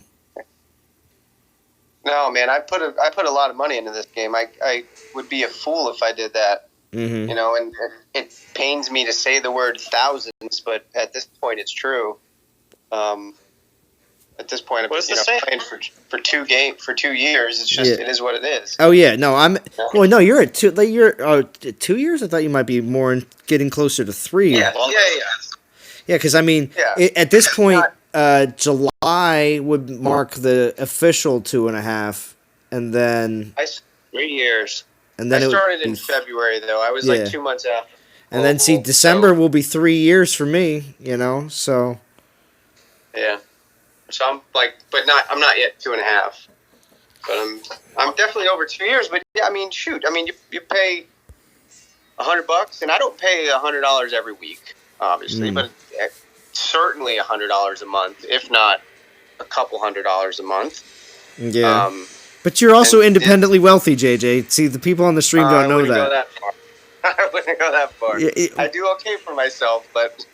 No, man, I put a lot of money into this game. I would be a fool if I did that. Mm-hmm. And it pains me to say the word thousands, but at this point it's true. At this point, I'm playing for 2 years. It's just It is what it is. Oh yeah, no, Well, no, you're at 2. You're 2 years. I thought you might be more getting closer to 3. Yeah. Yeah, because I mean, at this point, July would mark the official 2.5, and then 3 years. And then I started in February though. I was like 2 months after. And then December will be 3 years for me. So. Yeah. So I'm I'm not yet 2.5, but I'm definitely over 2 years. But yeah, I mean, shoot, you pay $100, and I don't pay $100 every week, obviously, but certainly $100 a month, if not a couple $100 a month. Yeah. But you're also independently wealthy, JJ. See, the people on the stream don't know that. I wouldn't go that far. Yeah, I do okay for myself, but.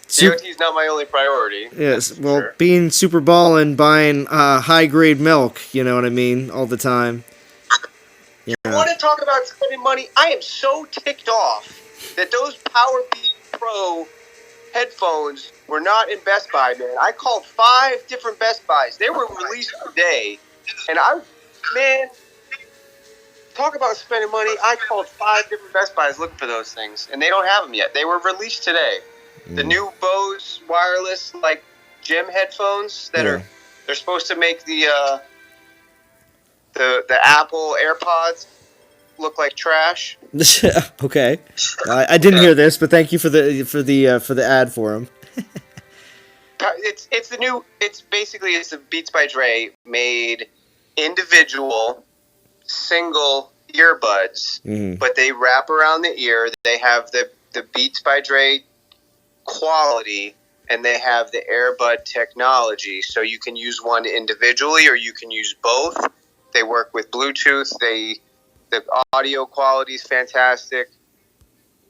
DOT's not my only priority. Yes, well, being Super Ball and buying high-grade milk, you know what I mean, all the time. Yeah. You want to talk about spending money? I am so ticked off that those Powerbeat Pro headphones were not in Best Buy, man. I called 5 different Best Buys. They were released today, and talk about spending money. I called 5 different Best Buys looking for those things, and they don't have them yet. They were released today. The new Bose wireless like gym headphones that are they're supposed to make the Apple AirPods look like trash. Okay, I didn't hear this, but thank you for the ad for them. It's the new. It's the Beats by Dre made individual single earbuds, but they wrap around the ear. They have the Beats by Dre quality, and they have the earbud technology, so you can use one individually or you can use both. They work with Bluetooth. The audio quality is fantastic.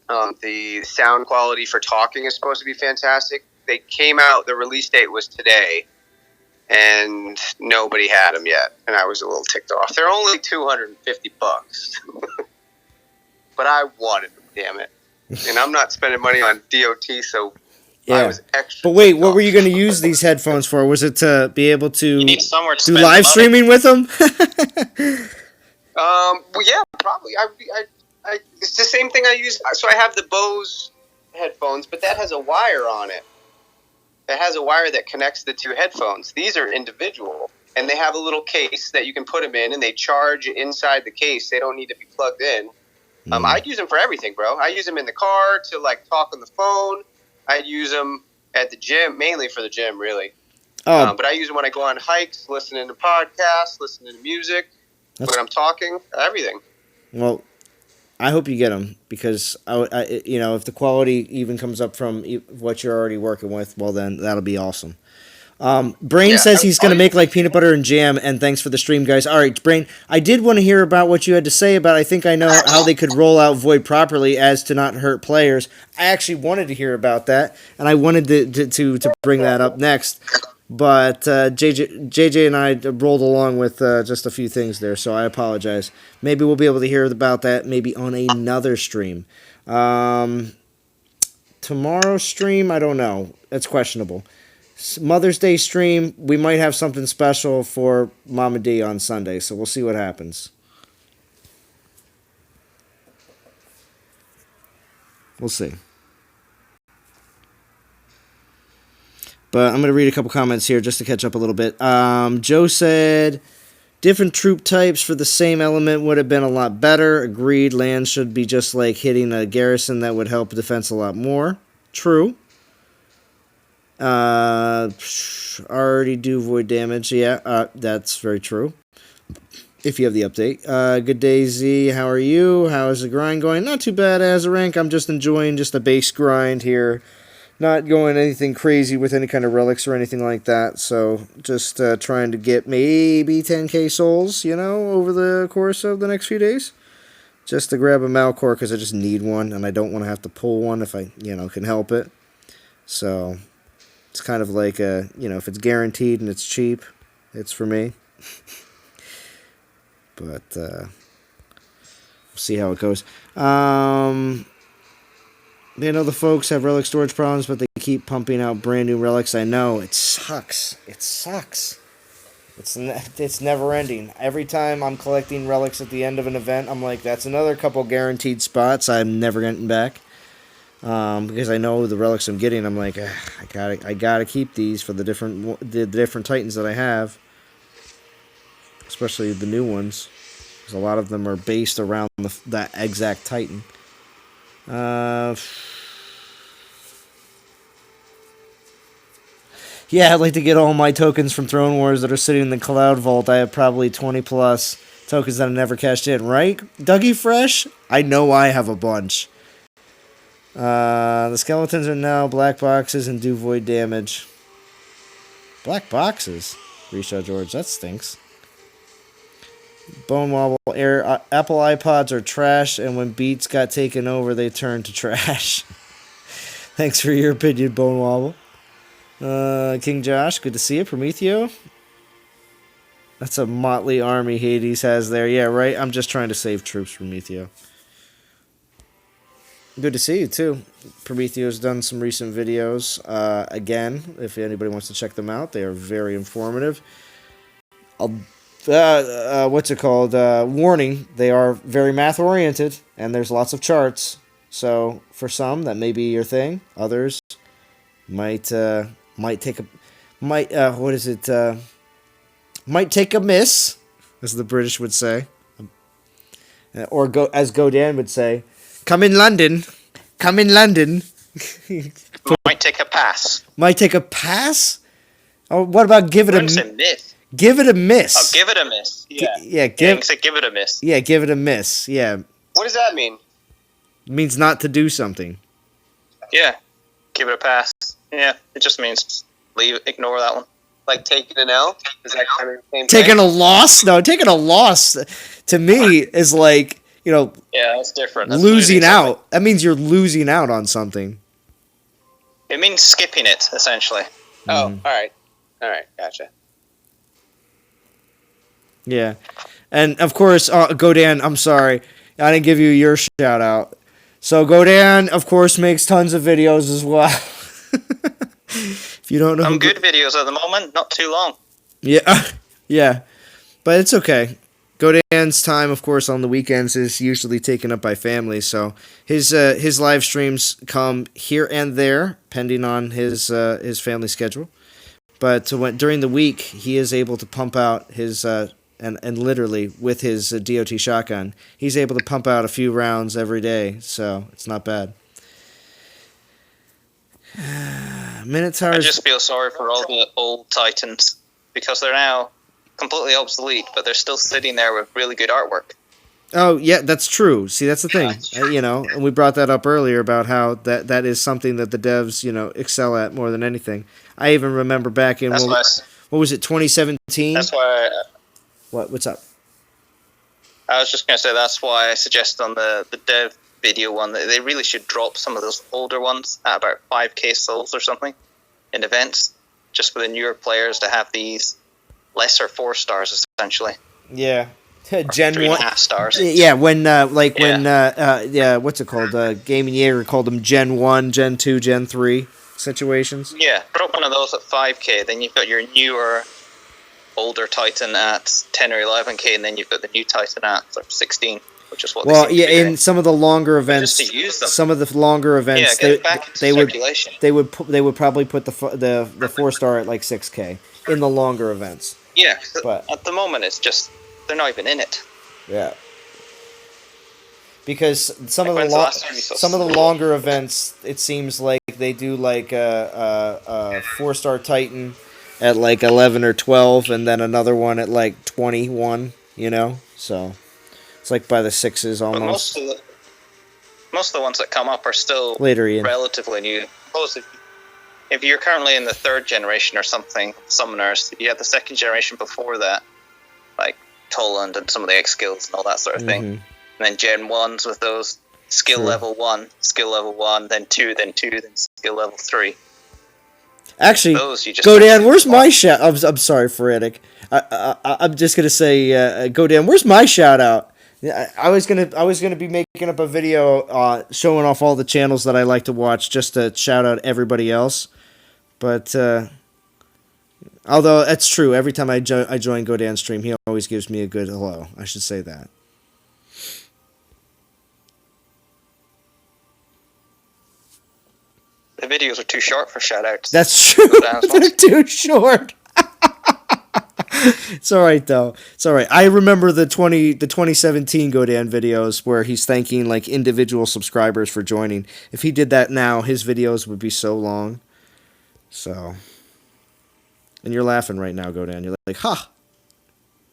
The sound quality for talking is supposed to be fantastic. They came out, the release date was today, and nobody had them yet, and I was a little ticked off. They're only $250, but I wanted them, damn it. And I'm not spending money on DOT, so I was extra. But wait, what were you going to use these headphones for? Was it to be able to need somewhere to do spend live the money. streaming with them? Well, yeah, probably. It's the same thing I use. So I have the Bose headphones, but that has a wire on it. It has a wire that connects the two headphones. These are individual, and they have a little case that you can put them in, and they charge inside the case. They don't need to be plugged in. I'd use them for everything, bro. I use them in the car to like talk on the phone. I'd use them at the gym, mainly for the gym, really. But I use them when I go on hikes, listening to podcasts, listening to music, when I'm talking, everything. Well, I hope you get them, because if the quality even comes up from what you're already working with, well then that'll be awesome. Brain says he's going to make like peanut butter and jam, and thanks for the stream, guys. All right, Brain, I did want to hear about what you had to say about, I think I know how they could roll out Void properly as to not hurt players. I actually wanted to hear about that, and I wanted to bring that up next. But JJ and I rolled along with just a few things there, so I apologize. Maybe we'll be able to hear about that maybe on another stream. Tomorrow's stream, I don't know. That's questionable. Mother's Day stream, we might have something special for Mama D on Sunday, so we'll see what happens. We'll see. But I'm going to read a couple comments here just to catch up a little bit. Joe said, different troop types for the same element would have been a lot better. Agreed, land should be just like hitting a garrison. That would help defense a lot more. True. Already do void damage. Yeah, that's very true. If you have the update. Good day, Z. How are you? How is the grind going? Not too bad as a rank. I'm just enjoying just a base grind here. Not going anything crazy with any kind of relics or anything like that. So just trying to get maybe 10k souls, over the course of the next few days. Just to grab a Malcore because I just need one and I don't want to have to pull one if I, can help it. So it's kind of like, if it's guaranteed and it's cheap, it's for me. But we'll see how it goes. They know the folks have relic storage problems, but they keep pumping out brand new relics. I know. It sucks. It sucks. It's never ending. Every time I'm collecting relics at the end of an event, I'm like, that's another couple guaranteed spots I'm never getting back. Because I know the relics I'm getting, I'm like, I gotta keep these for the different Titans that I have. Especially the new ones. Because a lot of them are based around that exact Titan. Yeah, I'd like to get all my tokens from Throne Wars that are sitting in the Cloud Vault. I have probably 20 plus tokens that I never cashed in, right? Dougie Fresh? I know I have a bunch. The skeletons are now black boxes and do void damage. Black boxes? Reshot George, that stinks. Bone Wobble, Apple iPods are trash, and when Beats got taken over, they turned to trash. Thanks for your opinion, Bone Wobble. King Josh, good to see you. Prometheo. That's a motley army Hades has there. Yeah, right? I'm just trying to save troops, Prometheo. Good to see you, too. Prometheo's done some recent videos. Again, if anybody wants to check them out, they are very informative. what's it called? Warning, they are very math oriented, and there's lots of charts. So for some, that may be your thing. Others might take a might take a miss, as the British would say, or as Godin would say, come in London. Might take a pass. Might take a pass. Oh, what about give it a miss? Give it a miss. Oh, give it a miss. Yeah. Give it a miss. Yeah, give it a miss. Yeah. What does that mean? It means not to do something. Yeah. Give it a pass. Yeah. It just means ignore that one. Like taking an L? Is that kind of the same Taking thing? a loss? No, taking a loss to me is like, Yeah, that's different. That's losing out. That means you're losing out on something. It means skipping it, essentially. Oh, all right, gotcha. Yeah. And of course, Godin, I'm sorry. I didn't give you your shout out. So Godin, of course, makes tons of videos as well. If you don't know, some good videos at the moment, not too long. Yeah, yeah, but it's okay. Godin's time, of course, on the weekends is usually taken up by family, so his live streams come here and there, pending on his family schedule. But during the week, he is able to pump out his and literally with his DOT shotgun, he's able to pump out a few rounds every day, so it's not bad. Minotaurs. I just feel sorry for all the old Titans because they're now completely obsolete, but they're still sitting there with really good artwork. Oh, yeah, that's true. See, that's the thing. And we brought that up earlier about how that is something that the devs, excel at more than anything. I even remember back in, what was it, 2017? That's why... What's up? I was just going to say that's why I suggested on the dev video one that they really should drop some of those older ones at about 5k souls or something in events, just for the newer players to have these lesser 4 stars, essentially. Yeah. Gen 3.5 stars. Yeah, when what's it called? Gaming Jaeger called them Gen 1, Gen 2, Gen 3 situations. Yeah, drop one of those at 5k, then you've got your newer, older Titan at 10 or 11k, and then you've got the new Titan at 16, which is what in some of the longer events, just to use them. Some of the longer events, they would probably put the 4-star at like 6k in the longer events. Yeah, but at the moment it's just they're not even in it. Yeah. Because some of the longer events, it seems like they do like a 4-star Titan at like 11 or 12, and then another one at like 21. So it's like by the 6s almost. But most of the ones that come up are still later in. Relatively new. Suppose if you're currently in the 3rd generation or something, summoners, if you had the 2nd generation before that, like Toland and some of the X skills and all that sort of thing. And then Gen 1s with those skill level 1, then 2, then skill level 3. Actually, Godin, where's my shout? I'm sorry, Foretic. I'm just gonna say, Godin, where's my shout out? I was gonna be making up a video showing off all the channels that I like to watch, just to shout out everybody else. But although that's true, every time I join Godin's stream, he always gives me a good hello. I should say that. The videos are too short for shoutouts. That's true. They're too short. It's all right though. It's all right. I remember the 2017 Godin videos where he's thanking like individual subscribers for joining. If he did that now, his videos would be so long. So, and you're laughing right now, Godin. You're like, ha,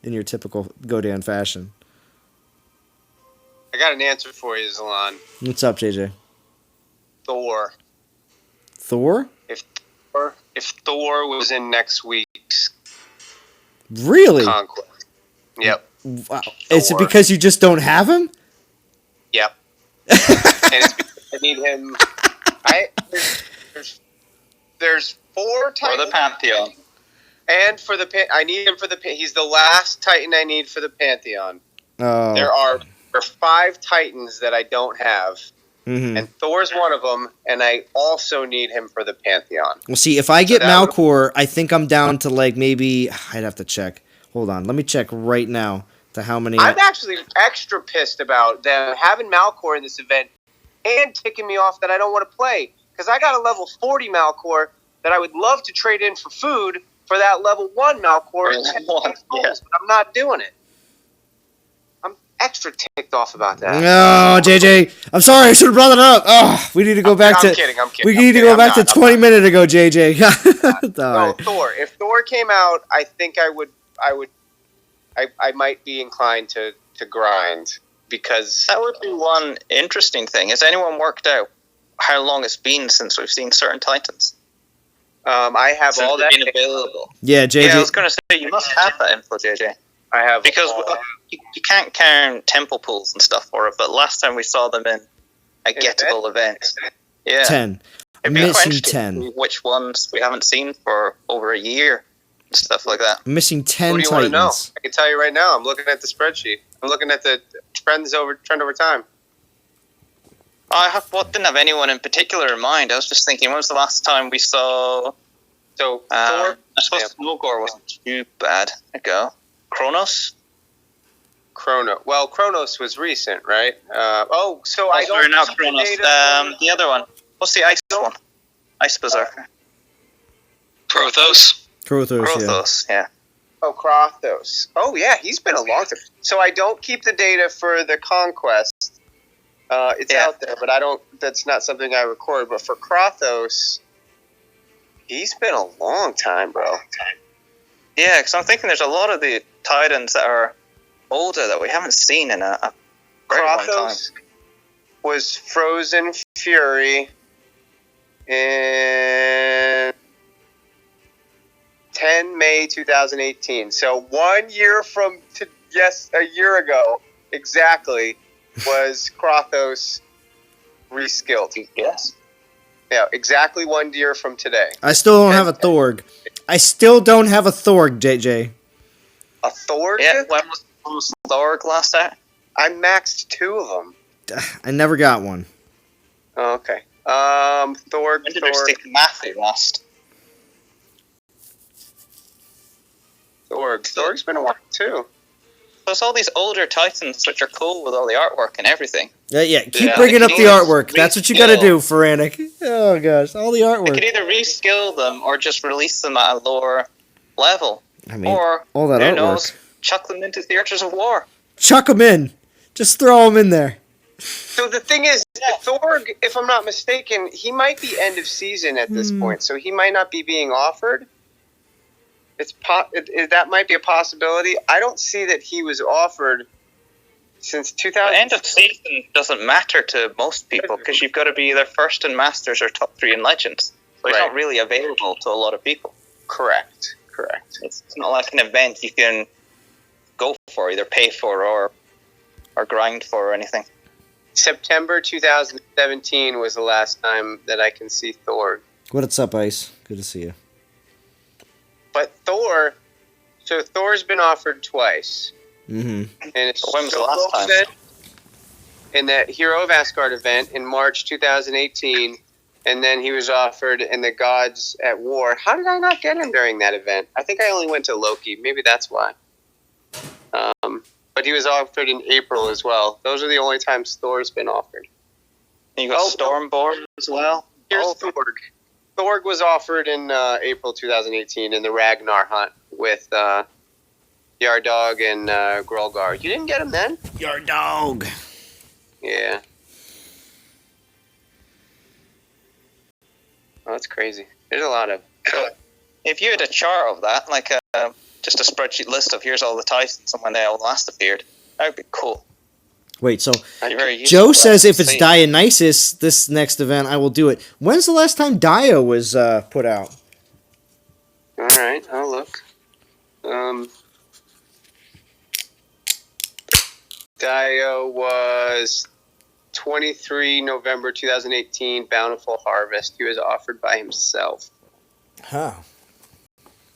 in your typical Godin fashion. I got an answer for you, Zalon. What's up, JJ? Thor. Thor? If Thor was in next week's Really? Conquest. Yep. Wow. Is it because you just don't have him? Yep. And it's because I need him. There's 4 Titans. For the Pantheon. And for the I need him for the he's the last Titan I need for the Pantheon. Oh. There are 5 Titans that I don't have. And Thor's one of them, and I also need him for the Pantheon. Well, see, if I get Malkor, I think I'm down to like maybe I'd have to check. Hold on. Let me check right now to how many. I'm actually extra pissed about them having Malcore in this event and ticking me off that I don't want to play. Because I got a level 40 Malcore that I would love to trade in for food for that level 1 Malcore. But I'm not doing it. I'm extra ticked off about that. No, JJ. I'm sorry. I should have brought it up. Oh, we need to go back to. I'm kidding. We need to go back to 20 minutes ago, JJ. No, Thor. If Thor came out, I think I might be inclined to grind, because that would be one interesting thing. Has anyone worked out how long it's been since we've seen certain Titans? I have since all that been available. Yeah, JJ. Yeah, I was going to say you must have that info, JJ. I have, because you can't count temple pools and stuff for it. But last time we saw them in a gettable event. Yeah, 10. It'd be Missing quite 10. Which ones we haven't seen for over a year. Stuff like that. Missing 10 Who do you Titans. want to know? I can tell you right now. I'm looking at the spreadsheet. I'm looking at the trend over time. Didn't have anyone in particular in mind. I was just thinking, when was the last time we saw? So Thor. I suppose Snowgore wasn't too bad ago. Kronos. Well, Kronos was recent, right? I don't. Sorry, not Kronos. The other one. What's the ice one? Ice Berserker. Prothos. Krothos, yeah. Oh, Krothos. Oh, yeah, he's been a long time. So I don't keep the data for the Conquest. It's out there, but I don't. That's not something I record. But for Krothos, he's been a long time, bro. Yeah, because I'm thinking there's a lot of the Titans that are older that we haven't seen in a very long time. Krothos was Frozen Fury in 10 May 2018. So 1 year from a year ago exactly was Krothos reskilled. Yes. Yeah, exactly 1 year from today. I still don't have a Thorg. JJ. A Thorg? Yeah, when was Thorg last out? I maxed 2 of them. I never got one. Oh, okay. Thorg. When did we stick Matthew last? Thorg's been a while too. So it's all these older Titans which are cool with all the artwork and everything. Yeah. Keep bringing up the artwork. That's what you got to do, Feranic. Oh gosh, all the artwork. They could either reskill them or just release them at a lower level. I mean, or all that who artwork. knows, chuck them into theaters of war. Chuck them in. Just throw them in there. So the thing is, Thorg, if I'm not mistaken, he might be end of season at this point, so he might not be being offered. That might be a possibility. I don't see that he was offered since 2000. The end of season doesn't matter to most people because you've got to be either first in Masters or top 3 in Legends. So it's not really available to a lot of people. Correct. It's not like an event you can go for, either pay for or grind for or anything. September 2017 was the last time that I can see Thor. What's up, Ice? Good to see you. But Thor's been offered twice. Mm-hmm. And it's when was the last time? In that Hero of Asgard event in March 2018, and then he was offered in the Gods at War. How did I not get him during that event? I think I only went to Loki. Maybe that's why. But he was offered in April as well. Those are the only times Thor's been offered. And you got Stormborn as well. Here's Thorg. Thorg was offered in April 2018 in the Ragnar hunt with Yardog and Grolgar. You didn't get him then? Yardog. Yeah. Oh, that's crazy. There's a lot of... If you had a chart of that, like just a spreadsheet list of here's all the Titans and when they all last appeared, that would be cool. Wait, so Joe Joe says if it's Dionysus, this next event, I will do it. When's the last time Dio was put out? All right, I'll look. Dio was 23 November 2018, Bountiful Harvest. He was offered by himself. Huh.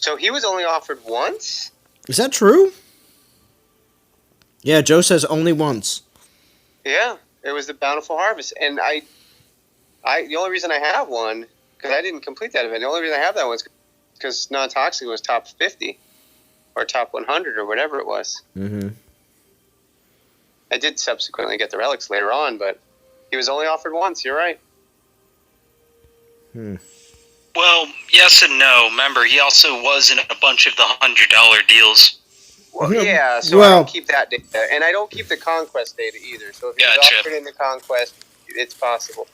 So he was only offered once? Is that true? Yeah, Joe says only once. Yeah, it was the Bountiful Harvest. And I the only reason I have one, because I didn't complete that event, the only reason I have that one is because Non-Toxic was top 50. or top 100 or whatever it was. Mm-hmm. I did subsequently get the relics later on, but he was only offered once. You're right. Well, yes and no. Remember, he also was in a bunch of the $100 deals. Well, yeah, so I don't keep that data, and I don't keep the conquest data either. So if he was offered in the conquest, it's possible.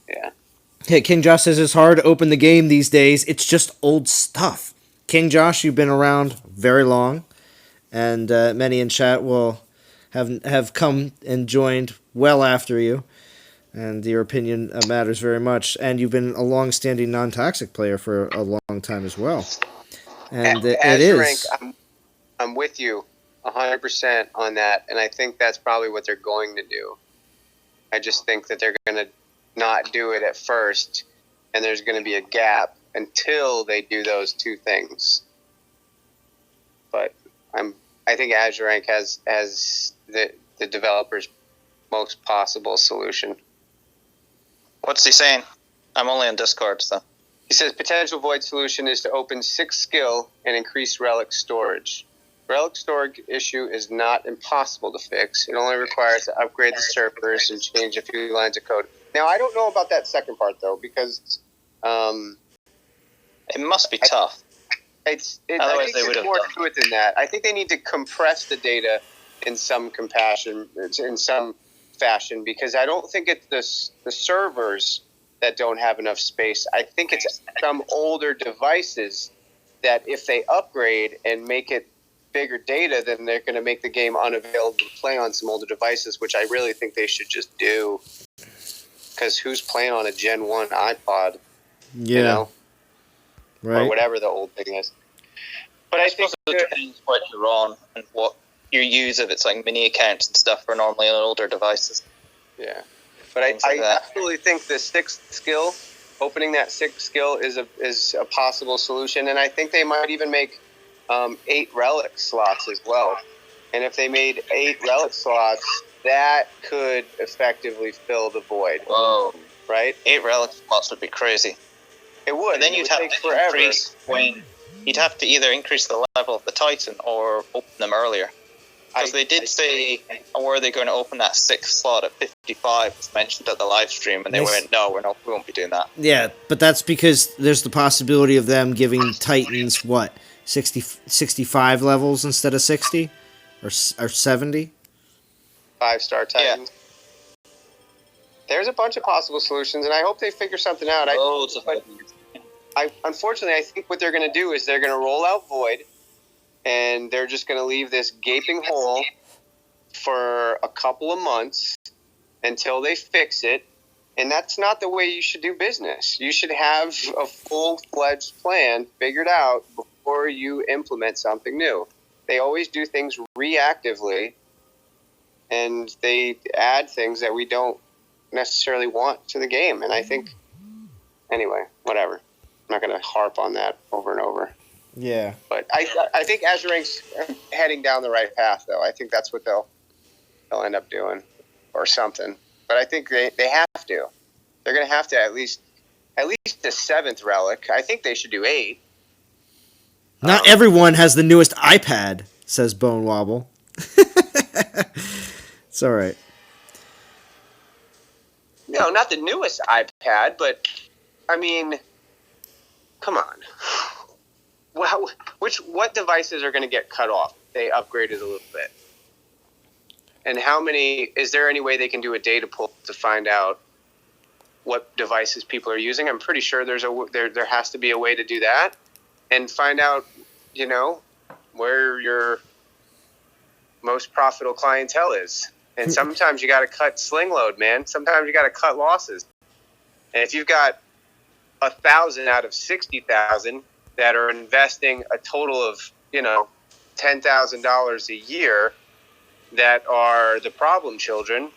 Yeah. Hey, King Josh says it's hard to open the game these days. It's just old stuff. King Josh, you've been around very long, and many in chat will have come and joined well after you, and your opinion matters very much. And you've been a long-standing non-toxic player for a long time as well. And it is. I'm with you 100% on that, and I think that's probably what they're going to do. I just think that they're going to not do it at first, and there's going to be a gap until they do those two things. But I think Azure Rank has the developer's most possible solution. What's he saying? I'm only on Discord, so. He says potential void solution is to open 6 skill and increase relic storage. Relic storage issue is not impossible to fix. It only requires to upgrade the servers and change a few lines of code. Now, I don't know about that second part, though, because... it must be tough. I think there's more to it than that. I think they need to compress the data in some fashion, because I don't think it's the servers that don't have enough space. I think it's some older devices that if they upgrade and make it bigger data, then they're going to make the game unavailable to play on some older devices, which I really think they should just do. Because who's playing on a Gen 1 iPod? Yeah. You know? Right. Or whatever the old thing is. But I think it depends what you're on and what you use, if it's like mini accounts and stuff are normally on older devices. Yeah. But I absolutely think the 6th skill, opening that 6th skill is a possible solution, and I think they might even make 8 relic slots as well. And if they made 8 relic slots, that could effectively fill the void. Whoa. Right? 8 relic slots would be crazy. It would. But then you'd have to increase you'd have to either increase the level of the Titan or open them earlier. Because they did say, were they going to open that 6th slot at 55, as mentioned at the live stream, and they went, no, we won't be doing that. Yeah, but that's because there's the possibility of them giving Titans, 65 levels instead of 60? Or 70? 5-star Titans. Yeah. There's a bunch of possible solutions, and I hope they figure something out. Unfortunately, I think what they're going to do is they're going to roll out Void, and they're just going to leave this gaping hole for a couple of months until they fix it. And that's not the way you should do business. You should have a full-fledged plan figured out before you implement something new. They always do things reactively, and they add things that we don't necessarily want to the game. And I think, anyway, whatever. I'm not going to harp on that over and over. Yeah. But I think Azure Rank's heading down the right path, though. I think that's what they'll end up doing, or something. But I think they have to. They're going to have to at least the 7th relic. I think they should do 8. Not everyone has the newest iPad, says Bone Wobble. It's all right. No, not the newest iPad, but I mean, come on. Well, what devices are going to get cut off? They upgraded a little bit. And is there any way they can do a data pull to find out what devices people are using? I'm pretty sure there has to be a way to do that and find out, where your most profitable clientele is. And sometimes you got to cut sling load, man. Sometimes you got to cut losses. And if you've got 1,000 out of 60,000 that are investing a total of, $10,000 a year that are the problem children,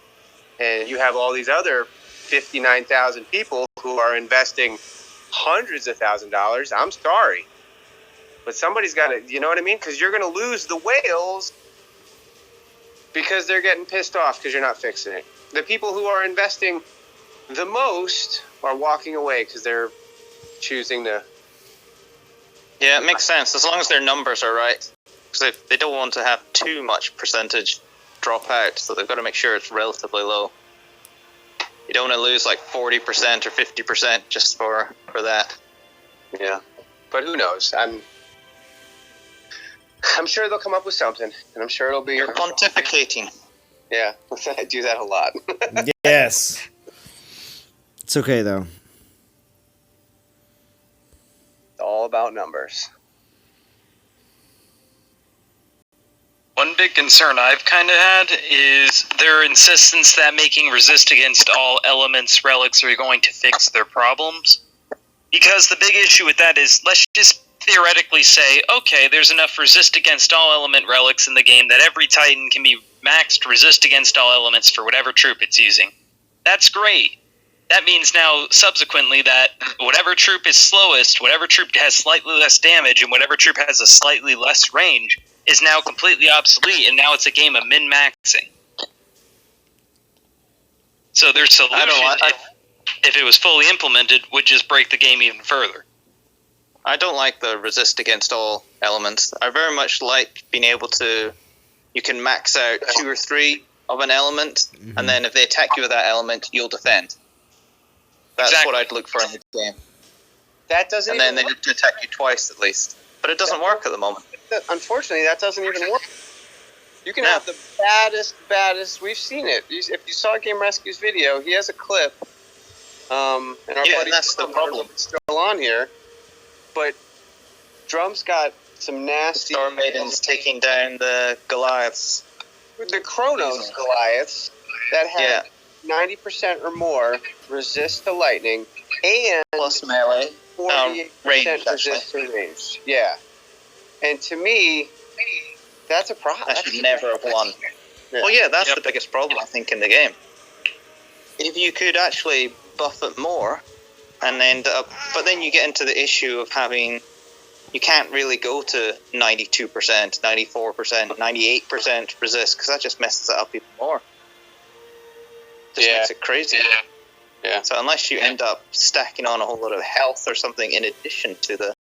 and you have all these other 59,000 people who are investing hundreds of $1,000s, I'm sorry. But somebody's got to, you know what I mean? Because you're going to lose the whales because they're getting pissed off because you're not fixing it. The people who are investing the most are walking away because they're choosing to. Yeah, it makes sense as long as their numbers are right. Because they don't want to have too much percentage drop out, so they've got to make sure it's relatively low. You don't want to lose like 40% or 50% just for that. Yeah, but who knows? I'm sure they'll come up with something, and I'm sure it'll be. You're pontificating. Yeah, I do that a lot. Yes. It's okay, though. It's all about numbers. One big concern I've kind of had is their insistence that making resist against all elements relics are going to fix their problems. Because the big issue with that is, let's just theoretically say, okay, there's enough resist against all element relics in the game that every Titan can be maxed resist against all elements for whatever troop it's using. That's great. That means now, subsequently, that whatever troop is slowest, whatever troop has slightly less damage, and whatever troop has a slightly less range is now completely obsolete, and now it's a game of min-maxing. So their solution, if it was fully implemented, would just break the game even further. I don't like the resist against all elements. I very much like being able to... You can max out 2 or 3 of an element, and then if they attack you with that element, you'll defend. That's what I'd look for in the game. That doesn't. And then they have to attack you twice at least. But it doesn't work at the moment. Unfortunately, that doesn't even work. You can have the baddest. We've seen it. If you saw Game Rescue's video, he has a clip. And our buddy that's the problem. Is still on here, but Drum's got some nasty. Storm Maiden's taking down the Goliaths. The Chronos Goliaths that have 90% or more resist to lightning and plus melee, 48% resist to range. Yeah. And to me, that's a problem. That should never have won. Yeah. Well, yeah, that's the biggest problem, I think, in the game. If you could actually buff it more, and end up... But then you get into the issue of having... You can't really go to 92%, 94%, 98% resist, because that just messes it up even more. Just makes it crazy. Yeah. So unless you end up stacking on a whole lot of health or something in addition to the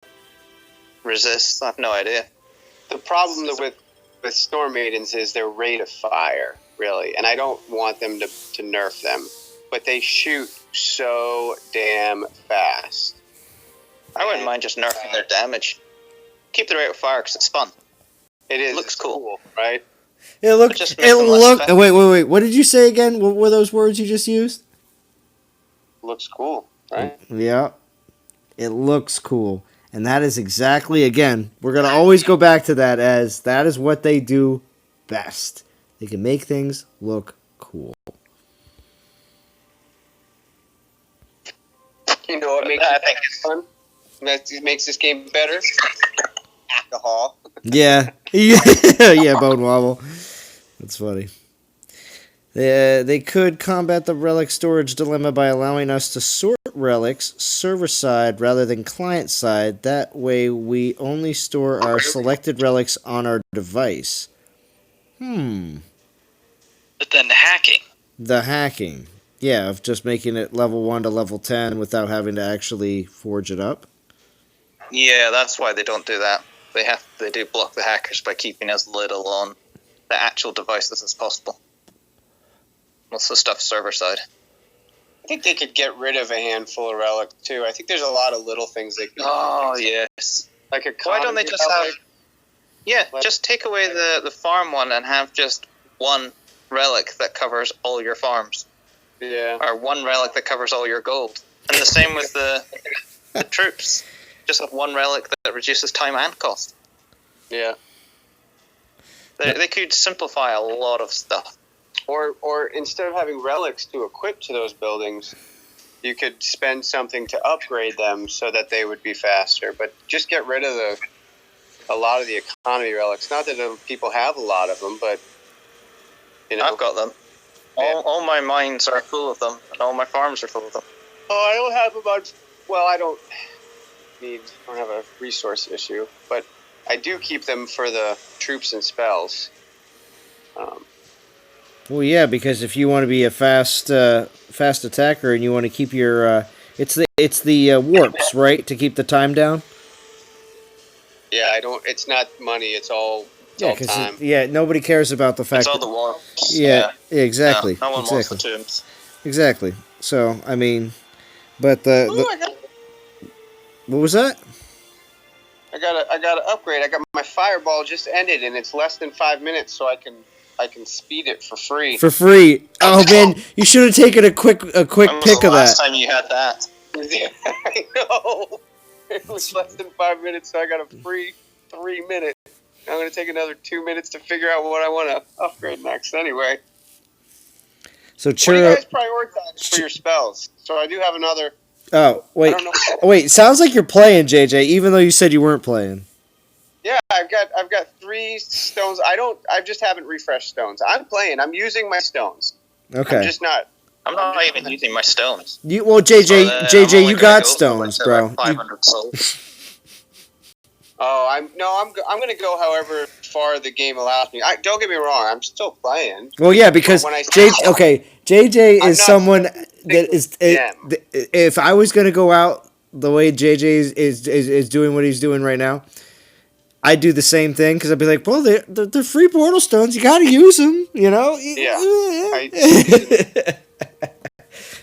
resist, I have no idea. The problem with Storm Maidens is their rate of fire, really. And I don't want them to nerf them. But they shoot so damn fast. I wouldn't mind just nerfing their damage. Keep the rate of fire because it's fun. It is. It looks cool, right? It looked. Wait. What did you say again? What were those words you just used? Looks cool, right? Yeah. It looks cool. And that is exactly, again, we're going to always go back to that as that is what they do best. They can make things look cool. You know what makes it fun? That makes this game better? Alcohol. Yeah. Yeah, Bone Wobble. That's funny. They could combat the relic storage dilemma by allowing us to sort relics server-side rather than client-side. That way we only store our selected relics on our device. But then hacking. The hacking. Yeah, of just making it level 1 to level 10 without having to actually forge it up. Yeah, that's why they don't do that. They do block the hackers by keeping as little on the actual devices as possible. Most of the stuff server side. I think they could get rid of a handful of relic too. I think there's a lot of little things they can. Oh yes. Like a. Why don't they just have? Yeah, just take away the farm one and have just one relic that covers all your farms. Yeah. Or one relic that covers all your gold. And the same with the troops. Just have one relic that reduces time and cost. Yeah. They could simplify a lot of stuff. Or instead of having relics to equip to those buildings, you could spend something to upgrade them so that they would be faster. But just get rid of a lot of the economy relics. Not that people have a lot of them, but you know. I've got them. All my mines are full of them, and all my farms are full of them. Oh, I don't have a bunch. Well, I don't have a resource issue, but I do keep them for the troops and spells. Well, yeah, because if you want to be a fast attacker and you want to keep your It's the warps, right, to keep the time down. Yeah, I don't. It's not money. It's all time. Nobody cares about the fact. It's all the warps. Yeah, exactly. No one wants the exactly. tombs. Exactly. So I mean, but what was that? I got to upgrade. I got my fireball just ended, and it's less than 5 minutes, so I can speed it for free. For free. Oh man, you should have taken a quick pick of that. Last time you had that. Yeah, I know. It was less than 5 minutes, so I got a free 3 minutes. I'm going to take another 2 minutes to figure out what I want to upgrade next anyway. So what do you guys prioritize for your spells? So I do have another... Oh, wait. Wait, sounds like you're playing, JJ, even though you said you weren't playing. Yeah, I've got 3 stones. I just haven't refreshed stones. I'm playing. I'm using my stones. Okay. I'm just not... I'm not even using my stones. JJ, you got stones, bro. 500 souls. Oh, I'm going to go however far the game allows me. Don't get me wrong, I'm still playing. Well, yeah, because JJ is someone that is. If I was going to go out the way JJ is doing what he's doing right now, I'd do the same thing because I'd be like, well, they're free portal stones. You got to use them, you know. Yeah.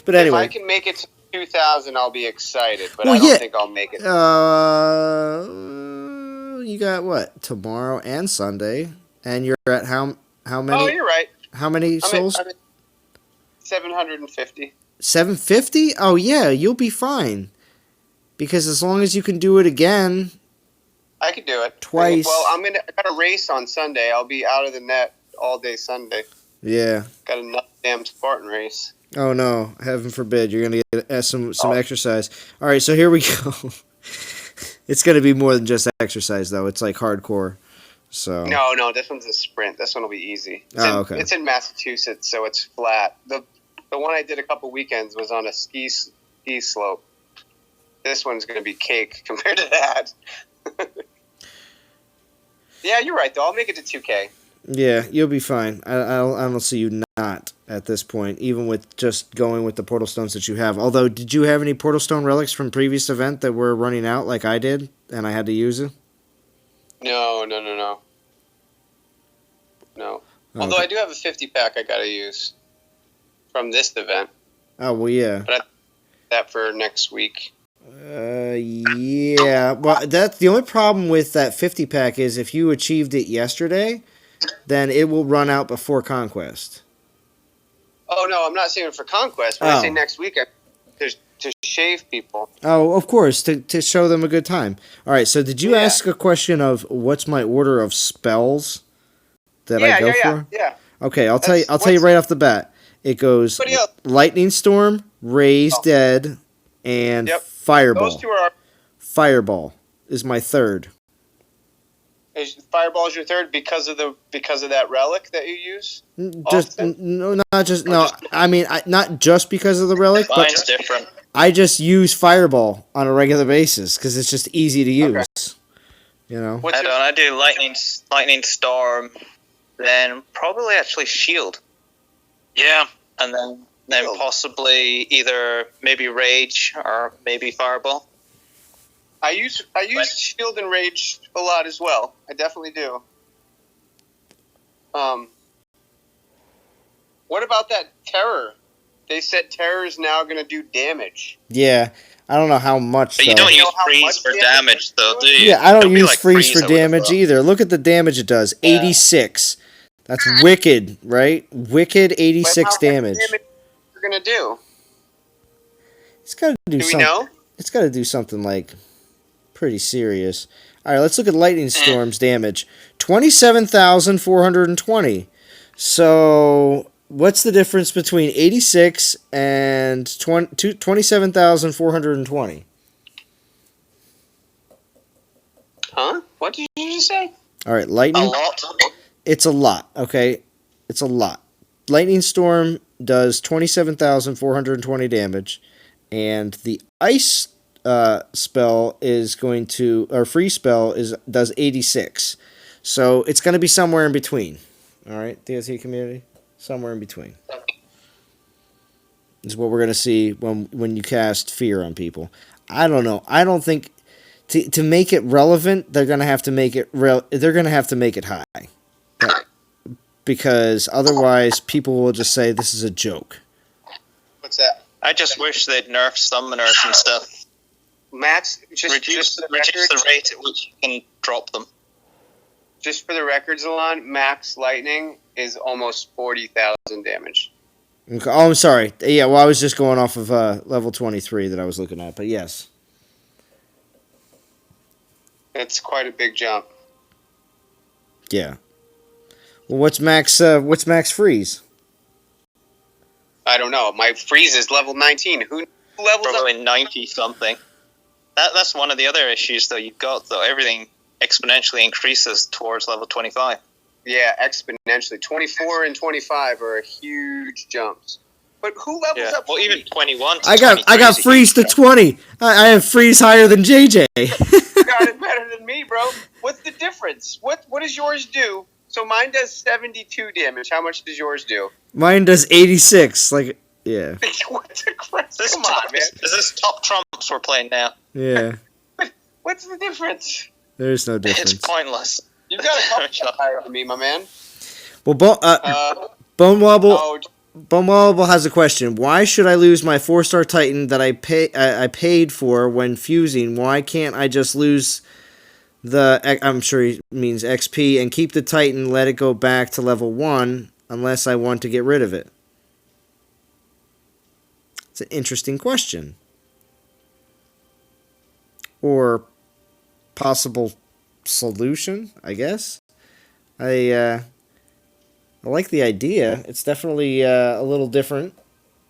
But anyway, if I can make it to 2,000, I'll be excited. But I don't think I'll make it. You got what? Tomorrow and Sunday, and you're at how many? Oh, you're right. How many souls? I'm at 750. 750? Oh yeah, you'll be fine. Because as long as you can do it again, I could do it twice. Well, I got a race on Sunday. I'll be out of the net all day Sunday. Yeah. Got a damn Spartan race. Oh no! Heaven forbid you're gonna get some exercise. All right, so here we go. It's gonna be more than just exercise, though. It's like hardcore. So no, this one's a sprint. This one will be easy. Okay. It's in Massachusetts, so it's flat. The one I did a couple weekends was on a ski slope. This one's gonna be cake compared to that. Yeah, you're right, though. I'll make it to 2K. Yeah, you'll be fine. I don't see you not at this point, even with just going with the portal stones that you have. Although, did you have any portal stone relics from previous event that were running out like I did, and I had to use it? No. Although I do have a 50-pack I gotta use from this event. Oh, well, yeah. But that for next week. Yeah. Well, that's the only problem with that 50-pack is if you achieved it yesterday, then it will run out before Conquest. Oh, no, I'm not saying it for Conquest. When I say next week, there's to shave people. Oh, of course, to show them a good time. All right, so did you ask a question of what's my order of spells that I go for? Yeah. Okay, I'll tell you right off the bat. It goes Lightning Storm, Raise Dead, and Fireball. Those two are... Fireball is my third. Fireball is your third because of that relic that you use? I mean, not just because of the relic, but mine's different. I just use Fireball on a regular basis because it's just easy to use. Okay. You know. I do lightning storm, then probably actually shield. Yeah, and then possibly either maybe rage or maybe fireball. I use shield and rage a lot as well. I definitely do. What about that terror? They said terror is now going to do damage. Yeah, I don't know how much. But you don't use freeze for damage, though, do you? Yeah, I don't use freeze for damage either. Look at the damage it does. 86. That's wicked, right? Wicked 86 damage. Damage you're going to do? It's got to do something. We know? It's got to do something like pretty serious. All right, let's look at Lightning Storm's damage. 27,420. So, what's the difference between 86 and 27,420? Huh? What did you just say? All right, Lightning. A lot. It's a lot, okay? It's a lot. Lightning Storm does 27,420 damage, and the Ice spell is going to, or free spell does 86. So it's going to be somewhere in between. All right, DSC community, somewhere in between. is what we're going to see when you cast fear on people. I don't know. I don't think to make it relevant, they're going to have to make it they're going to have to make it high. Because otherwise people will just say this is a joke. What's that? I just wish they'd nerf summoners and stuff. Max, Reduce the rate at which you can drop them. Just for the record, Zalon, max lightning is almost 40,000 damage. Okay. Oh, I'm sorry. Yeah, well, I was just going off of level 23 that I was looking at, but yes. That's quite a big jump. Yeah. Well, what's max freeze? I don't know. My freeze is level 19. Who levels Probably up? 90 something. That's one of the other issues though you've got though. Everything exponentially increases towards level 25. Yeah, exponentially. 24 and 25 are huge jumps. But who levels up? Well, even 21. I got freeze to 20. I have freeze higher than JJ. You got it better than me, bro. What's the difference? What does yours do? So mine does 72 damage. How much does yours do? Mine does 86. Like, yeah. What the crap? Come on, man. Is this top trumps we're playing now? Yeah. What's the difference? There's no difference. It's pointless. You've got a couple higher than me, my man. Well, Bone Wobble has a question. Why should I lose my 4-star Titan that I paid for when fusing? Why can't I just lose I'm sure he means XP, and keep the Titan, let it go back to level 1 unless I want to get rid of it? It's an interesting question. Or possible solution, I guess. I like the idea. It's definitely a little different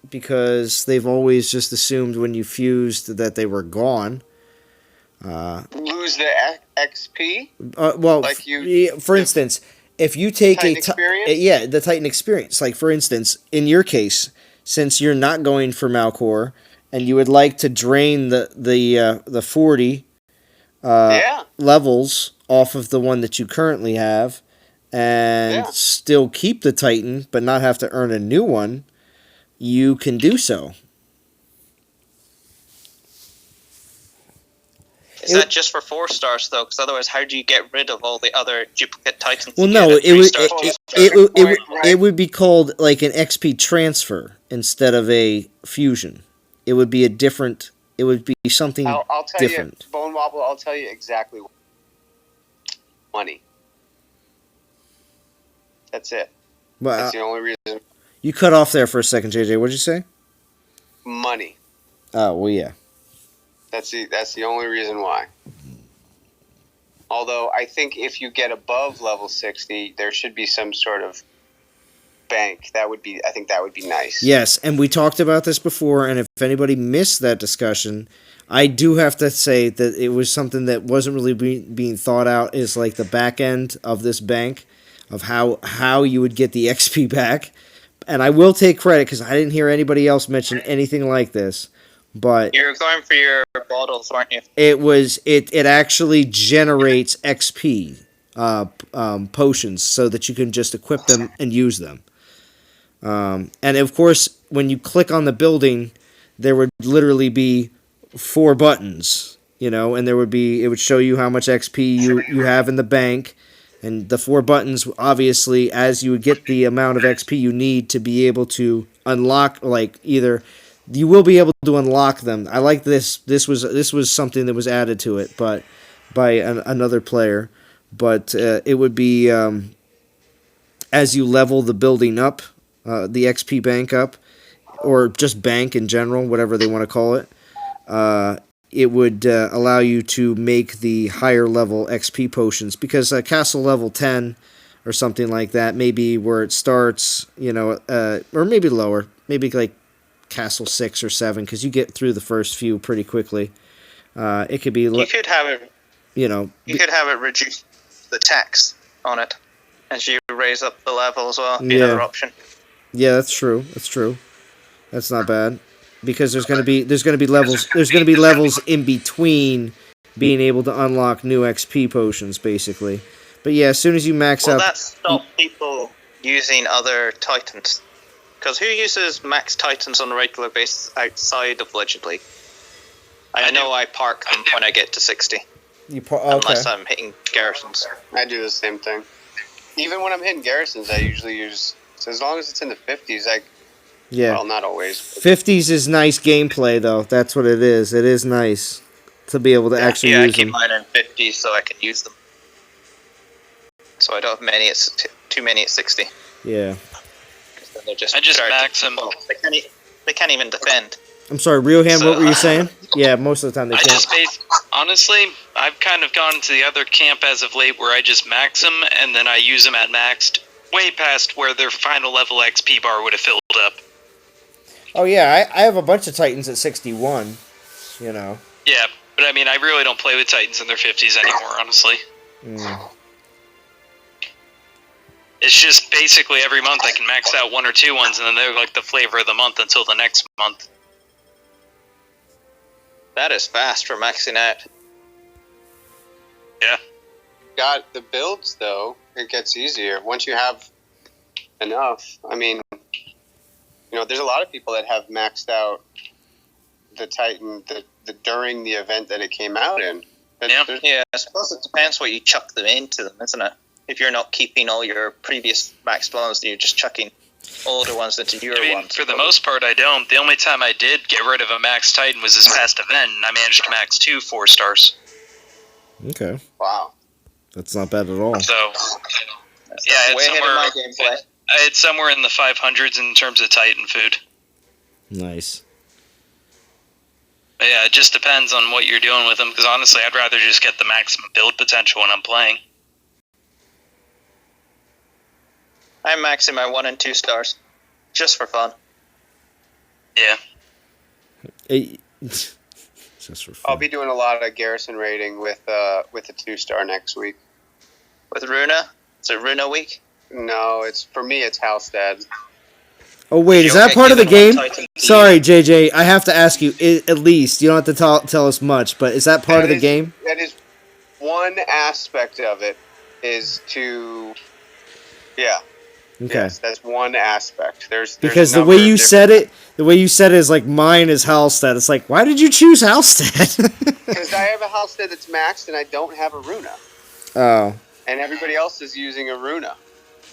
because they've always just assumed when you fused that they were gone. Lose the XP? Well, like for instance, if you take Titan experience? the Titan experience. Like, for instance, in your case, since you're not going for Malcor and you would like to drain the 40 levels off of the one that you currently have and still keep the Titan but not have to earn a new one, you can do so. Is that just for 4 stars though? Because otherwise, how do you get rid of all the other duplicate Titans? Well, no, it would be called like an XP transfer instead of a fusion. It would be a different. It would be something I'll tell different. You, Bone Wobble, I'll tell you exactly. Money. That's it. Well, that's the only reason. You cut off there for a second, JJ. What did you say? Money. Oh, well, yeah. That's the only reason why. Although I think if you get above level 60, there should be some sort of bank. I think that would be nice. Yes, and we talked about this before, and if anybody missed that discussion, I do have to say that it was something that wasn't really being thought out, is like the back end of this bank, of how you would get the XP back. And I will take credit, because I didn't hear anybody else mention anything like this. But you were going for your bottles, weren't you? It actually generates XP potions so that you can just equip them and use them. And of course, when you click on the building, there would literally be 4 buttons, and it would show you how much XP you have in the bank, and the 4 buttons, obviously, as you would get the amount of XP you need to be able to unlock, like either. You will be able to unlock them. I like this. This was something that was added to it, but by another player. But it would be as you level the building up, the XP bank up, or just bank in general, whatever they want to call it. It would allow you to make the higher level XP potions, because castle level 10 or something like that, maybe where it starts, or maybe lower, maybe like Castle 6 or 7, because you get through the first few pretty quickly. It could be. You could have it. You could have it reduce the tax on it as you raise up the level as well. The other option. Yeah, that's true. That's true. That's not bad, because there's gonna be levels. There's gonna be levels in between being able to unlock new XP potions, basically. But yeah, as soon as you max out. Will that stop people using other Titans? Because who uses max Titans on a regular basis outside of Legend League? I know I park them when I get to 60. Okay. Unless I'm hitting garrisons. I do the same thing. Even when I'm hitting garrisons, I usually use... So as long as it's in the 50s, Yeah. Well, not always. 50s is nice gameplay, though. That's what it is. It is nice to be able to actually use I keep them. mine in 50 so I can use them. So I don't have too many at 60. Yeah. Then they're just I just max them. They can't even defend. I'm sorry, Real Hand, what were you saying? Yeah, most of the time they can't. Honestly, I've kind of gone to the other camp as of late where I just max them, and then I use them at maxed, way past where their final level XP bar would have filled up. Oh, yeah, I have a bunch of Titans at 61, you know. Yeah, but I mean, I really don't play with Titans in their 50s anymore, honestly. It's just basically every month I can max out 1 or 2 ones, and then they're like the flavor of the month until the next month. That is fast for maxing out. Yeah. Got the builds, though, it gets easier. Once you have enough, I mean, there's a lot of people that have maxed out the Titan during the event that it came out in. Yeah, I suppose it depends what you chuck them into them, isn't it? If you're not keeping all your previous max bones, you're just chucking older ones into your ones. For the most part, I don't. The only time I did get rid of a max Titan was this past event, and I managed to max 2 4-stars. Okay. Wow. That's not bad at all. So, yeah, it's somewhere in the 500s in terms of Titan food. Nice. But yeah, it just depends on what you're doing with them, because honestly, I'd rather just get the maximum build potential when I'm playing. I'm maxing my 1 and 2 stars, just for fun. Yeah. Just for fun. I'll be doing a lot of garrison raiding with a 2-star next week. With Runa? Is it Runa week? No, for me it's Halstead. Oh, wait, is that part of the game? Sorry, JJ, I have to ask you, at least. You don't have to tell us much, but is that part of the game? That is one aspect of it, is to... Yeah. Okay. Yes, that's one aspect. There's because the way you said it is like mine is Halstead. It's like, why did you choose Halstead? Because I have a Halstead that's maxed and I don't have a Runa. Oh. And everybody else is using a Runa.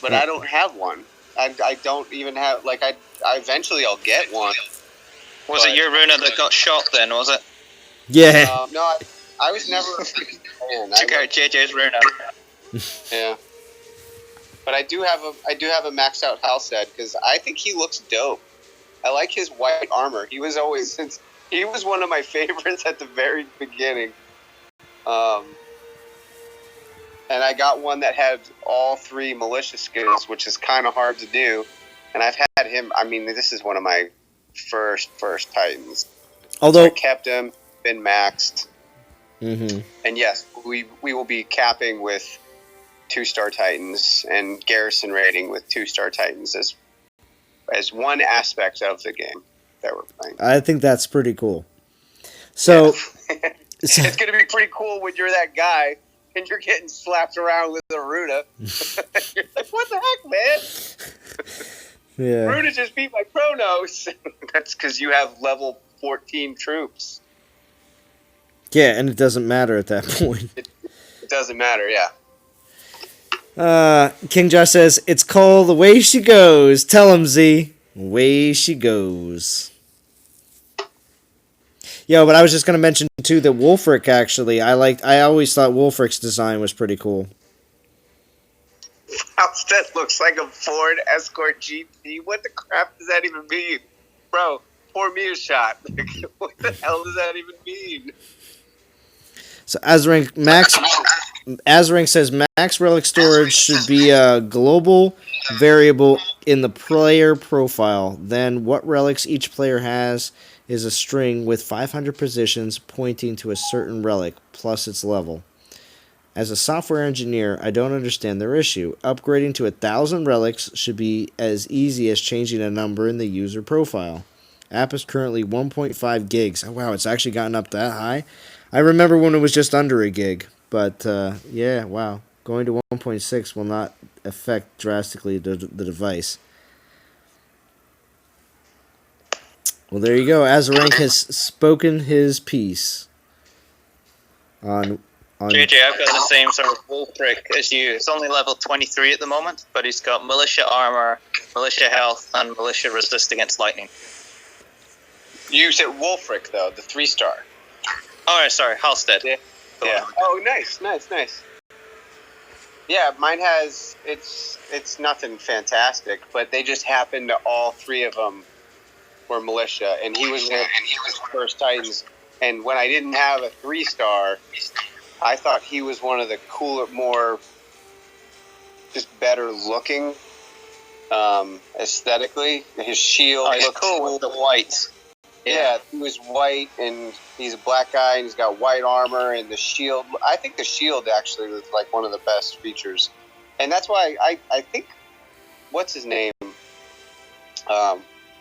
But I don't have one. I don't even have, I eventually I'll get one. Was it your Runa that got shot then, was it? Yeah. No, I was never a freaking fan. Took out JJ's Runa. Yeah. But I do have a maxed out Halstead because I think he looks dope. I like his white armor. He was one of my favorites at the very beginning. And I got one that had all 3 militia skills, which is kind of hard to do. And I've had him. I mean, this is one of my first Titans. Although so I kept him, been maxed. Mm-hmm. And yes, we will be capping with 2-star Titans and garrison raiding with 2-star Titans as one aspect of the game that we're playing. I think that's pretty cool. So yeah. It's going to be pretty cool when you're that guy and you're getting slapped around with a Runa. You're like, what the heck, man? Yeah. Runa just beat my Chronos. That's because you have level 14 troops. Yeah, and it doesn't matter at that point. It doesn't matter, yeah. King Josh says, it's called The Way She Goes. Tell him, Z. Way She Goes. Yo, but I was just going to mention, too, that Wolfric, actually, I always thought Wolfric's design was pretty cool. Halstead looks like a Ford Escort GT. What the crap does that even mean? Bro, pour me a shot. What the hell does that even mean? So Azrank says max relic storage should be a global variable in the player profile. Then what relics each player has is a string with 500 positions pointing to a certain relic plus its level. As a software engineer, I don't understand their issue. Upgrading to 1,000 relics should be as easy as changing a number in the user profile. App is currently 1.5 gigs. Oh, wow, it's actually gotten up that high. I remember when it was just under a gig, but yeah, wow. Going to 1.6 will not affect drastically the device. Well, there you go. Azarank has spoken his piece on JJ, I've got the same sort of Wolfric as you. It's only level 23 at the moment, but he's got militia armor, militia health, and militia resist against lightning. You said Wolfric, though, the 3-star. Oh, sorry, Halstead. Yeah. Oh, nice. Yeah, mine has, it's nothing fantastic, but they just happened to all 3 of them were militia, and he was one of the first Titans. And when I didn't have a 3-star, I thought he was one of the cooler, more, just better looking, aesthetically. His shield looks cool with the white. Yeah, he was white, and he's a black guy, and he's got white armor, and the shield. I think the shield actually was like one of the best features, and that's why I think, what's his name?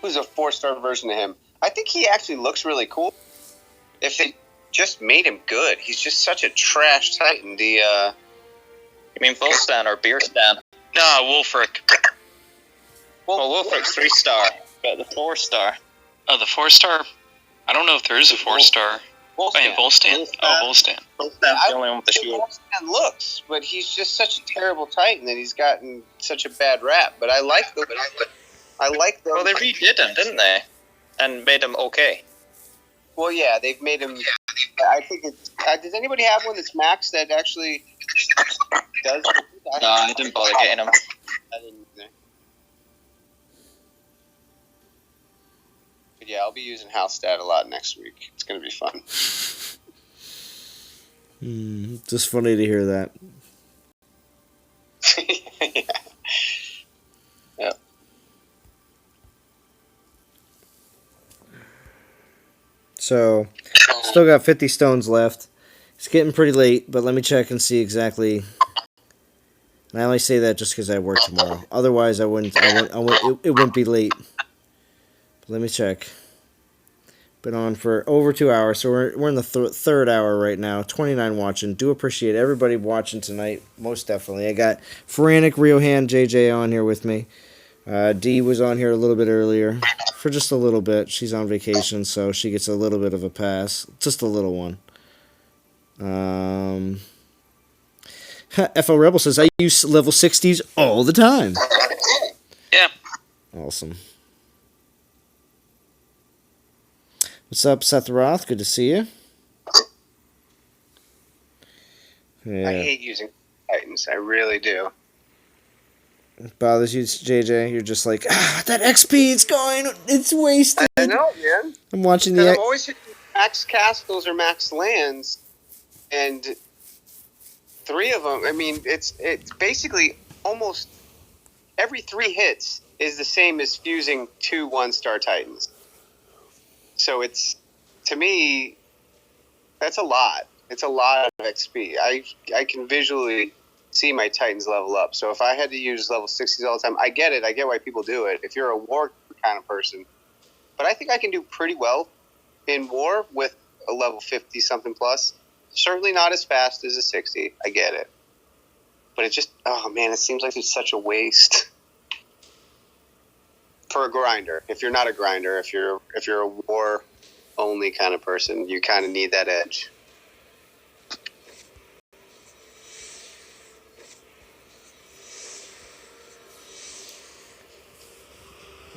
Who's a 4-star version of him? I think he actually looks really cool. If they just made him good, he's just such a trash Titan. You mean Volstan or Beerstan? No, Wolfric. Well, Wolfric's 3-star, but the 4-star. Oh, the 4-star? I don't know if there is a 4-star. Volstan. Volstan? Oh, Volstan. Volstan's the only one with the shield. Volstan looks, but he's just such a terrible Titan that he's gotten such a bad rap. But I like the. Well, they redid him, didn't they? And made him okay. Well, yeah, they've made him. I think it's. Does anybody have one that's max that actually does? No, I didn't bother getting him. I didn't either. But yeah, I'll be using Halstead a lot next week. It's going to be fun. Just funny to hear that. Yeah. Yep. So, still got 50 stones left. It's getting pretty late, but let me check and see exactly. And I only say that just because I work tomorrow. Otherwise, it wouldn't be late. But let me check. Been on for over 2 hours, so we're in the third hour right now. 29 watching. Do appreciate everybody watching tonight, most definitely. I got Frantic, Riohan, JJ on here with me. Dee was on here a little bit earlier, for just a little bit. She's on vacation, so she gets a little bit of a pass. Just a little one. FL Rebel says, I use level 60s all the time. Yeah. Awesome. What's up, Seth Roth? Good to see you. Yeah. I hate using Titans. I really do. It bothers you, JJ? You're just like, that XP, it's wasted. I know, man. I'm watching I'm always hitting max castles or max lands, and 3 of them, I mean, it's basically almost every 3 hits is the same as fusing 2 1-star Titans. So it's, to me, that's a lot. It's a lot of XP. I can visually see my Titans level up. So if I had to use level 60s all the time, I get it. I get why people do it. If you're a war kind of person. But I think I can do pretty well in war with a level 50 something plus. Certainly not as fast as a 60. I get it. But it just, oh man, it seems like it's such a waste. For a grinder. If you're not a grinder, if you're a war only kind of person, you kind of need that edge.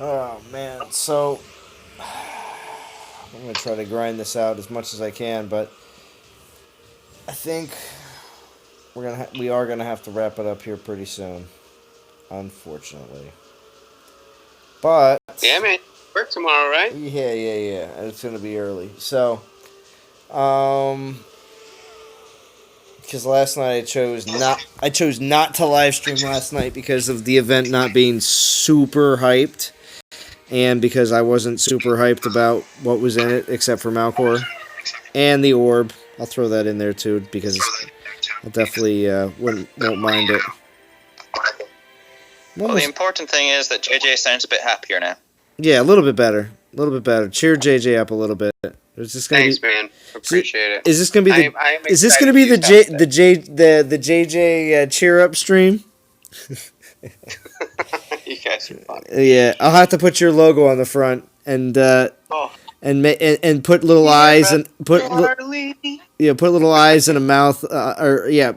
Oh man, so I'm gonna try to grind this out as much as I can, but I think we are gonna have to wrap it up here pretty soon, unfortunately. But damn it, work tomorrow, right? Yeah. It's gonna be early, so because last night I chose not to live stream last night because of the event not being super hyped. And because I wasn't super hyped about what was in it, except for Malcor and the orb. I'll throw that in there too, because I definitely won't mind it. Well, the important thing is that JJ sounds a bit happier now. Yeah, a little bit better. Cheer JJ up a little bit. Thanks, man. Appreciate it. Is this gonna be the JJ cheer up stream? You guys are fun. Yeah, I'll have to put your logo on the front, and and put little eyes and put little eyes and a mouth,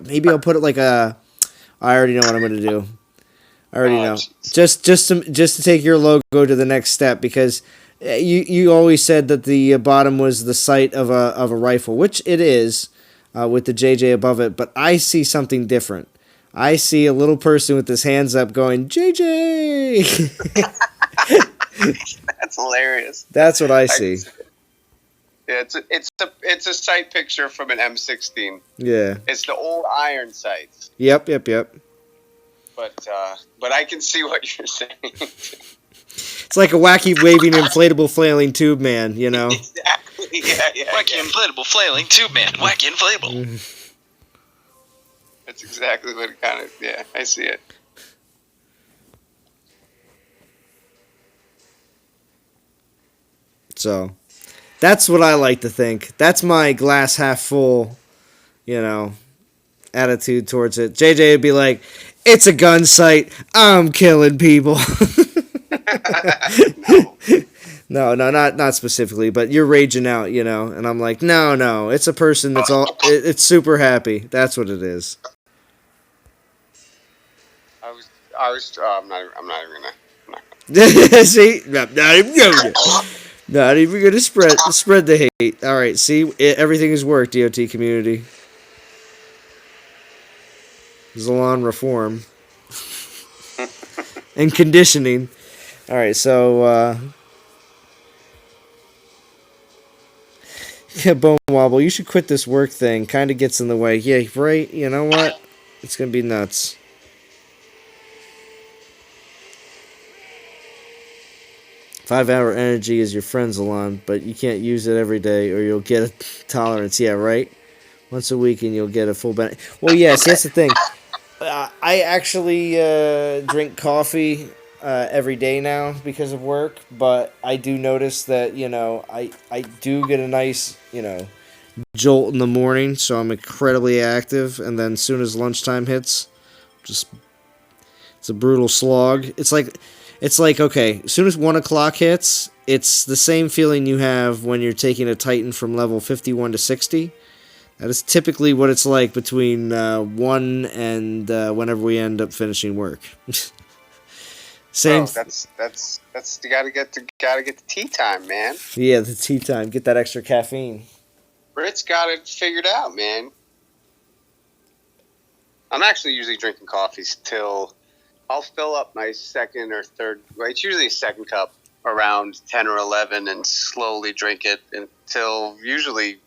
maybe I'll put it like a. I already know what I'm gonna do. I already know. Just to take your logo to the next step, because you always said that the bottom was the sight of a rifle, which it is, with the JJ above it. But I see something different. I see a little person with his hands up going JJ. That's hilarious. That's what I see. Yeah, it's a sight picture from an M16. Yeah. It's the old iron sights. Yep. But I can see what you're saying. It's like a wacky waving inflatable flailing tube man, you know. Exactly. Yeah. Wacky inflatable flailing tube man. Wacky inflatable. That's exactly what it kind of. Yeah, I see it. So, that's what I like to think. That's my glass half full, attitude towards it. JJ would be like, "It's a gun sight. I'm killing people." No, not specifically, but you're raging out, and I'm like, no, it's a person that's it's super happy. That's what it is. I'm not even gonna. See, not even gonna spread the hate. All right, see, everything has worked. DOT community, Zalon reform, and conditioning. All right, so Bone Wobble, you should quit this work thing. Kind of gets in the way. Yeah, right. You know what? It's gonna be nuts. Five-hour energy is your friend, Zalon, but you can't use it every day or you'll get a tolerance. Yeah, right? Once a week and you'll get a full benefit. Well, yes, that's the thing. I actually drink coffee every day now because of work, but I do notice that, I do get a nice, jolt in the morning, so I'm incredibly active, and then as soon as lunchtime hits, it's a brutal slog. It's like, okay, as soon as 1 o'clock hits, it's the same feeling you have when you're taking a Titan from level 51 to 60. That is typically what it's like between 1 and whenever we end up finishing work. Same. Oh, that's you gotta get the tea time, man. Yeah, the tea time. Get that extra caffeine. Britt's got it figured out, man. I'm actually usually drinking coffees till I'll fill up my second or third. Well, it's usually a second cup around 10 or 11, and slowly drink it until usually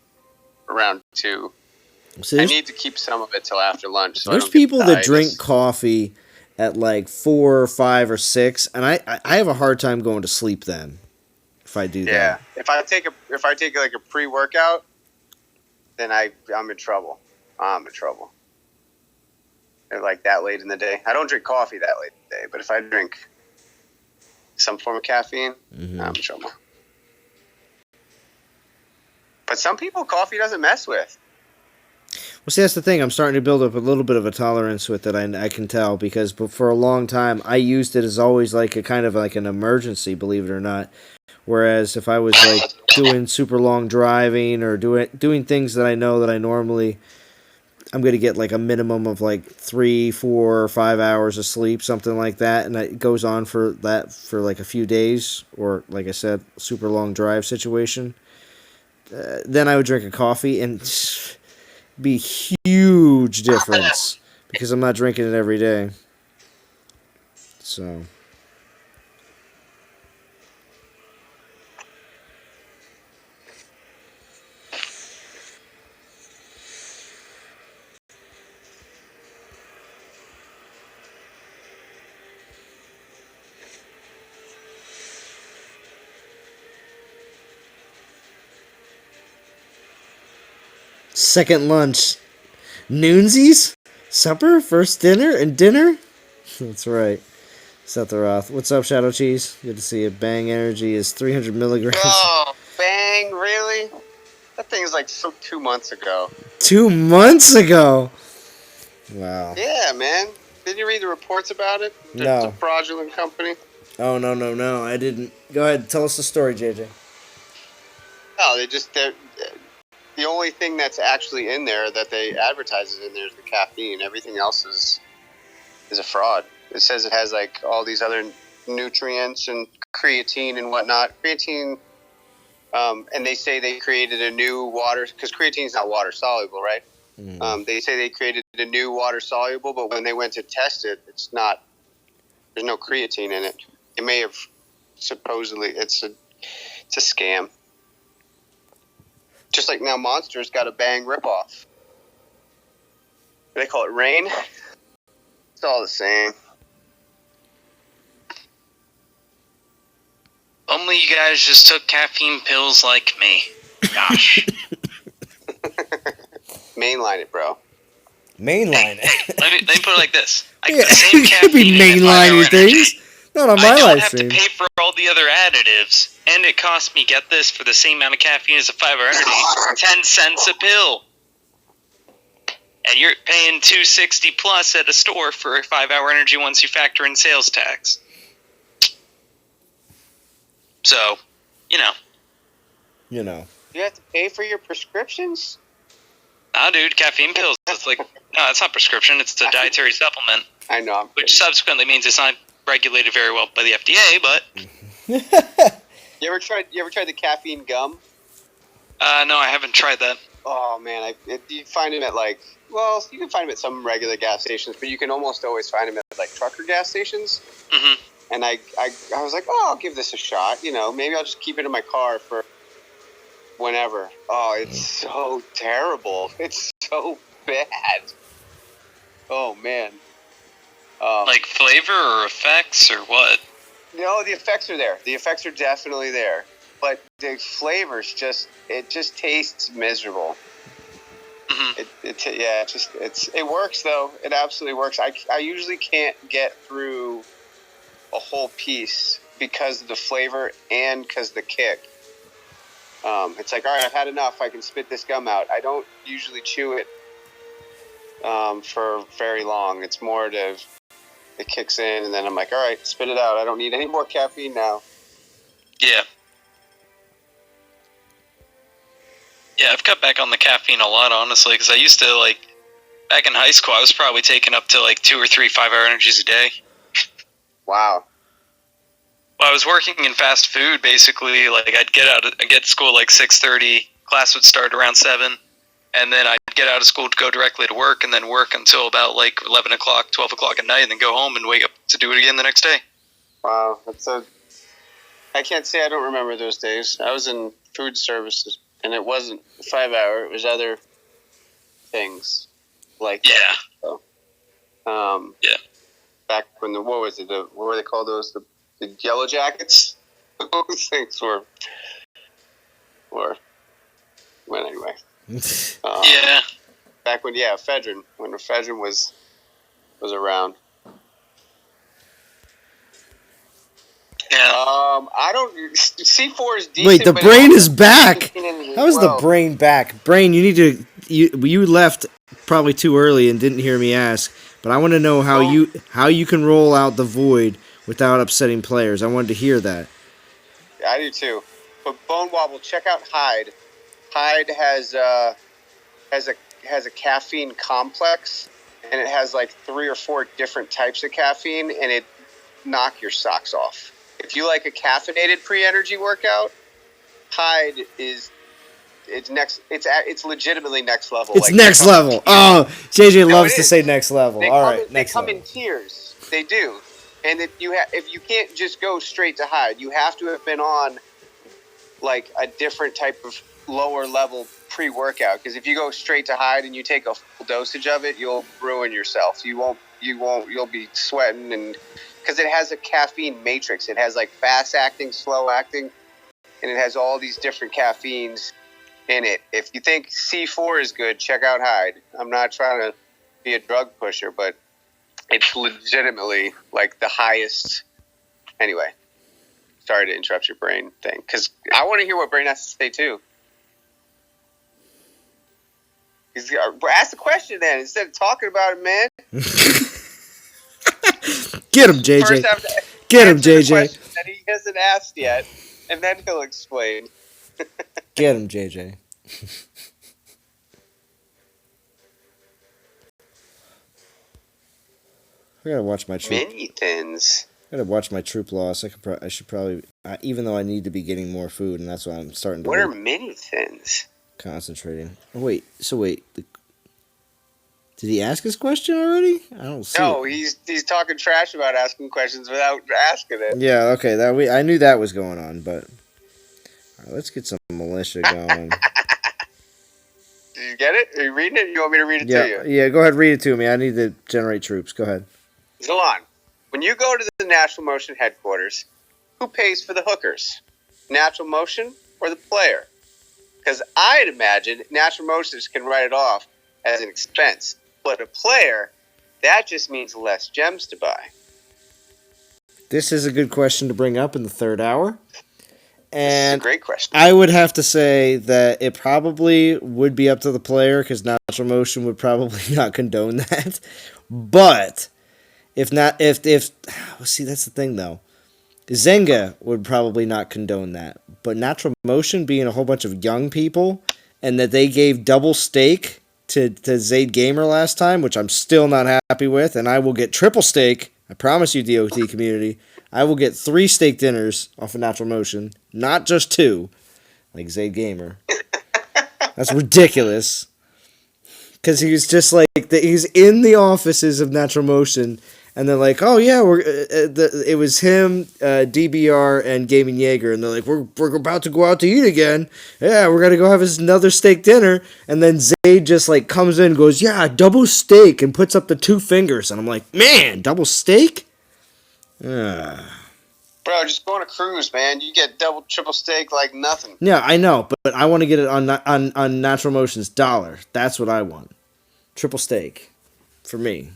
around 2. So I need to keep some of it till after lunch. So there's people that drink coffee at like 4 or 5 or 6, and I have a hard time going to sleep then. If I do that. Yeah. If I take like a pre-workout, then I'm in trouble. Like that late in the day. I don't drink coffee that late in the day, but if I drink some form of caffeine, I'm in trouble. But some people, coffee doesn't mess with. Well, see, that's the thing. I'm starting to build up a little bit of a tolerance with it. I can tell, because for a long time I used it as always like a kind of like an emergency, believe it or not. Whereas if I was like doing super long driving or doing things that I know that I normally, I'm going to get like a minimum of like 3, 4, or 5 hours of sleep, something like that. And it goes on for like a few days, or like I said, super long drive situation. Then I would drink a coffee and be huge difference because I'm not drinking it every day. So. Second lunch. Noonsies? Supper? First dinner? And dinner? That's right. Seth the Roth. What's up, Shadow Cheese? Good to see you. Bang Energy is 300 milligrams. Oh, Bang, really? That thing is like 2 months ago. 2 months ago? Wow. Yeah, man. Didn't you read the reports about it? No. It's a fraudulent company. Oh, no. I didn't. Go ahead. Tell us the story, JJ. No, they're the only thing that's actually in there that they advertise is in there is the caffeine. Everything else is a fraud. It says it has like all these other nutrients and creatine and whatnot. Creatine, and they say they created a new water, because creatine is not water soluble, right? They say they created a new water soluble, but when they went to test it, it's not. There's no creatine in it. It may have supposedly. It's a scam. Just like now, Monster's got a Bang ripoff. They call it Rain. It's all the same. Only you guys just took caffeine pills like me. Gosh. Mainline it, bro. Mainline it. Let me put it like this. I Yeah, get the same you could be caffeine in my 5 hour mainlining things. Not on my I don't live have stream. to pay for all the other additives, and it costs me, get this, for the same amount of caffeine as a 5 hour energy, 10 cents a pill. And you're paying $2.60 plus at a store for a 5 hour energy once you factor in sales tax. So, You know. You have to pay for your prescriptions? nah, dude, caffeine pills. It's like, no, it's not prescription. It's a dietary supplement, I know. I'm which subsequently means it's not regulated very well by the FDA. But You ever tried the caffeine gum? no, I haven't tried that. Oh man, you find them at you can find them at some regular gas stations, but you can almost always find them at like trucker gas stations. Hmm. And I was like, oh, I'll give this a shot. Maybe I'll just keep it in my car for whenever. Oh, it's so terrible. It's so bad. Oh man. Like flavor or effects or what? No, the effects are there. The effects are definitely there. But the flavors it just tastes miserable. Hmm. It works though. It absolutely works. I usually can't get through a whole piece because of the flavor and because of the kick. It's like, all right, I've had enough. I can spit this gum out. I don't usually chew it for very long. It's more it kicks in, and then I'm like, all right, spit it out. I don't need any more caffeine now. Yeah. Yeah, I've cut back on the caffeine a lot, honestly, because I used to, back in high school, I was probably taking up to, 2 or 3 5 hour energies a day. Wow. Well, I was working in fast food, basically. I'd get to school 6:30, class would start around 7, and then I'd get out of school to go directly to work, and then work until about 11 o'clock, 12 o'clock at night, and then go home and wake up to do it again the next day. Wow. I can't say I don't remember those days. I was in food services, and it wasn't 5 hour, it was other things. Yeah. So, yeah. Back when what were they called, those? The Yellow Jackets? Those things were well, anyway. Yeah. Back when, ephedrine, when ephedrine was around. Yeah. I don't. C4 is decent. Wait, the but brain it is back. How is the well. brain back? Brain, you need to. You left probably too early and didn't hear me ask. But I want to know how you can roll out the void without upsetting players. I wanted to hear that. I do too. But Bone Wobble, check out Hyde. Hyde has a caffeine complex, and it has 3 or 4 different types of caffeine, and it knock your socks off. If you like a caffeinated pre-energy workout, Hyde is it's legitimately next level. It's next level. Oh, JJ loves to say next level. All right, next level. They come in tiers. They do. And if you can't just go straight to Hyde, you have to have been on a different type of lower level pre-workout. Because if you go straight to Hyde and you take a full dosage of it, you'll ruin yourself. You'll be sweating, and because it has a caffeine matrix. It has fast acting, slow acting, and it has all these different caffeines in it. If you think C4 is good, check out Hyde. I'm not trying to be a drug pusher, but it's legitimately the highest. Anyway, sorry to interrupt your brain thing, because I want to hear what Brain has to say too. Ask the question then instead of talking about it, man. Get him, JJ. First have to Get him, answer the JJ. question that he hasn't asked yet, and then he'll explain. Get him, JJ. I gotta watch my troop. Mini thins. I gotta watch my troop loss. I should probably, even though I need to be getting more food, and that's why I'm starting to. What are mini thins? Concentrating. Oh, wait. So wait. Did he ask his question already? I don't see. No, it. he's talking trash about asking questions without asking it. Yeah. Okay. I knew that was going on, but all right, let's get some militia going. Did you get it? Are you reading it? You want me to read it to you? Yeah. Go ahead. Read it to me. I need to generate troops. Go ahead. Zalon, when you go to the Natural Motion headquarters, who pays for the hookers? Natural Motion or the player? Because I'd imagine Natural Motions can write it off as an expense. But a player, that just means less gems to buy. This is a good question to bring up in the third hour. And this is a great question. I would have to say that it probably would be up to the player because Natural Motion would probably not condone that. But if see, that's the thing though. Zynga would probably not condone that. But Natural Motion being a whole bunch of young people and that they gave double stake to Zaid Gamer last time, which I'm still not happy with, and I will get triple stake. I promise you, DOT community. I will get 3 steak dinners off of Natural Motion, not just 2, like Zaid Gamer. That's ridiculous. Because he was just like, he's in the offices of Natural Motion, and they're like, oh yeah, it was him, DBR, and Gaming Jaeger, and they're like, we're about to go out to eat again. Yeah, we're gonna go have another steak dinner, and then Zaid just like comes in and goes, yeah, double steak, and puts up the 2 fingers, and I'm like, man, double steak? Bro, just go on a cruise, man. You get double, triple steak like nothing. Yeah, I know, but I want to get it on Natural Motion's dollar. That's what I want. Triple steak for me.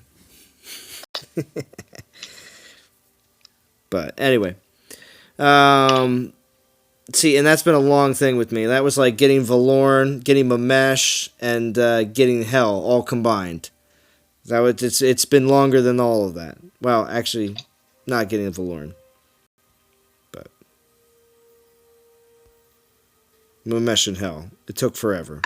But anyway, see, and that's been a long thing with me. That was like getting Valorn, getting Mamesh, and getting Hell all combined. It's been longer than all of that. Well, actually, not getting Valorn, but Mamesh and Hell. It took forever.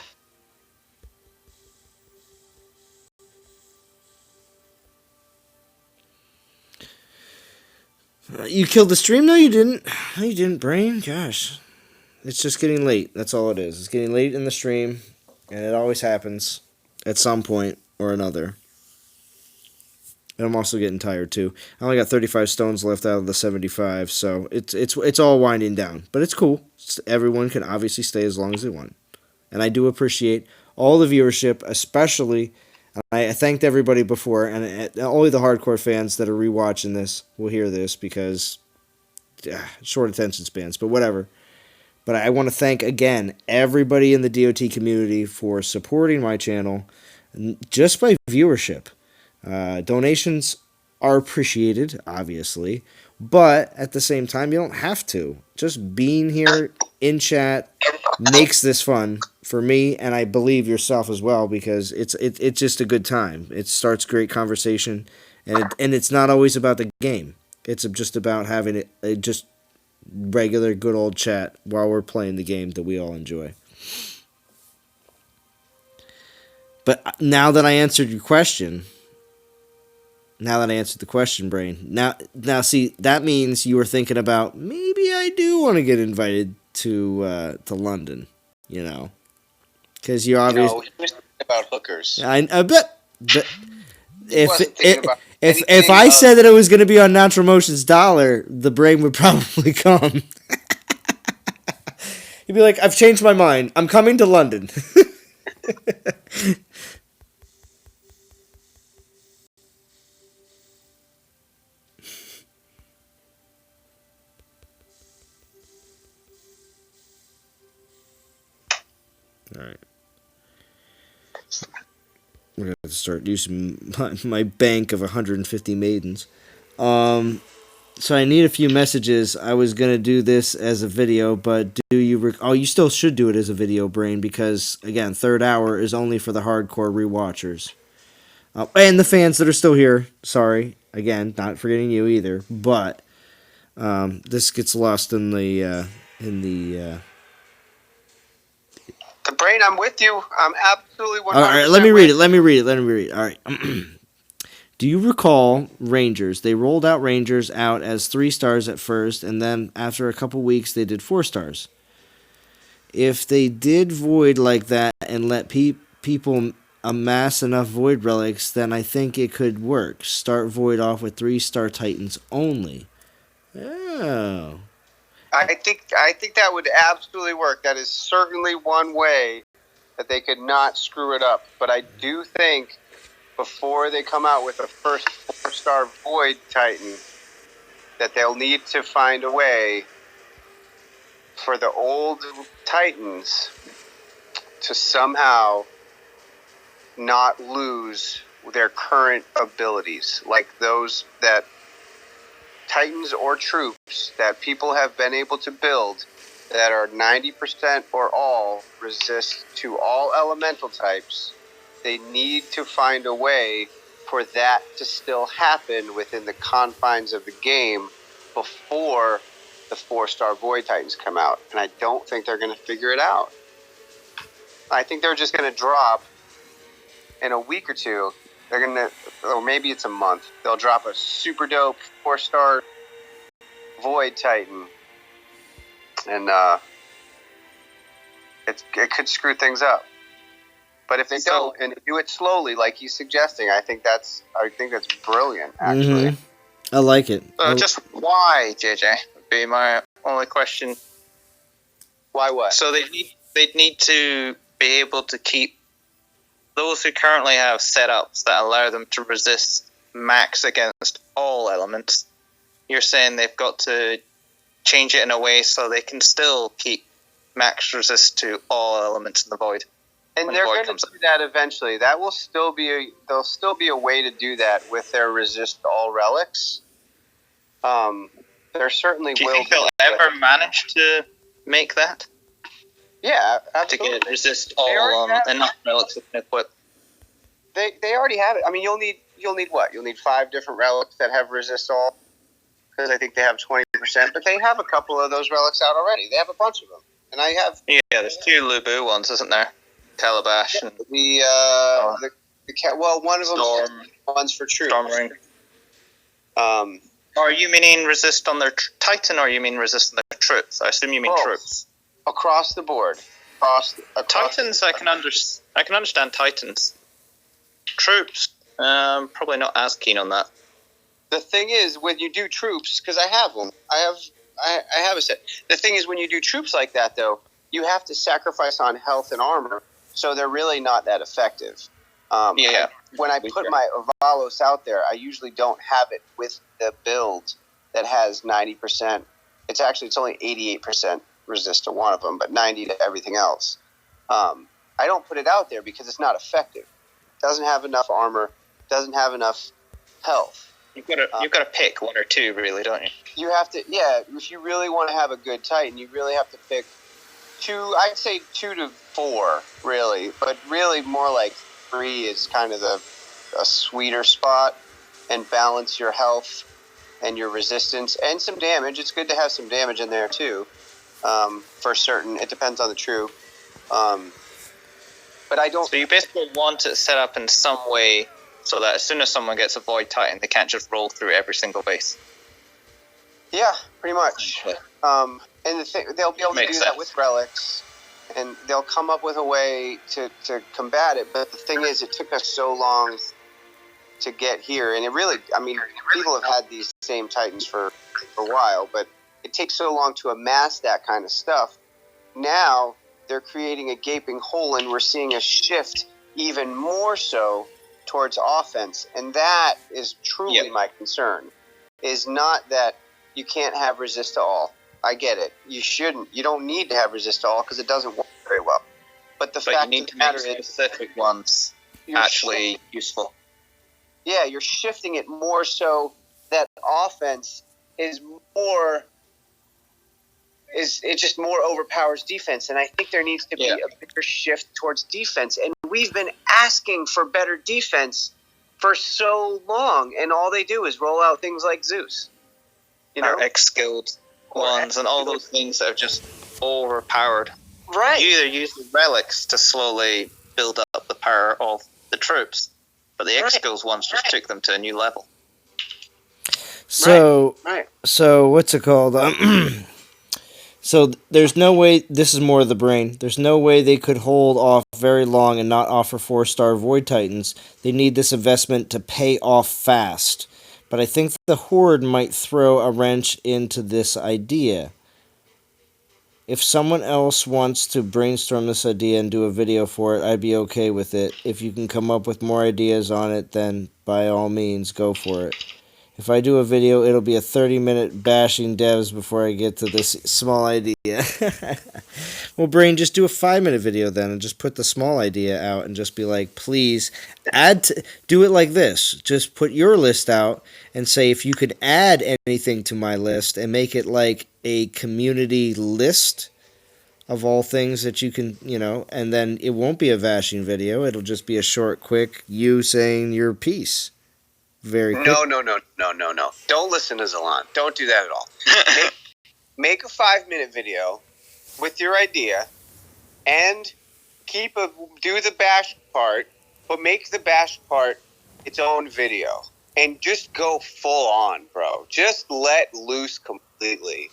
You killed the stream? No, you didn't. No, you didn't, Brain. Gosh. It's just getting late. That's all it is. It's getting late in the stream, and it always happens at some point or another. And I'm also getting tired, too. I only got 35 stones left out of the 75, so it's all winding down. But it's cool. Everyone can obviously stay as long as they want. And I do appreciate all the viewership, especially... I thanked everybody before, and only the hardcore fans that are rewatching this will hear this because short attention spans, but whatever. But I want to thank again everybody in the DOT community for supporting my channel just by viewership. Donations are appreciated, obviously, but at the same time, you don't have to. Just being here in chat makes this fun for me, and I believe yourself as well, because it's just a good time. It starts great conversation, and it's not always about the game. It's just about having a just regular good old chat while we're playing the game that we all enjoy. But now that I answered your question, Brain, now see, that means you were thinking about maybe I do want to get invited to London, you know. Because you obviously... No, he was thinking about hookers. I bet. If I said that it was going to be on Natural Motion's dollar, the Brain would probably come. He'd be like, I've changed my mind. I'm coming to London. All right. We're going to have to start using my bank of 150 maidens. So I need a few messages. I was going to do this as a video, but do you... you still should do it as a video, Brain, because, again, third hour is only for the hardcore rewatchers. And the fans that are still here. Sorry. Again, not forgetting you either. But this gets lost in the Brain, I'm with you. I'm absolutely 100% All right, let me read it. All right. Do you recall Rangers? They rolled out Rangers out as 3 stars at first, and then after a couple weeks, they did 4 stars. If they did Void like that and let people amass enough Void relics, then I think it could work. Start Void off with 3-star Titans only. Oh. I think that would absolutely work. That is certainly one way that they could not screw it up. But I do think before they come out with a first 4-star Void Titan, that they'll need to find a way for the old Titans to somehow not lose their current abilities, like those that Titans or troops that people have been able to build that are 90% or all resist to all elemental types. They need to find a way for that to still happen within the confines of the game before the 4-star Void Titans come out. And I don't think they're going to figure it out. I think they're just going to drop in a week or two. They're going to, or maybe it's a month, they'll drop a super dope 4-star Void Titan. And it could screw things up. But if they don't, and do it slowly, like he's suggesting, I think that's brilliant. Actually, I like it. Just why, JJ, would be my only question. Why what? So they'd need to be able to keep those who currently have setups that allow them to resist max against all elements. You're saying they've got to change it in a way so they can still keep max resist to all elements in the void. And they're going to do that eventually. That will still be there'll still be a way to do that with their resist to all relics. There certainly will. Do you think they'll ever manage to make that? Yeah, absolutely. To get resist all enough relics that can equip. They already have it. I mean, you'll need what? You'll need 5 different relics that have resist all, because I think they have 20%. But they have a couple of those relics out already. They have a bunch of them, and I have. Yeah, there's 2 Lubu ones, is't there? Calabash and one of them one's for troops. Stormring. Are you meaning resist on their Titan, or you mean resist on their troops? I assume you mean troops. Across the board. Titans, I can understand Titans. Troops, probably not as keen on that. The thing is, when you do troops, because I have them, I have a set. The thing is, when you do troops like that, though, you have to sacrifice on health and armor, so they're really not that effective. When I put my Avalos out there, I usually don't have it with the build that has 90%. It's only 88% resist to one of them, but 90 to everything else. I don't put it out there because it's not effective. Doesn't have enough armor, doesn't have enough health. You've got to pick 1 or 2, really, don't you? You have to, if you really want to have a good Titan, you really have to pick 2, I'd say 2 to 4, really. But really more like 3 is kind of a sweeter spot, and balance your health and your resistance and some damage. It's good to have some damage in there, too, for certain. It depends on the true. But I don't... So you basically want it set up in some way so that as soon as someone gets a Void Titan, they can't just roll through every single base. Yeah, pretty much. And they'll be able to do that with relics, and they'll come up with a way to combat it. But the thing is, it took us so long to get here, and it really, I mean, people have had these same Titans for a while, but it takes so long to amass that kind of stuff. Now they're creating a gaping hole, and we're seeing a shift even more so towards offense, and that is truly my concern. Is not that you can't have resist to all. I get it. You shouldn't. You don't need to have resist to all because it doesn't work very well. But the fact you need to make specific ones actually useful. Yeah, you're shifting it more so that offense is more. It just more overpowers defense, and I think there needs to be a bigger shift towards defense. And we've been asking for better defense for so long, and all they do is roll out things like Zeus. Our X-skilled ones and all those things that are just overpowered. Right. You either use the relics to slowly build up the power of the troops, but the X skills ones just took them to a new level. So, Right. so what's it called? So there's no way, this is more of the brain, there's no way they could hold off very long and not offer 4-star Void Titans. They need this investment to pay off fast. But I think the Horde might throw a wrench into this idea. If someone else wants to brainstorm this idea and do a video for it, I'd be okay with it. If you can come up with more ideas on it, then by all means, go for it. If I do a video, it'll be a 30-minute bashing devs before I get to this small idea. Well, Brain, just do a 5-minute video then and just put the small idea out and just be like, please, do it like this. Just put your list out and say if you could add anything to my list and make it like a community list of all things that you can, and then it won't be a bashing video. It'll just be a short, quick, you saying your piece. Very quick. No. Don't listen to Zalan. Don't do that at all. Make a 5-minute video with your idea and do the bash part, but make the bash part its own video. And just go full on, bro. Just let loose completely.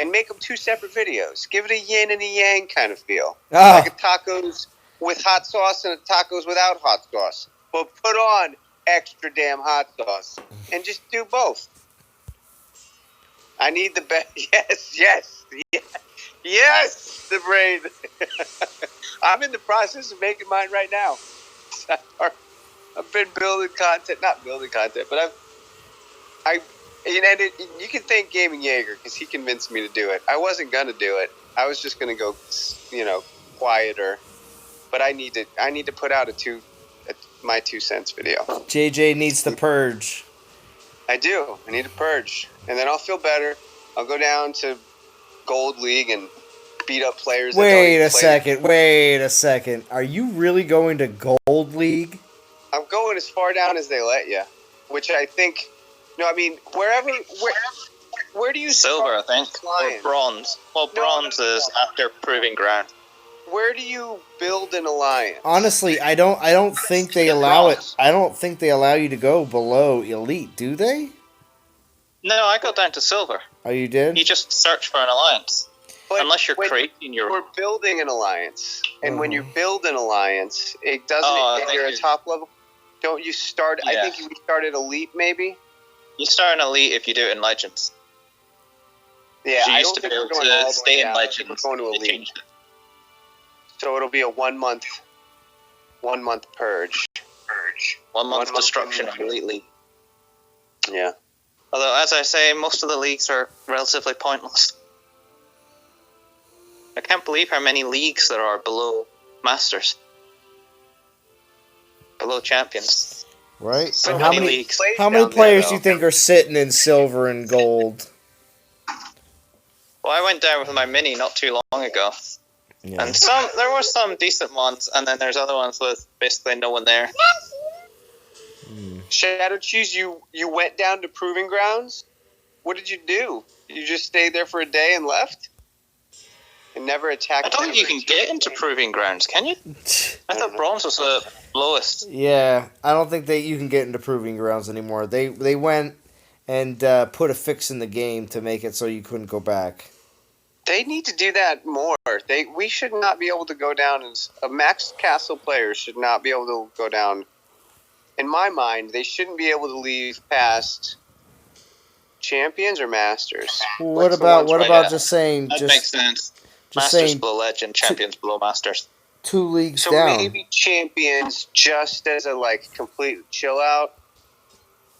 And make them 2 separate videos. Give it a yin and a yang kind of feel. Like a tacos with hot sauce and a tacos without hot sauce. But put on extra damn hot sauce and just do both. I need the best. Yes, the brain. I'm in the process of making mine right now. I've been not building content, but you can thank Gaming Jaeger because he convinced me to do it. I wasn't gonna do it. I was just gonna go, quieter. But I need to put out my 2 cents video. JJ needs to purge. I do. I need to purge. And then I'll feel better. I'll go down to Gold League and beat up players. Wait a second. Are you really going to Gold League? I'm going as far down as they let you. Which I think... No, I mean, where do you Silver, I think. Or bronze. Well, bronze is after Proving Ground. Where do you build an alliance? Honestly, I don't think they allow it. I don't think they allow you to go below elite, do they? No, I got down to silver. Oh, you did? You just search for an alliance. But unless you're creating your... We're building an alliance. And when you build an alliance, it doesn't... if you're a top level... Don't you start... Yeah. I think you start at elite, maybe? You start an elite if you do it in Legends. Yeah, I used to be able to stay in Legends. We're going to elite. So it'll be a 1 month purge. 1 month destruction completely. Yeah. Although, as I say, most of the leagues are relatively pointless. I can't believe how many leagues there are below Masters. Below Champions. Right. So how many leagues. How many players do you think are sitting in silver and gold? Well, I went down with my mini not too long ago. Yeah. And there were some decent ones, and then there's other ones with basically no one there. Shadow Cheese, you went down to Proving Grounds? What did you do? You just stayed there for a day and left? And never attacked? I don't think you can get into Proving Grounds, can you? I thought bronze was the lowest. Yeah, I don't think you can get into Proving Grounds anymore. They went and put a fix in the game to make it so you couldn't go back. They need to do that more. We should not be able to go down as a Max Castle player should not be able to go down. In my mind, they shouldn't be able to leave past Champions or Masters. What about just saying? That makes sense. Just Masters saying, below Legend, Champions below Masters. 2 leagues so down. So maybe Champions just as a complete chill out.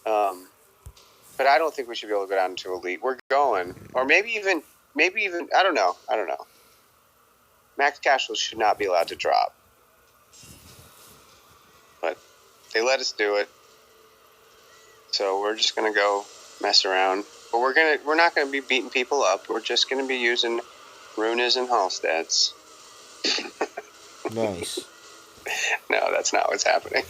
But I don't think we should be able to go down to elite. We're going, or maybe even I don't know. Max Castle should not be allowed to drop, but they let us do it. So we're just gonna go mess around. But we're not gonna be beating people up. We're just gonna be using Runas and Halsteads. Nice. No, that's not what's happening.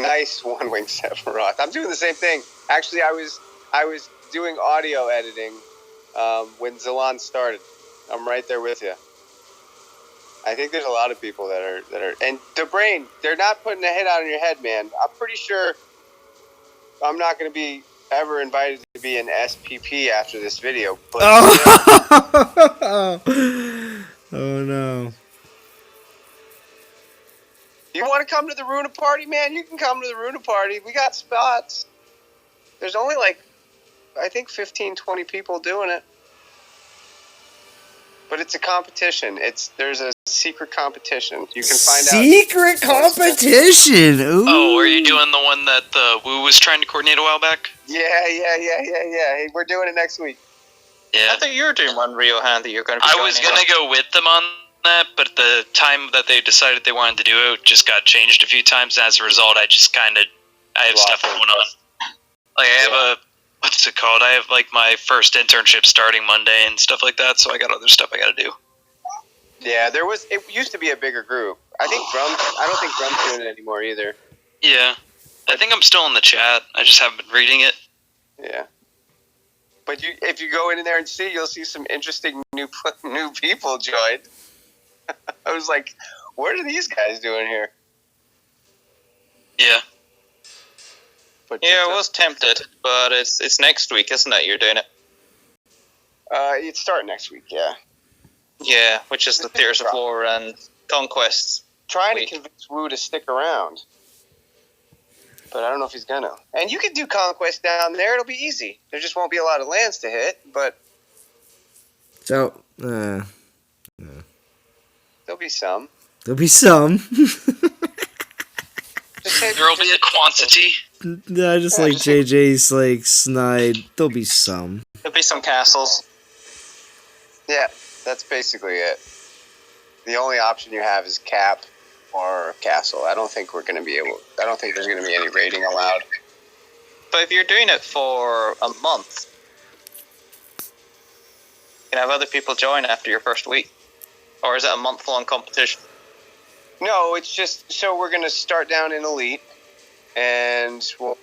Nice one-wing Sephiroth. I'm doing the same thing. Actually, I was doing audio editing when Zalon started. I'm right there with you. I think there's a lot of people that are, and the brain, they're not putting a hit out on your head, man. I'm pretty sure I'm not going to be ever invited to be an SPP after this video. But Oh no. You want to come to the Runa party, man? You can come to the Runa party. We got spots. There's only I think 15, 20 people doing it. But it's a competition. There's a secret competition. You can find out. Secret competition. Ooh. Oh, are you doing the one that Wu was trying to coordinate a while back? Yeah. Hey, we're doing it next week. Yeah. I thought you were doing one real hand that you're going to be I was going to go with them on that, but the time that they decided they wanted to do it just got changed a few times, and as a result, I have stuff going on. Like, I have what's it called? I have, my first internship starting Monday and stuff like that, so I got other stuff I got to do. Yeah, it used to be a bigger group. I don't think Grum's doing it anymore either. Yeah. I think I'm still in the chat. I just haven't been reading it. Yeah. But if you go in there and see, you'll see some interesting new people join. I was like, what are these guys doing here? Yeah. But I was tempted, but it's next week, isn't it? You're doing it. It's starting next week, yeah. Yeah, which is the Theaters of War and Conquests. Trying to convince Wu to stick around. But I don't know if he's gonna. And you can do Conquest down there, it'll be easy. There just won't be a lot of lands to hit, but... So, there'll be some. There'll be some. There'll be a quantity. Yeah, just like JJ's snide. There'll be some. There'll be some castles. Yeah, that's basically it. The only option you have is cap or castle. I don't think there's going to be any raiding allowed. But if you're doing it for a month, you can have other people join after your first week. Or is it a month-long competition? No, it's just, so we're going to start down in Elite, and we'll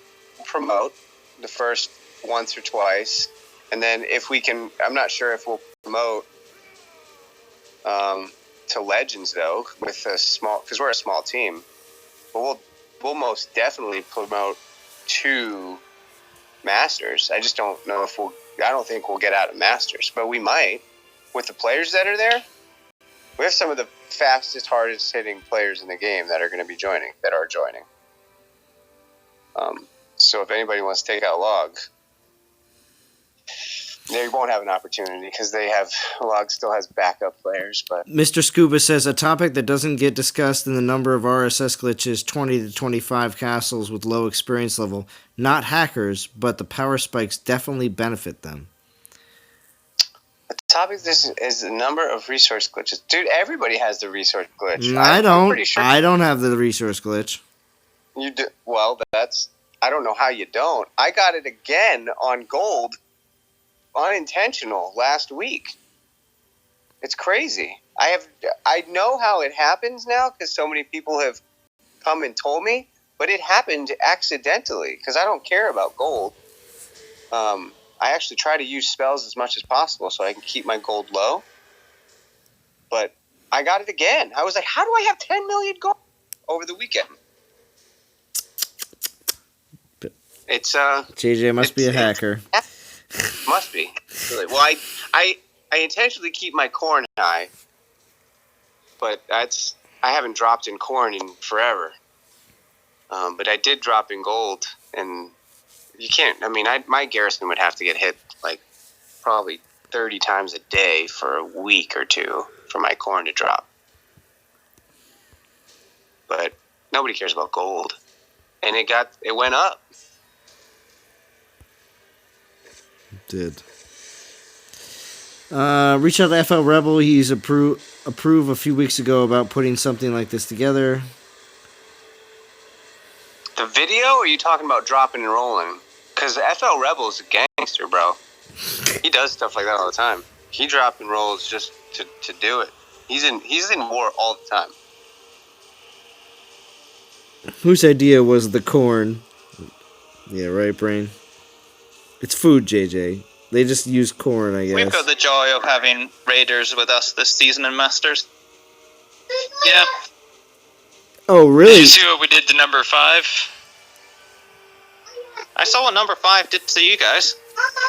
promote the first once or twice. And then if we can, I'm not sure if we'll promote to Legends, though, with a small, because we're a small team. But we'll most definitely promote to Masters. I just don't know if I don't think we'll get out of Masters, but we might. With the players that are there, we have some of the fastest, hardest hitting players in the game that are joining. So if anybody wants to take out Log, they won't have an opportunity because Log still has backup players. But Mr. Scuba says a topic that doesn't get discussed in the number of RSS glitches: 20 to 25 castles with low experience level. Not hackers, but the power spikes definitely benefit them. The topic is the number of resource glitches. Dude, everybody has the resource glitch. I don't. Pretty sure I don't have the resource glitch. You do. Well, I don't know how you don't. I got it again on gold, unintentional, last week. It's crazy. I know how it happens now because so many people have come and told me, but it happened accidentally because I don't care about gold. I actually try to use spells as much as possible so I can keep my gold low. But I got it again. I was like, how do I have 10 million gold over the weekend? It's JJ must be a hacker. Must be. Well, I intentionally keep my corn high, but I haven't dropped in corn in forever. But I did drop in gold, and you can't. I mean, my garrison would have to get hit probably 30 times a day for a week or two for my corn to drop. But nobody cares about gold, and it went up. Did. Reach out to FL Rebel. He's approved a few weeks ago about putting something like this together. The video, or are you talking about dropping and rolling? Because FL Rebel is a gangster, bro. He does stuff like that all the time. He drop and rolls just to do it. He's in war all the time. Whose idea was the corn? Yeah, right, Brain. It's food, JJ. They just use corn, I guess. We've got the joy of having Raiders with us this season in Masters. Yeah. Oh, really? Did you see what we did to number 5? I saw what number 5 did to you guys.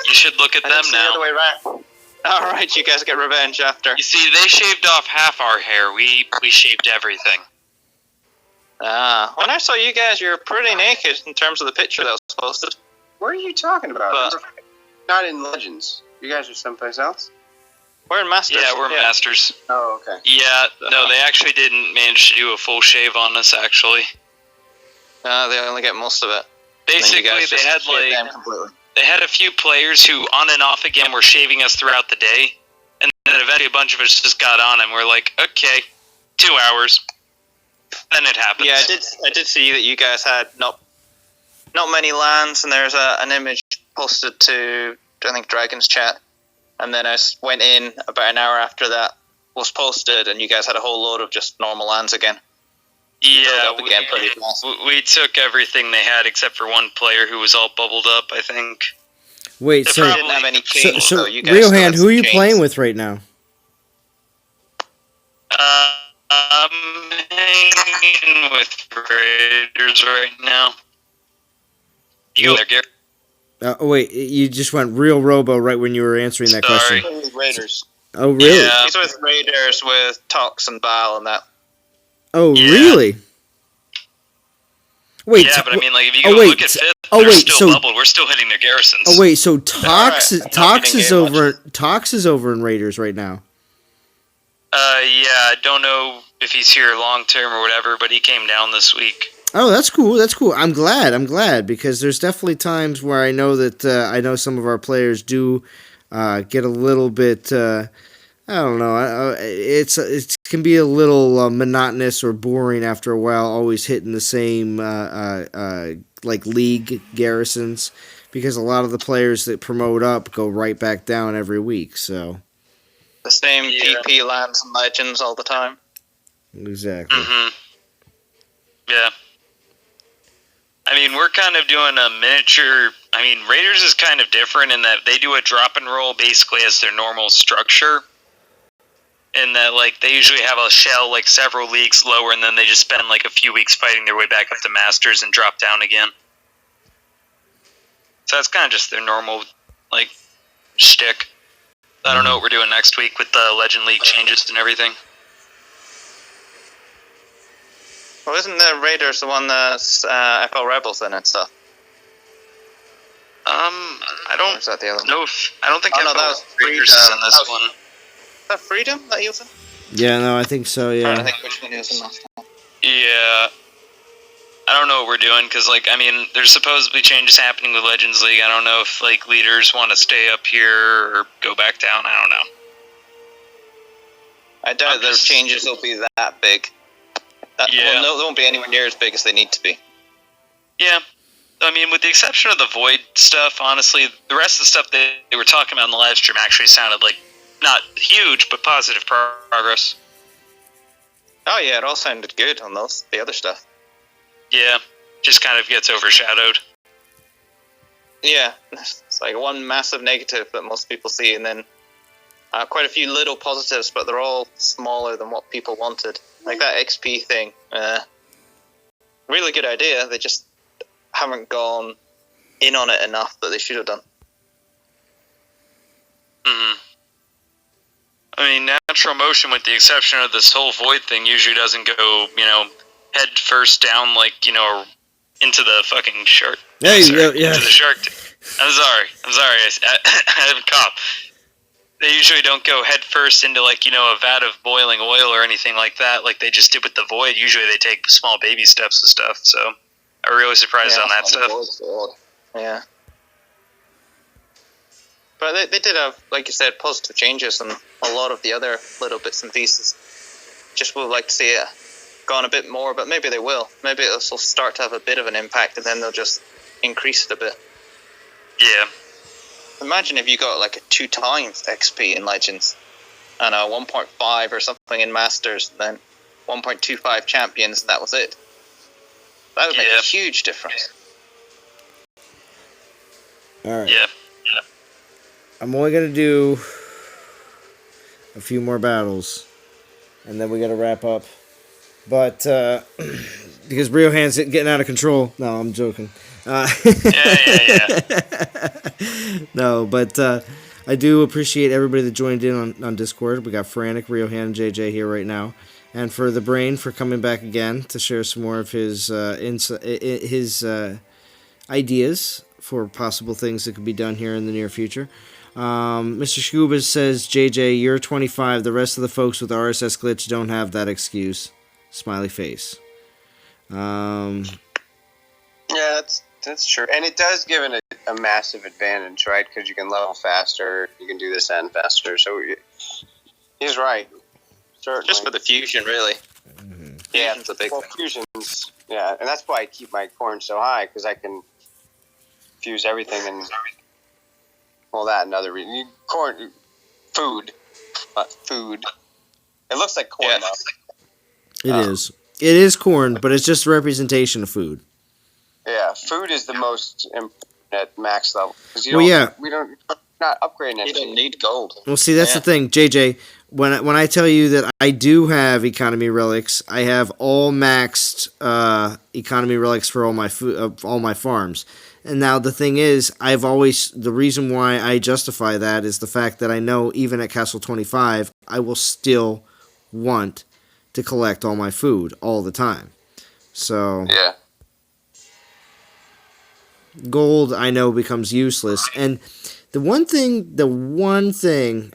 You should look at I them didn't see the now. other way around. Alright, you guys get revenge after. You see, they shaved off half our hair. We shaved everything. When I saw you guys, you were pretty naked in terms of the picture that was posted. What are you talking about? But- Not in Legends. You guys are someplace else? We're in Masters. Yeah, we're Masters. Oh, okay. Yeah, no, they actually didn't manage to do a full shave on us, actually. They only get most of it. Basically, guys they just had shave them like completely. they had a few players who, on and off again, were shaving us throughout the day, and then eventually a bunch of us just got on and we're like, okay, 2 hours. Then it happens. Yeah, I did see that you guys had not many lands, and there's an image posted to, I think, Dragon's chat, and then I went in about an hour after that was posted, and you guys had a whole load of just normal lands again. Yeah, Again, pretty fast. we took everything they had except for one player who was all bubbled up, I think. Wait, They so You didn't have any change, so though. You guys still Riohan, had who are you some playing change. with right now? I'm hanging with Raiders right now. You go there, Gary. Wait, you just went real robo right when you were answering that Sorry. question. Raiders. Oh, really? Yeah. He's with Raiders with Tox and Baal and that. Oh, Yeah. really? Wait. Yeah, but I mean, like, if you oh, go wait, look at so- 5th, oh, they're wait, still so- bubbled. We're still hitting their garrisons. Oh wait, so Tox Alright. Tox is Not getting over Tox is over in Raiders right now. Yeah, I don't know if he's here long term or whatever, but he came down this week. Oh, that's cool. That's cool. I'm glad because there's definitely times where I know that I know some of our players do get a little bit. I don't know. It can be a little monotonous or boring after a while. Always hitting the same like league garrisons because a lot of the players that promote up go right back down every week. So The same Yeah. PP lands and legends all the time. exactly. Mm-hmm. Yeah. I mean, we're kind of doing a miniature. I mean, Raiders is kind of different in that they do a drop and roll basically as their normal structure. In that, like, they usually have a shell, like, several leagues lower, and then they just spend, like, a few weeks fighting their way back up to Masters and drop down again. So that's kind of just their normal, like, shtick. I don't know what we're doing next week with the Legend League changes and everything. Well, isn't the Raiders the one that's FL Rebels in and stuff? I Or don't is that the other one? know I don't think Oh, no, FL that was Raiders is in this That was- one. Is that Freedom that he was in? Yeah, no, I think so. I Yeah. don't think which one he was in last time. Yeah. I don't know what we're doing, because, like, I mean, there's supposedly changes happening with Legends League. I don't know if, like, leaders want to stay up here or go back down. I don't know. I doubt I'm those just- changes will be that big. Yeah. Well, no, they won't be anywhere near as big as they need to be. Yeah. I mean, with the exception of the Void stuff, honestly, the rest of the stuff that they were talking about in the live stream actually sounded like not huge, but positive progress. Oh yeah, it all sounded good on those. The other stuff. Yeah. Just kind of gets overshadowed. Yeah, it's like one massive negative that most people see, and then quite a few little positives, but they're all smaller than what people wanted. Like that XP thing. Really good idea. They just haven't gone in on it enough that they should have done. Mm-hmm. I mean, natural motion, with the exception of this whole Void thing, usually doesn't go, head first down, like, into the fucking shark. There you go, yeah. Into the shark. I'm sorry. I have a cough. They usually don't go head first into, like, a vat of boiling oil or anything like that, like they just did with the Void. Usually they take small baby steps and stuff, so I'm really surprised on that stuff. Yeah. But they did have, like you said, positive changes and a lot of the other little bits and pieces. Just would like to see it go on a bit more, but maybe they will. Maybe it'll start to have a bit of an impact and then they'll just increase it a bit. Yeah. Imagine if you got like a 2 times XP in Legends and a 1.5 or something in Masters, and then 1.25 champions, and that was it. That would make a huge difference. All right. Yeah. I'm only gonna do a few more battles, and then we gotta wrap up. But because Riohan's getting out of control. No, I'm joking. Yeah. No, but I do appreciate everybody that joined in on Discord. We got Frantic, Riohan, and JJ here right now. And for the Brain for coming back again to share some more of his ideas for possible things that could be done here in the near future. Mr. Scuba says, JJ, you're 25. The rest of the folks with RSS glitch don't have that excuse. Smiley face. Yeah, that's true. And it does give it a massive advantage, right? Because you can level faster, you can do this and faster. So he's right. Certainly. Just for the fusion, really. Mm-hmm. Yeah, Fusion's a big thing. fusions. Yeah, and that's why I keep my corn so high, because I can fuse everything and that and other reasons. Corn, food. It looks like corn. Yeah. It is. It is corn, but it's just a representation of food. Yeah, food is the most important at max level. Because we're not upgrading anything. You don't need gold. Well, see, that's the thing, JJ. When I tell you that I do have economy relics, I have all maxed economy relics for all my all my farms. And now the thing is, the reason why I justify that is the fact that I know even at Castle 25, I will still want to collect all my food all the time. So yeah. Gold, I know, becomes useless. And the one thing,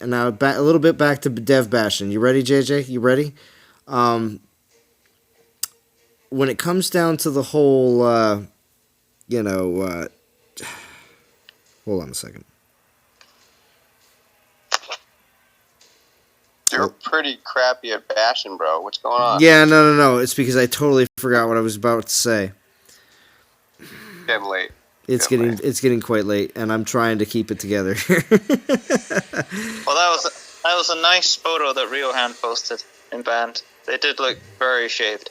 and now a little bit back to Dev Bastion. You ready, JJ? You ready? When it comes down to the whole, hold on a second. You're pretty crappy at Bastion, bro. What's going on? Yeah, no. It's because I totally forgot what I was about to say. Getting late. It's getting quite late, and I'm trying to keep it together. Well, that was a nice photo that Riohan posted in Band. They did look very shaved.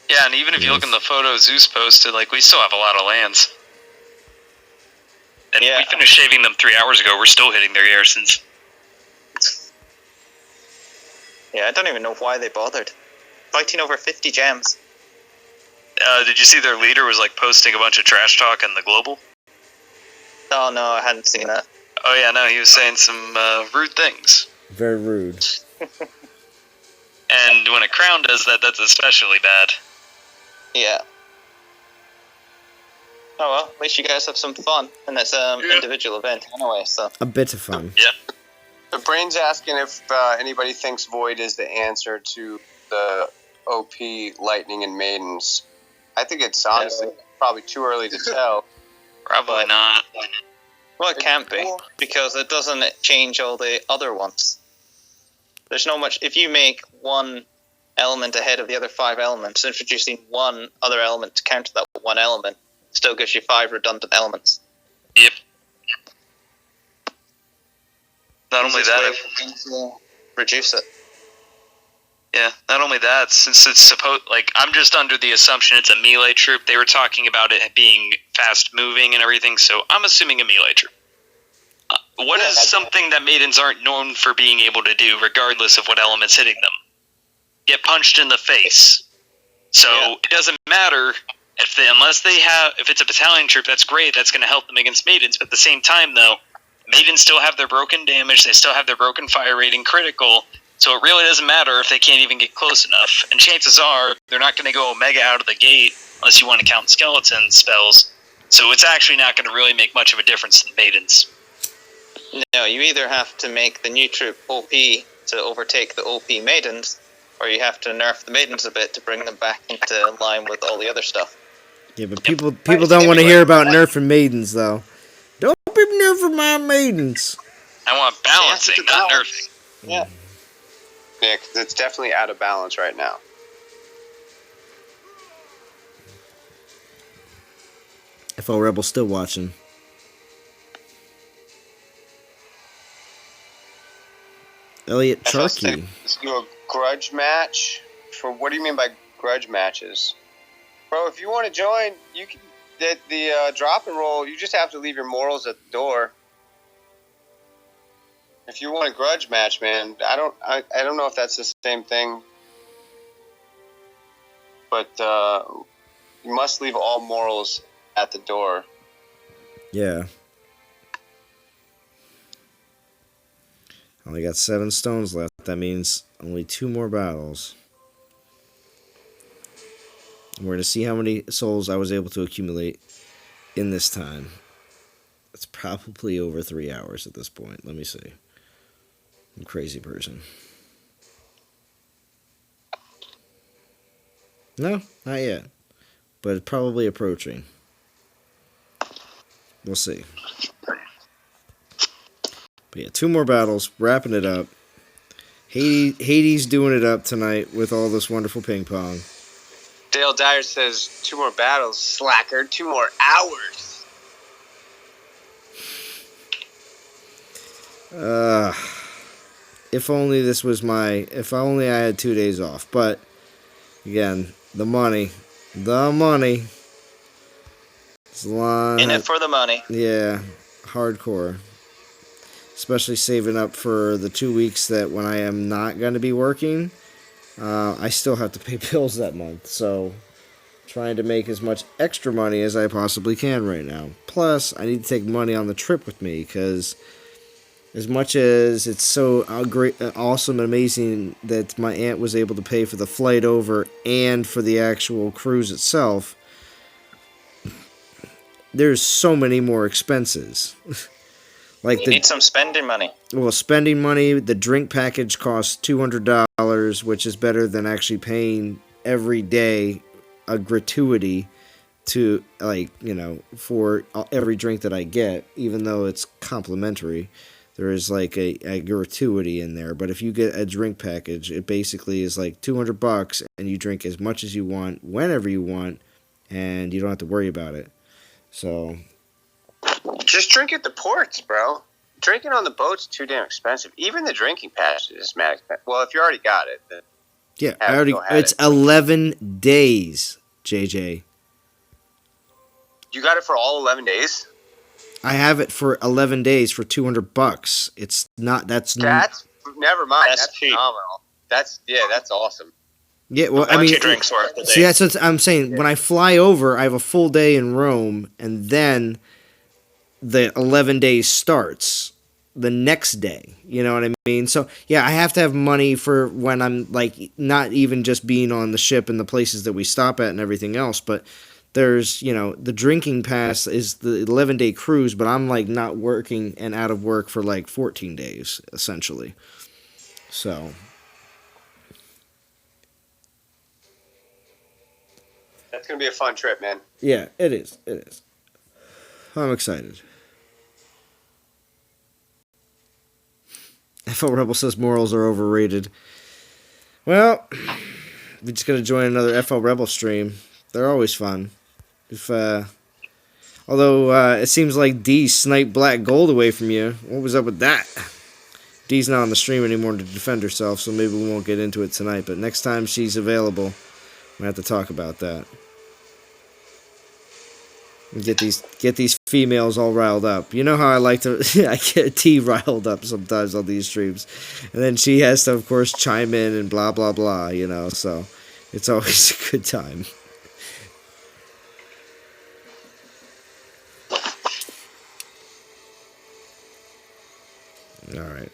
Yeah, and even if you look in the photo Zeus posted, we still have a lot of lands. And we finished shaving them 3 hours ago. We're still hitting their garrisons. Yeah, I don't even know why they bothered. Fighting over 50 gems. Did you see their leader was posting a bunch of trash talk in the global? Oh no, I hadn't seen that. Oh yeah, no, he was saying some rude things. Very rude. And when a crown does that, that's especially bad. Yeah. Oh well, at least you guys have some fun, and it's an individual event anyway, so. A bit of fun. Yeah. The Brain's asking if anybody thinks Void is the answer to the OP Lightning and Maidens. I think it's honestly probably too early to tell. Probably not. Well, it can't be, because it doesn't change all the other ones. There's no much... If you make one element ahead of the other 5 elements, introducing one other element to counter that one element still gives you 5 redundant elements. Yep. Not only that... Reduce it. Yeah, not only that, since it's supposed... I'm just under the assumption it's a melee troop. They were talking about it being fast-moving and everything, so I'm assuming a melee troop. What is something that maidens aren't known for being able to do, regardless of what element's hitting them? Get punched in the face. So it doesn't matter if it's a battalion troop, that's great, that's going to help them against maidens, but at the same time, though, maidens still have their broken damage, they still have their broken fire rating critical, so it really doesn't matter if they can't even get close enough. And chances are, they're not going to go Omega out of the gate, unless you want to count skeleton spells. So it's actually not going to really make much of a difference to the maidens. No, you either have to make the new troop OP to overtake the OP maidens, or you have to nerf the maidens a bit to bring them back into line with all the other stuff. Yeah, but people don't want to hear about nerfing maidens, though. Don't be nerfing my maidens. I want balancing, not nerfing. Yeah. Yeah, because it's definitely out of balance right now. FL Rebel's still watching. Elliot Charkey. Let's do a grudge match. For what do you mean by grudge matches? Bro, if you want to join, you can. The drop and roll, you just have to leave your morals at the door. If you want a grudge match, man, I don't know if that's the same thing, but you must leave all morals at the door. Yeah. Only got 7 stones left. That means only 2 more battles. We're going to see how many souls I was able to accumulate in this time. It's probably over 3 hours at this point. Let me see. I'm a crazy person. No, not yet. But it's probably approaching. We'll see. But yeah, 2 more battles, wrapping it up. Hades doing it up tonight with all this wonderful ping pong. Dale Dyer says 2 more battles, slacker, 2 more hours. If only this was if only I had 2 days off. But again, the money. It's a lot. In it for the money. Yeah, hardcore. Especially saving up for the 2 weeks that when I am not going to be working, I still have to pay bills that month. So, trying to make as much extra money as I possibly can right now. Plus, I need to take money on the trip with me because as much as it's so great, awesome, and amazing that my aunt was able to pay for the flight over and for the actual cruise itself, there's so many more expenses. You need some spending money. Well, spending money, the drink package costs $200, which is better than actually paying every day a gratuity to, for every drink that I get, even though it's complimentary. There is a gratuity in there. But if you get a drink package, it basically is like $200 and you drink as much as you want, whenever you want, and you don't have to worry about it. So just drink at the ports, bro. Drinking on the boat's too damn expensive. Even the drinking pass is mad expensive. Well, if you already got it, then yeah, it's 11 days, JJ. You got it for all 11 days? I have it for 11 days for $200. It's not. That's never mind. That's cheap. Phenomenal. That's awesome. Yeah, well, I mean, 2 drinks worth a day. See, that's what I'm saying. Yeah. When I fly over, I have a full day in Rome, and then the 11 days starts the next day. You know what I mean? So, yeah, I have to have money for when I'm, not even just being on the ship and the places that we stop at and everything else, but there's, the drinking pass is the 11-day cruise, but I'm, not working and out of work for, 14 days, essentially. So that's going to be a fun trip, man. Yeah, it is. It is. I'm excited. FL Rebel says morals are overrated. Well, we just got to join another FL Rebel stream. They're always fun. Although it seems like D sniped Black Gold away from you. What was up with that? D's not on the stream anymore to defend herself, so maybe we won't get into it tonight. But next time she's available, we're going to have to talk about that. Get these females all riled up. You know how I like to... I get T riled up sometimes on these streams. And then she has to, of course, chime in and blah, blah, blah, So it's always a good time. All right.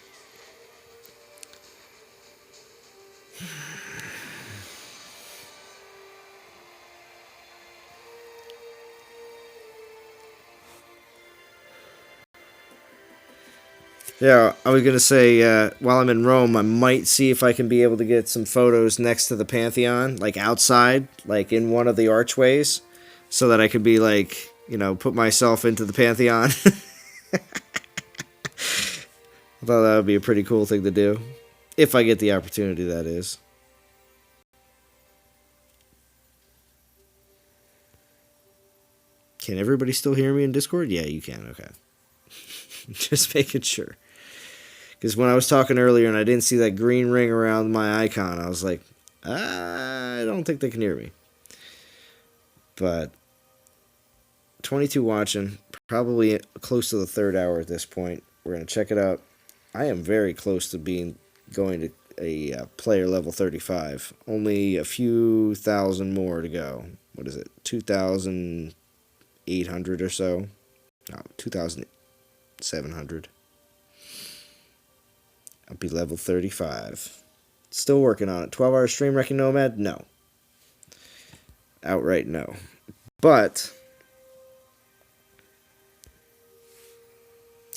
Yeah, I was going to say, while I'm in Rome, I might see if I can be able to get some photos next to the Pantheon, outside, in one of the archways, so that I could be, put myself into the Pantheon. I thought that would be a pretty cool thing to do. If I get the opportunity, that is. Can everybody still hear me in Discord? Yeah, you can. Okay. Just making sure. Because when I was talking earlier and I didn't see that green ring around my icon, I was like, I don't think they can hear me. But 22 watching, probably close to the third hour at this point. We're going to check it out. I am very close to going to a player level 35. Only a few thousand more to go. What is it? 2,800 or so? No, 2,700. I'll be level 35. Still working on it. 12-hour stream wrecking Nomad? No. Outright no. But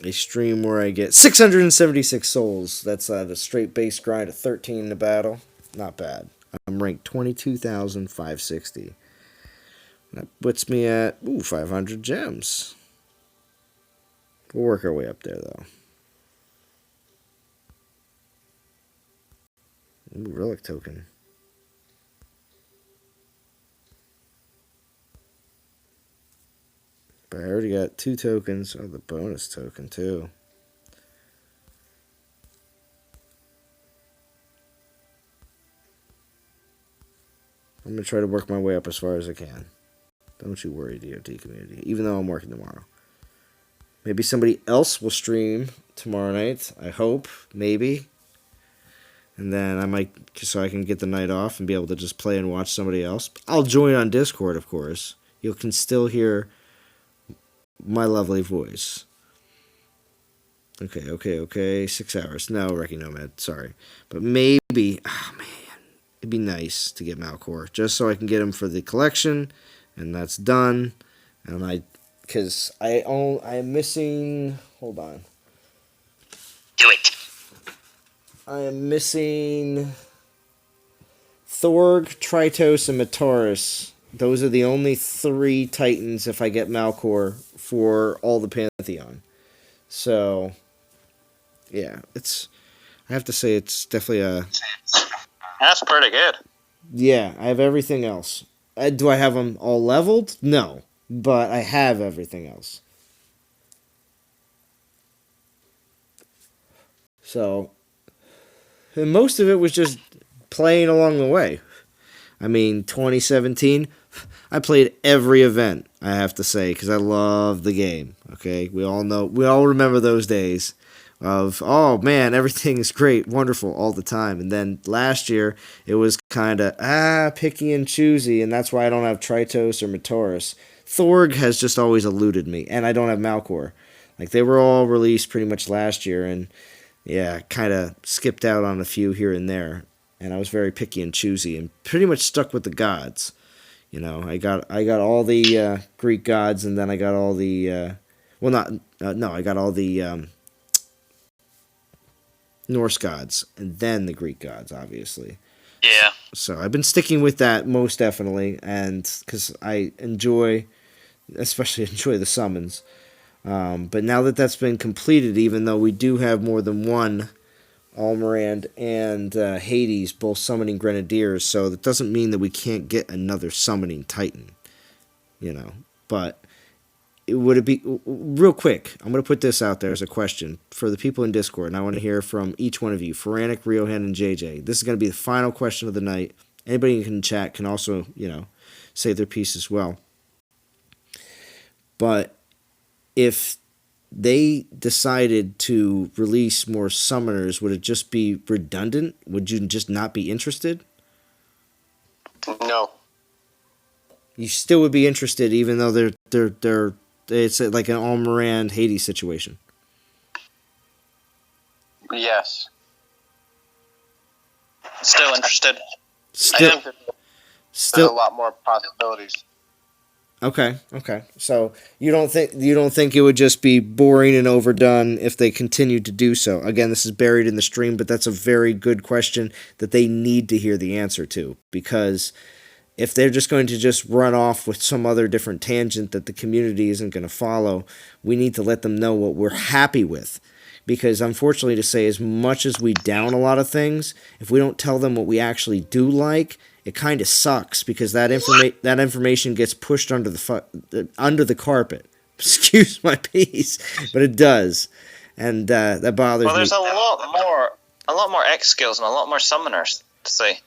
a stream where I get 676 souls. That's the straight base grind of 13 in the battle. Not bad. I'm ranked 22,560. That puts me at 500 gems. We'll work our way up there though. Relic token. But I already got 2 tokens. Oh, the bonus token, too. I'm going to try to work my way up as far as I can. Don't you worry, DOT community. Even though I'm working tomorrow. Maybe somebody else will stream tomorrow night. I hope. Maybe. And then I might, just so I can get the night off and be able to just play and watch somebody else. I'll join on Discord, of course. You can still hear my lovely voice. Okay. 6 hours. No, Wrecking Nomad. Sorry. But maybe, it'd be nice to get Malcor. Just so I can get him for the collection. And that's done. And because I am missing, hold on. Do it. I am missing Thorg, Tritos, and Mataurus. Those are the only 3 Titans if I get Malcor for all the Pantheon. So, yeah, I have to say it's definitely That's pretty good. Yeah, I have everything else. Do I have them all leveled? No, but I have everything else. So, and most of it was just playing along the way. I mean, 2017, I played every event, I have to say, because I love the game, okay? We all remember those days of, oh man, everything is great, wonderful, all the time. And then last year, it was kind of, picky and choosy, and that's why I don't have Tritos or Mataurus. Thorg has just always eluded me, and I don't have Malcor. Like, they were all released pretty much last year, and yeah, kind of skipped out on a few here and there. And I was very picky and choosy, and pretty much stuck with the gods. You know, I got all the Greek gods, and then I got all the I got all the Norse gods, and then the Greek gods, obviously. Yeah. So I've been sticking with that most definitely, and because I especially enjoy the summons. But now that that's been completed, even though we do have more than one Almirand and Hades both summoning Grenadiers, so that doesn't mean that we can't get another summoning Titan, you know. But would it be, real quick, I'm going to put this out there as a question for the people in Discord, and I want to hear from each one of you, Feranic, Riohan, and JJ. This is going to be the final question of the night. Anybody who can chat can also, say their piece as well. But if they decided to release more summoners, would it just be redundant? Would you just not be interested? No. You still would be interested, even though it's like an Almirand Hades situation. Yes. Still interested. Still. There's a lot more possibilities. Okay. So you don't think it would just be boring and overdone if they continued to do so? Again, this is buried in the stream, but that's a very good question that they need to hear the answer to, because if they're just going to just run off with some other different tangent that the community isn't going to follow, we need to let them know what we're happy with. Because unfortunately to say, as much as we down a lot of things, if we don't tell them what we actually do like, it kind of sucks, because that information gets pushed under the carpet. Excuse my piece, but it does, and that bothers me. Well, there's a lot more X skills and a lot more summoners to say.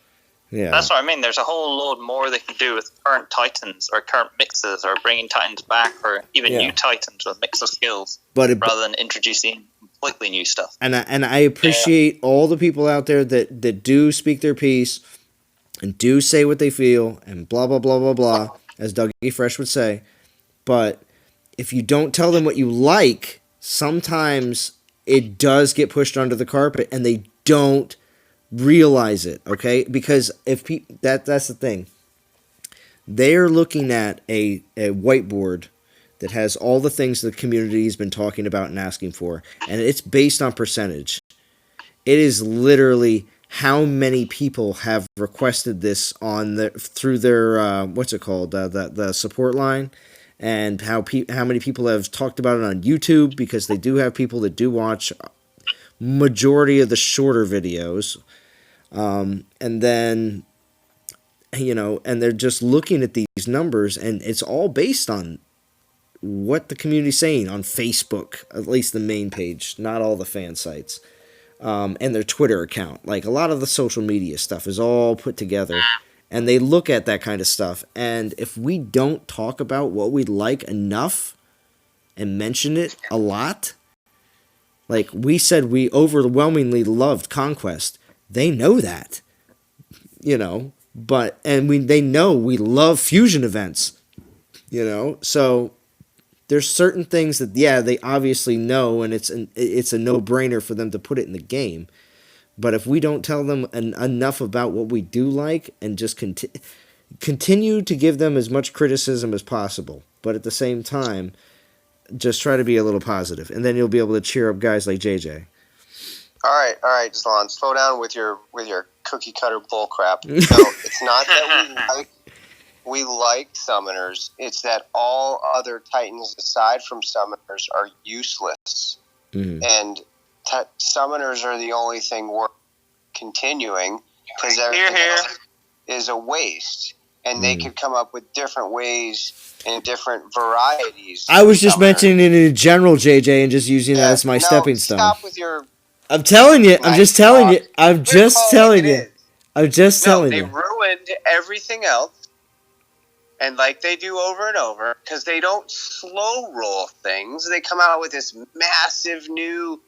Yeah. That's what I mean. There's a whole load more they can do with current Titans or current mixes or bringing Titans back or even new Titans with mix of skills rather than introducing completely new stuff. And I appreciate all the people out there that do speak their piece and do say what they feel and blah, blah, blah, blah, blah, as Dougie Fresh would say. But if you don't tell them what you like, sometimes it does get pushed under the carpet and they don't realize it, okay? Because if that's the thing. They're looking at a whiteboard that has all the things the community has been talking about and asking for, and it's based on percentage. It is literally how many people have requested this through their what's it called, the support line, and how many people have talked about it on YouTube, because they do have people that do watch majority of the shorter videos, and then and they're just looking at these numbers, and it's all based on what the community's saying on Facebook, at least the main page, not all the fan sites, and their Twitter account. Like, a lot of the social media stuff is all put together, and they look at that kind of stuff. And if we don't talk about what we like enough and mention it a lot, like we said, we overwhelmingly loved Conquest. They know that, they know we love fusion events, so there's certain things that, they obviously know, and it's a no-brainer for them to put it in the game. But if we don't tell them enough about what we do like and just continue to give them as much criticism as possible, but at the same time, just try to be a little positive, and then you'll be able to cheer up guys like JJ. All right, Zlon, slow down with your cookie cutter bull crap. No, it's not that we like summoners. It's that all other Titans aside from summoners are useless, and summoners are the only thing worth continuing, because everything else is a waste. And they could come up with different ways and different varieties. I was just mentioning it in general, JJ, and just using that as my stepping stone. Stop with your... I'm telling you. I'm just telling you. I'm just telling you. I'm just telling you. They ruined everything else, and like they do over and over, because they don't slow roll things. They come out with this massive new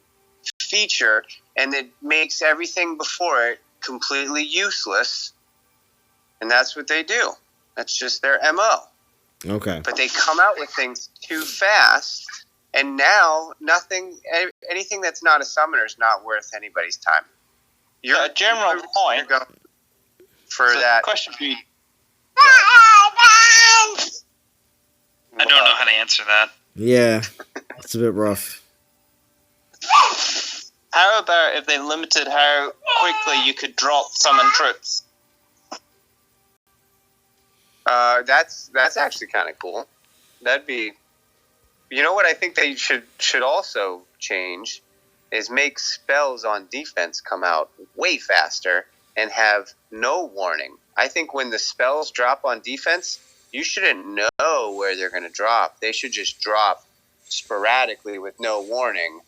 feature, and it makes everything before it completely useless. And that's what they do. That's just their MO. Okay. But they come out with things too fast, and now anything that's not a summoner is not worth anybody's time. A general point for that question for you. I don't know how to answer that. Yeah, it's a bit rough. How about if they limited how quickly you could drop summon troops? That's actually kind of cool. That'd be, what I think they should also change is make spells on defense come out way faster and have no warning. I think when the spells drop on defense, you shouldn't know where they're going to drop. They should just drop sporadically with no warning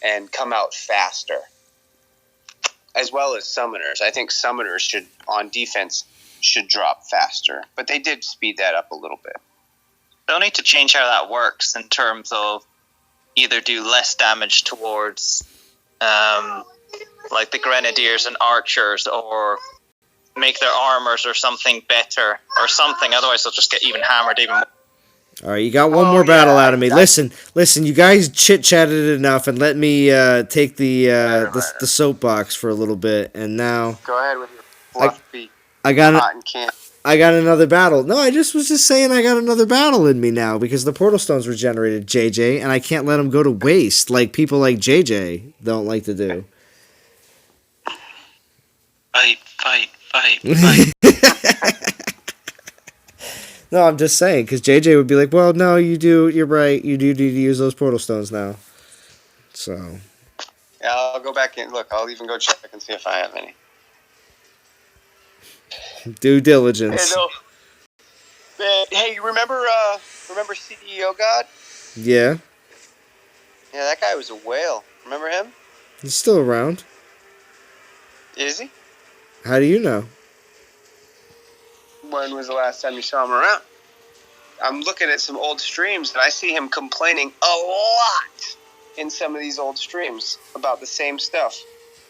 and come out faster. As well as summoners. I think summoners on defense should drop faster, but they did speed that up a little bit. They'll need to change how that works in terms of either do less damage towards like the grenadiers and archers, or make their armors or something better or something, otherwise they'll just get even hammered even more. All right, you got one more battle out of me. Listen, you guys chit-chatted enough, and let me take the soapbox for a little bit, and now... Go ahead with your fluffy I got cotton candy. I got another battle. No, I was just saying I got another battle in me now, because the portal stones regenerated, JJ, and I can't let them go to waste like people like JJ don't like to do. Fight. No, I'm just saying, because JJ would be like, well, no, you're right, you do need to use those portal stones now. So. Yeah, I'll go back and look, I'll even go check and see if I have any. Due diligence. Hey, remember CEO God? Yeah. Yeah, that guy was a whale. Remember him? He's still around. Is he? How do you know? when was the last time you saw him around? I'm looking at some old streams, and I see him complaining a lot in some of these old streams about the same stuff.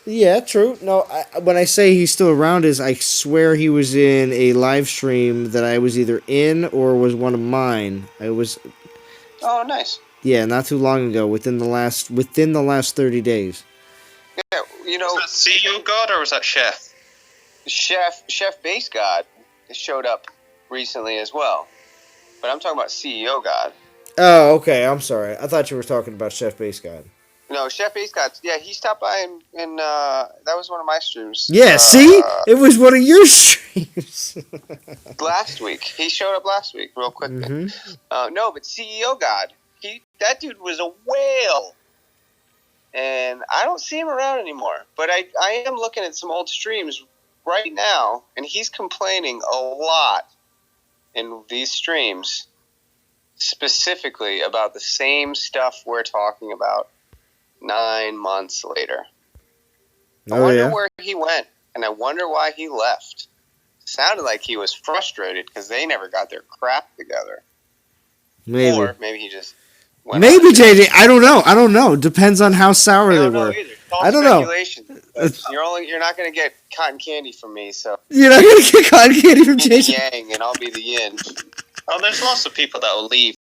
Yeah, true. No, when I say he's still around, is I swear he was in a live stream that I was either in or was one of mine. I was. Oh, nice. Yeah, not too long ago, within the last 30 days. Yeah, you know. Was that CEO God or was that Chef? Chef Base God showed up recently as well, but I'm talking about CEO God. Oh, okay. I'm sorry. I thought you were talking about Chef Base God. No, Chef Base God. Yeah, he stopped by and that was one of my streams. Yeah, see? It was one of your streams. Last week. He showed up last week real quickly. Mm-hmm. No, but CEO God, that dude was a whale. And I don't see him around anymore. But I am looking at some old streams right now, and he's complaining a lot in these streams specifically about the same stuff we're talking about 9 months later. I wonder where he went, and I wonder why he left. Sounded like he was frustrated because they never got their crap together. Maybe. Or maybe he just went Maybe, JJ. I don't know. Depends on how sour they were. I don't know. You're not going to get cotton candy from me, so. You're not going to get cotton candy from JJ. The yang, and I'll be the yin. Oh, there's lots of people that will leave.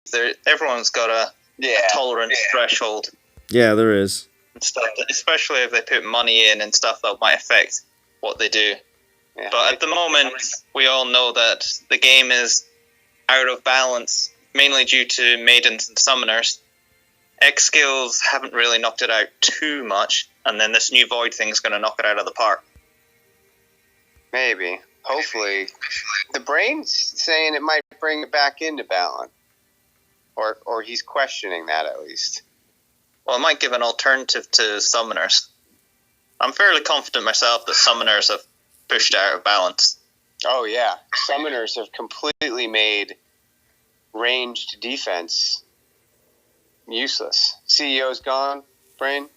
Everyone's got a tolerance threshold. Yeah, there is. And stuff, especially if they put money in and stuff that might affect what they do. Yeah. But at the moment, we all know that the game is out of balance, mainly due to maidens and summoners. X skills haven't really knocked it out too much, and then this new void thing's going to knock it out of the park. Maybe. Hopefully. The brain's saying it might bring it back into balance. Or he's questioning that at least. Well, it might give an alternative to summoners. I'm fairly confident myself that summoners have pushed out of balance. Oh, yeah. Summoners have completely made ranged defense useless. CEO's gone, Brain.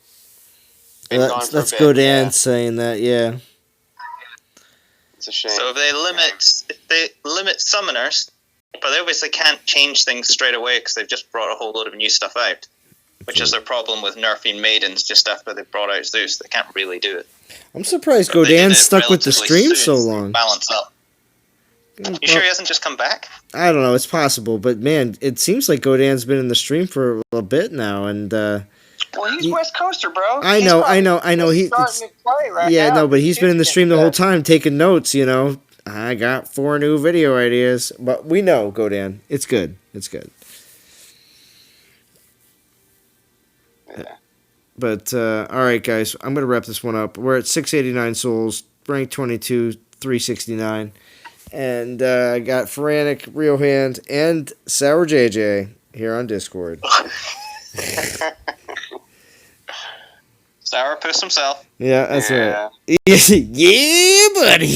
Let's go Dan saying that, yeah. It's a shame. So if they limit summoners, but they obviously can't change things straight away because they've just brought a whole load of new stuff out, which is their problem with nerfing maidens just after they brought out Zeus. They can't really do it. I'm surprised Godan stuck with the stream so long. Balance up. You sure he hasn't just come back? I don't know. It's possible, but man, it seems like Godan's been in the stream for a bit now, and well, he's West Coaster, bro. I know. He's starting to play right now. No, but he's been in the stream the whole time, taking notes. You know, I got 4 new video ideas, but we know Godan. It's good. It's good. Yeah. But all right, guys, I'm gonna wrap this one up. We're at 689 souls, rank 22, 369. And I got Feranic, Real Hand, and Sour JJ here on Discord. Sourpuss himself. Yeah, that's right. Yeah, buddy.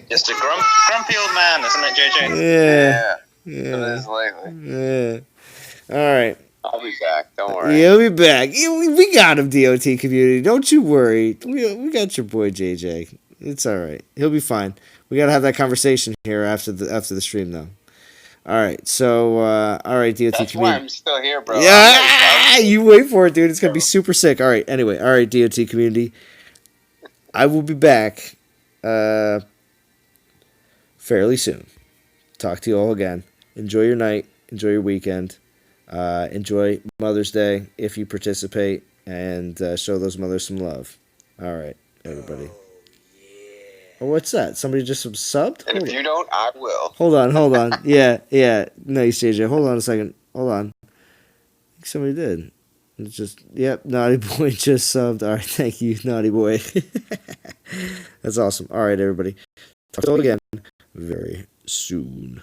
Just a grumpy old man, isn't it, JJ? Yeah. It is lately. Yeah. All right. I'll be back. Don't worry. He'll be back. We got him, DOT community. Don't you worry. We got your boy JJ. It's all right. He'll be fine. We got to have that conversation here after the stream, though. All right. So, all right, DOT That's community. why I'm still here, bro. Yeah, you wait for it, dude. It's gonna be super sick. All right. Anyway, all right, DOT community. I will be back fairly soon. Talk to you all again. Enjoy your night. Enjoy your weekend. Enjoy Mother's Day if you participate, and show those mothers some love. All right, everybody. Oh, what's that? Somebody just subbed? And if you don't, I will. Hold on. Yeah. Nice, JJ. Hold on a second. Hold on. I think somebody did. It's just, yep, Naughty Boy just subbed. All right, thank you, Naughty Boy. That's awesome. All right, everybody. Talk to you again very soon.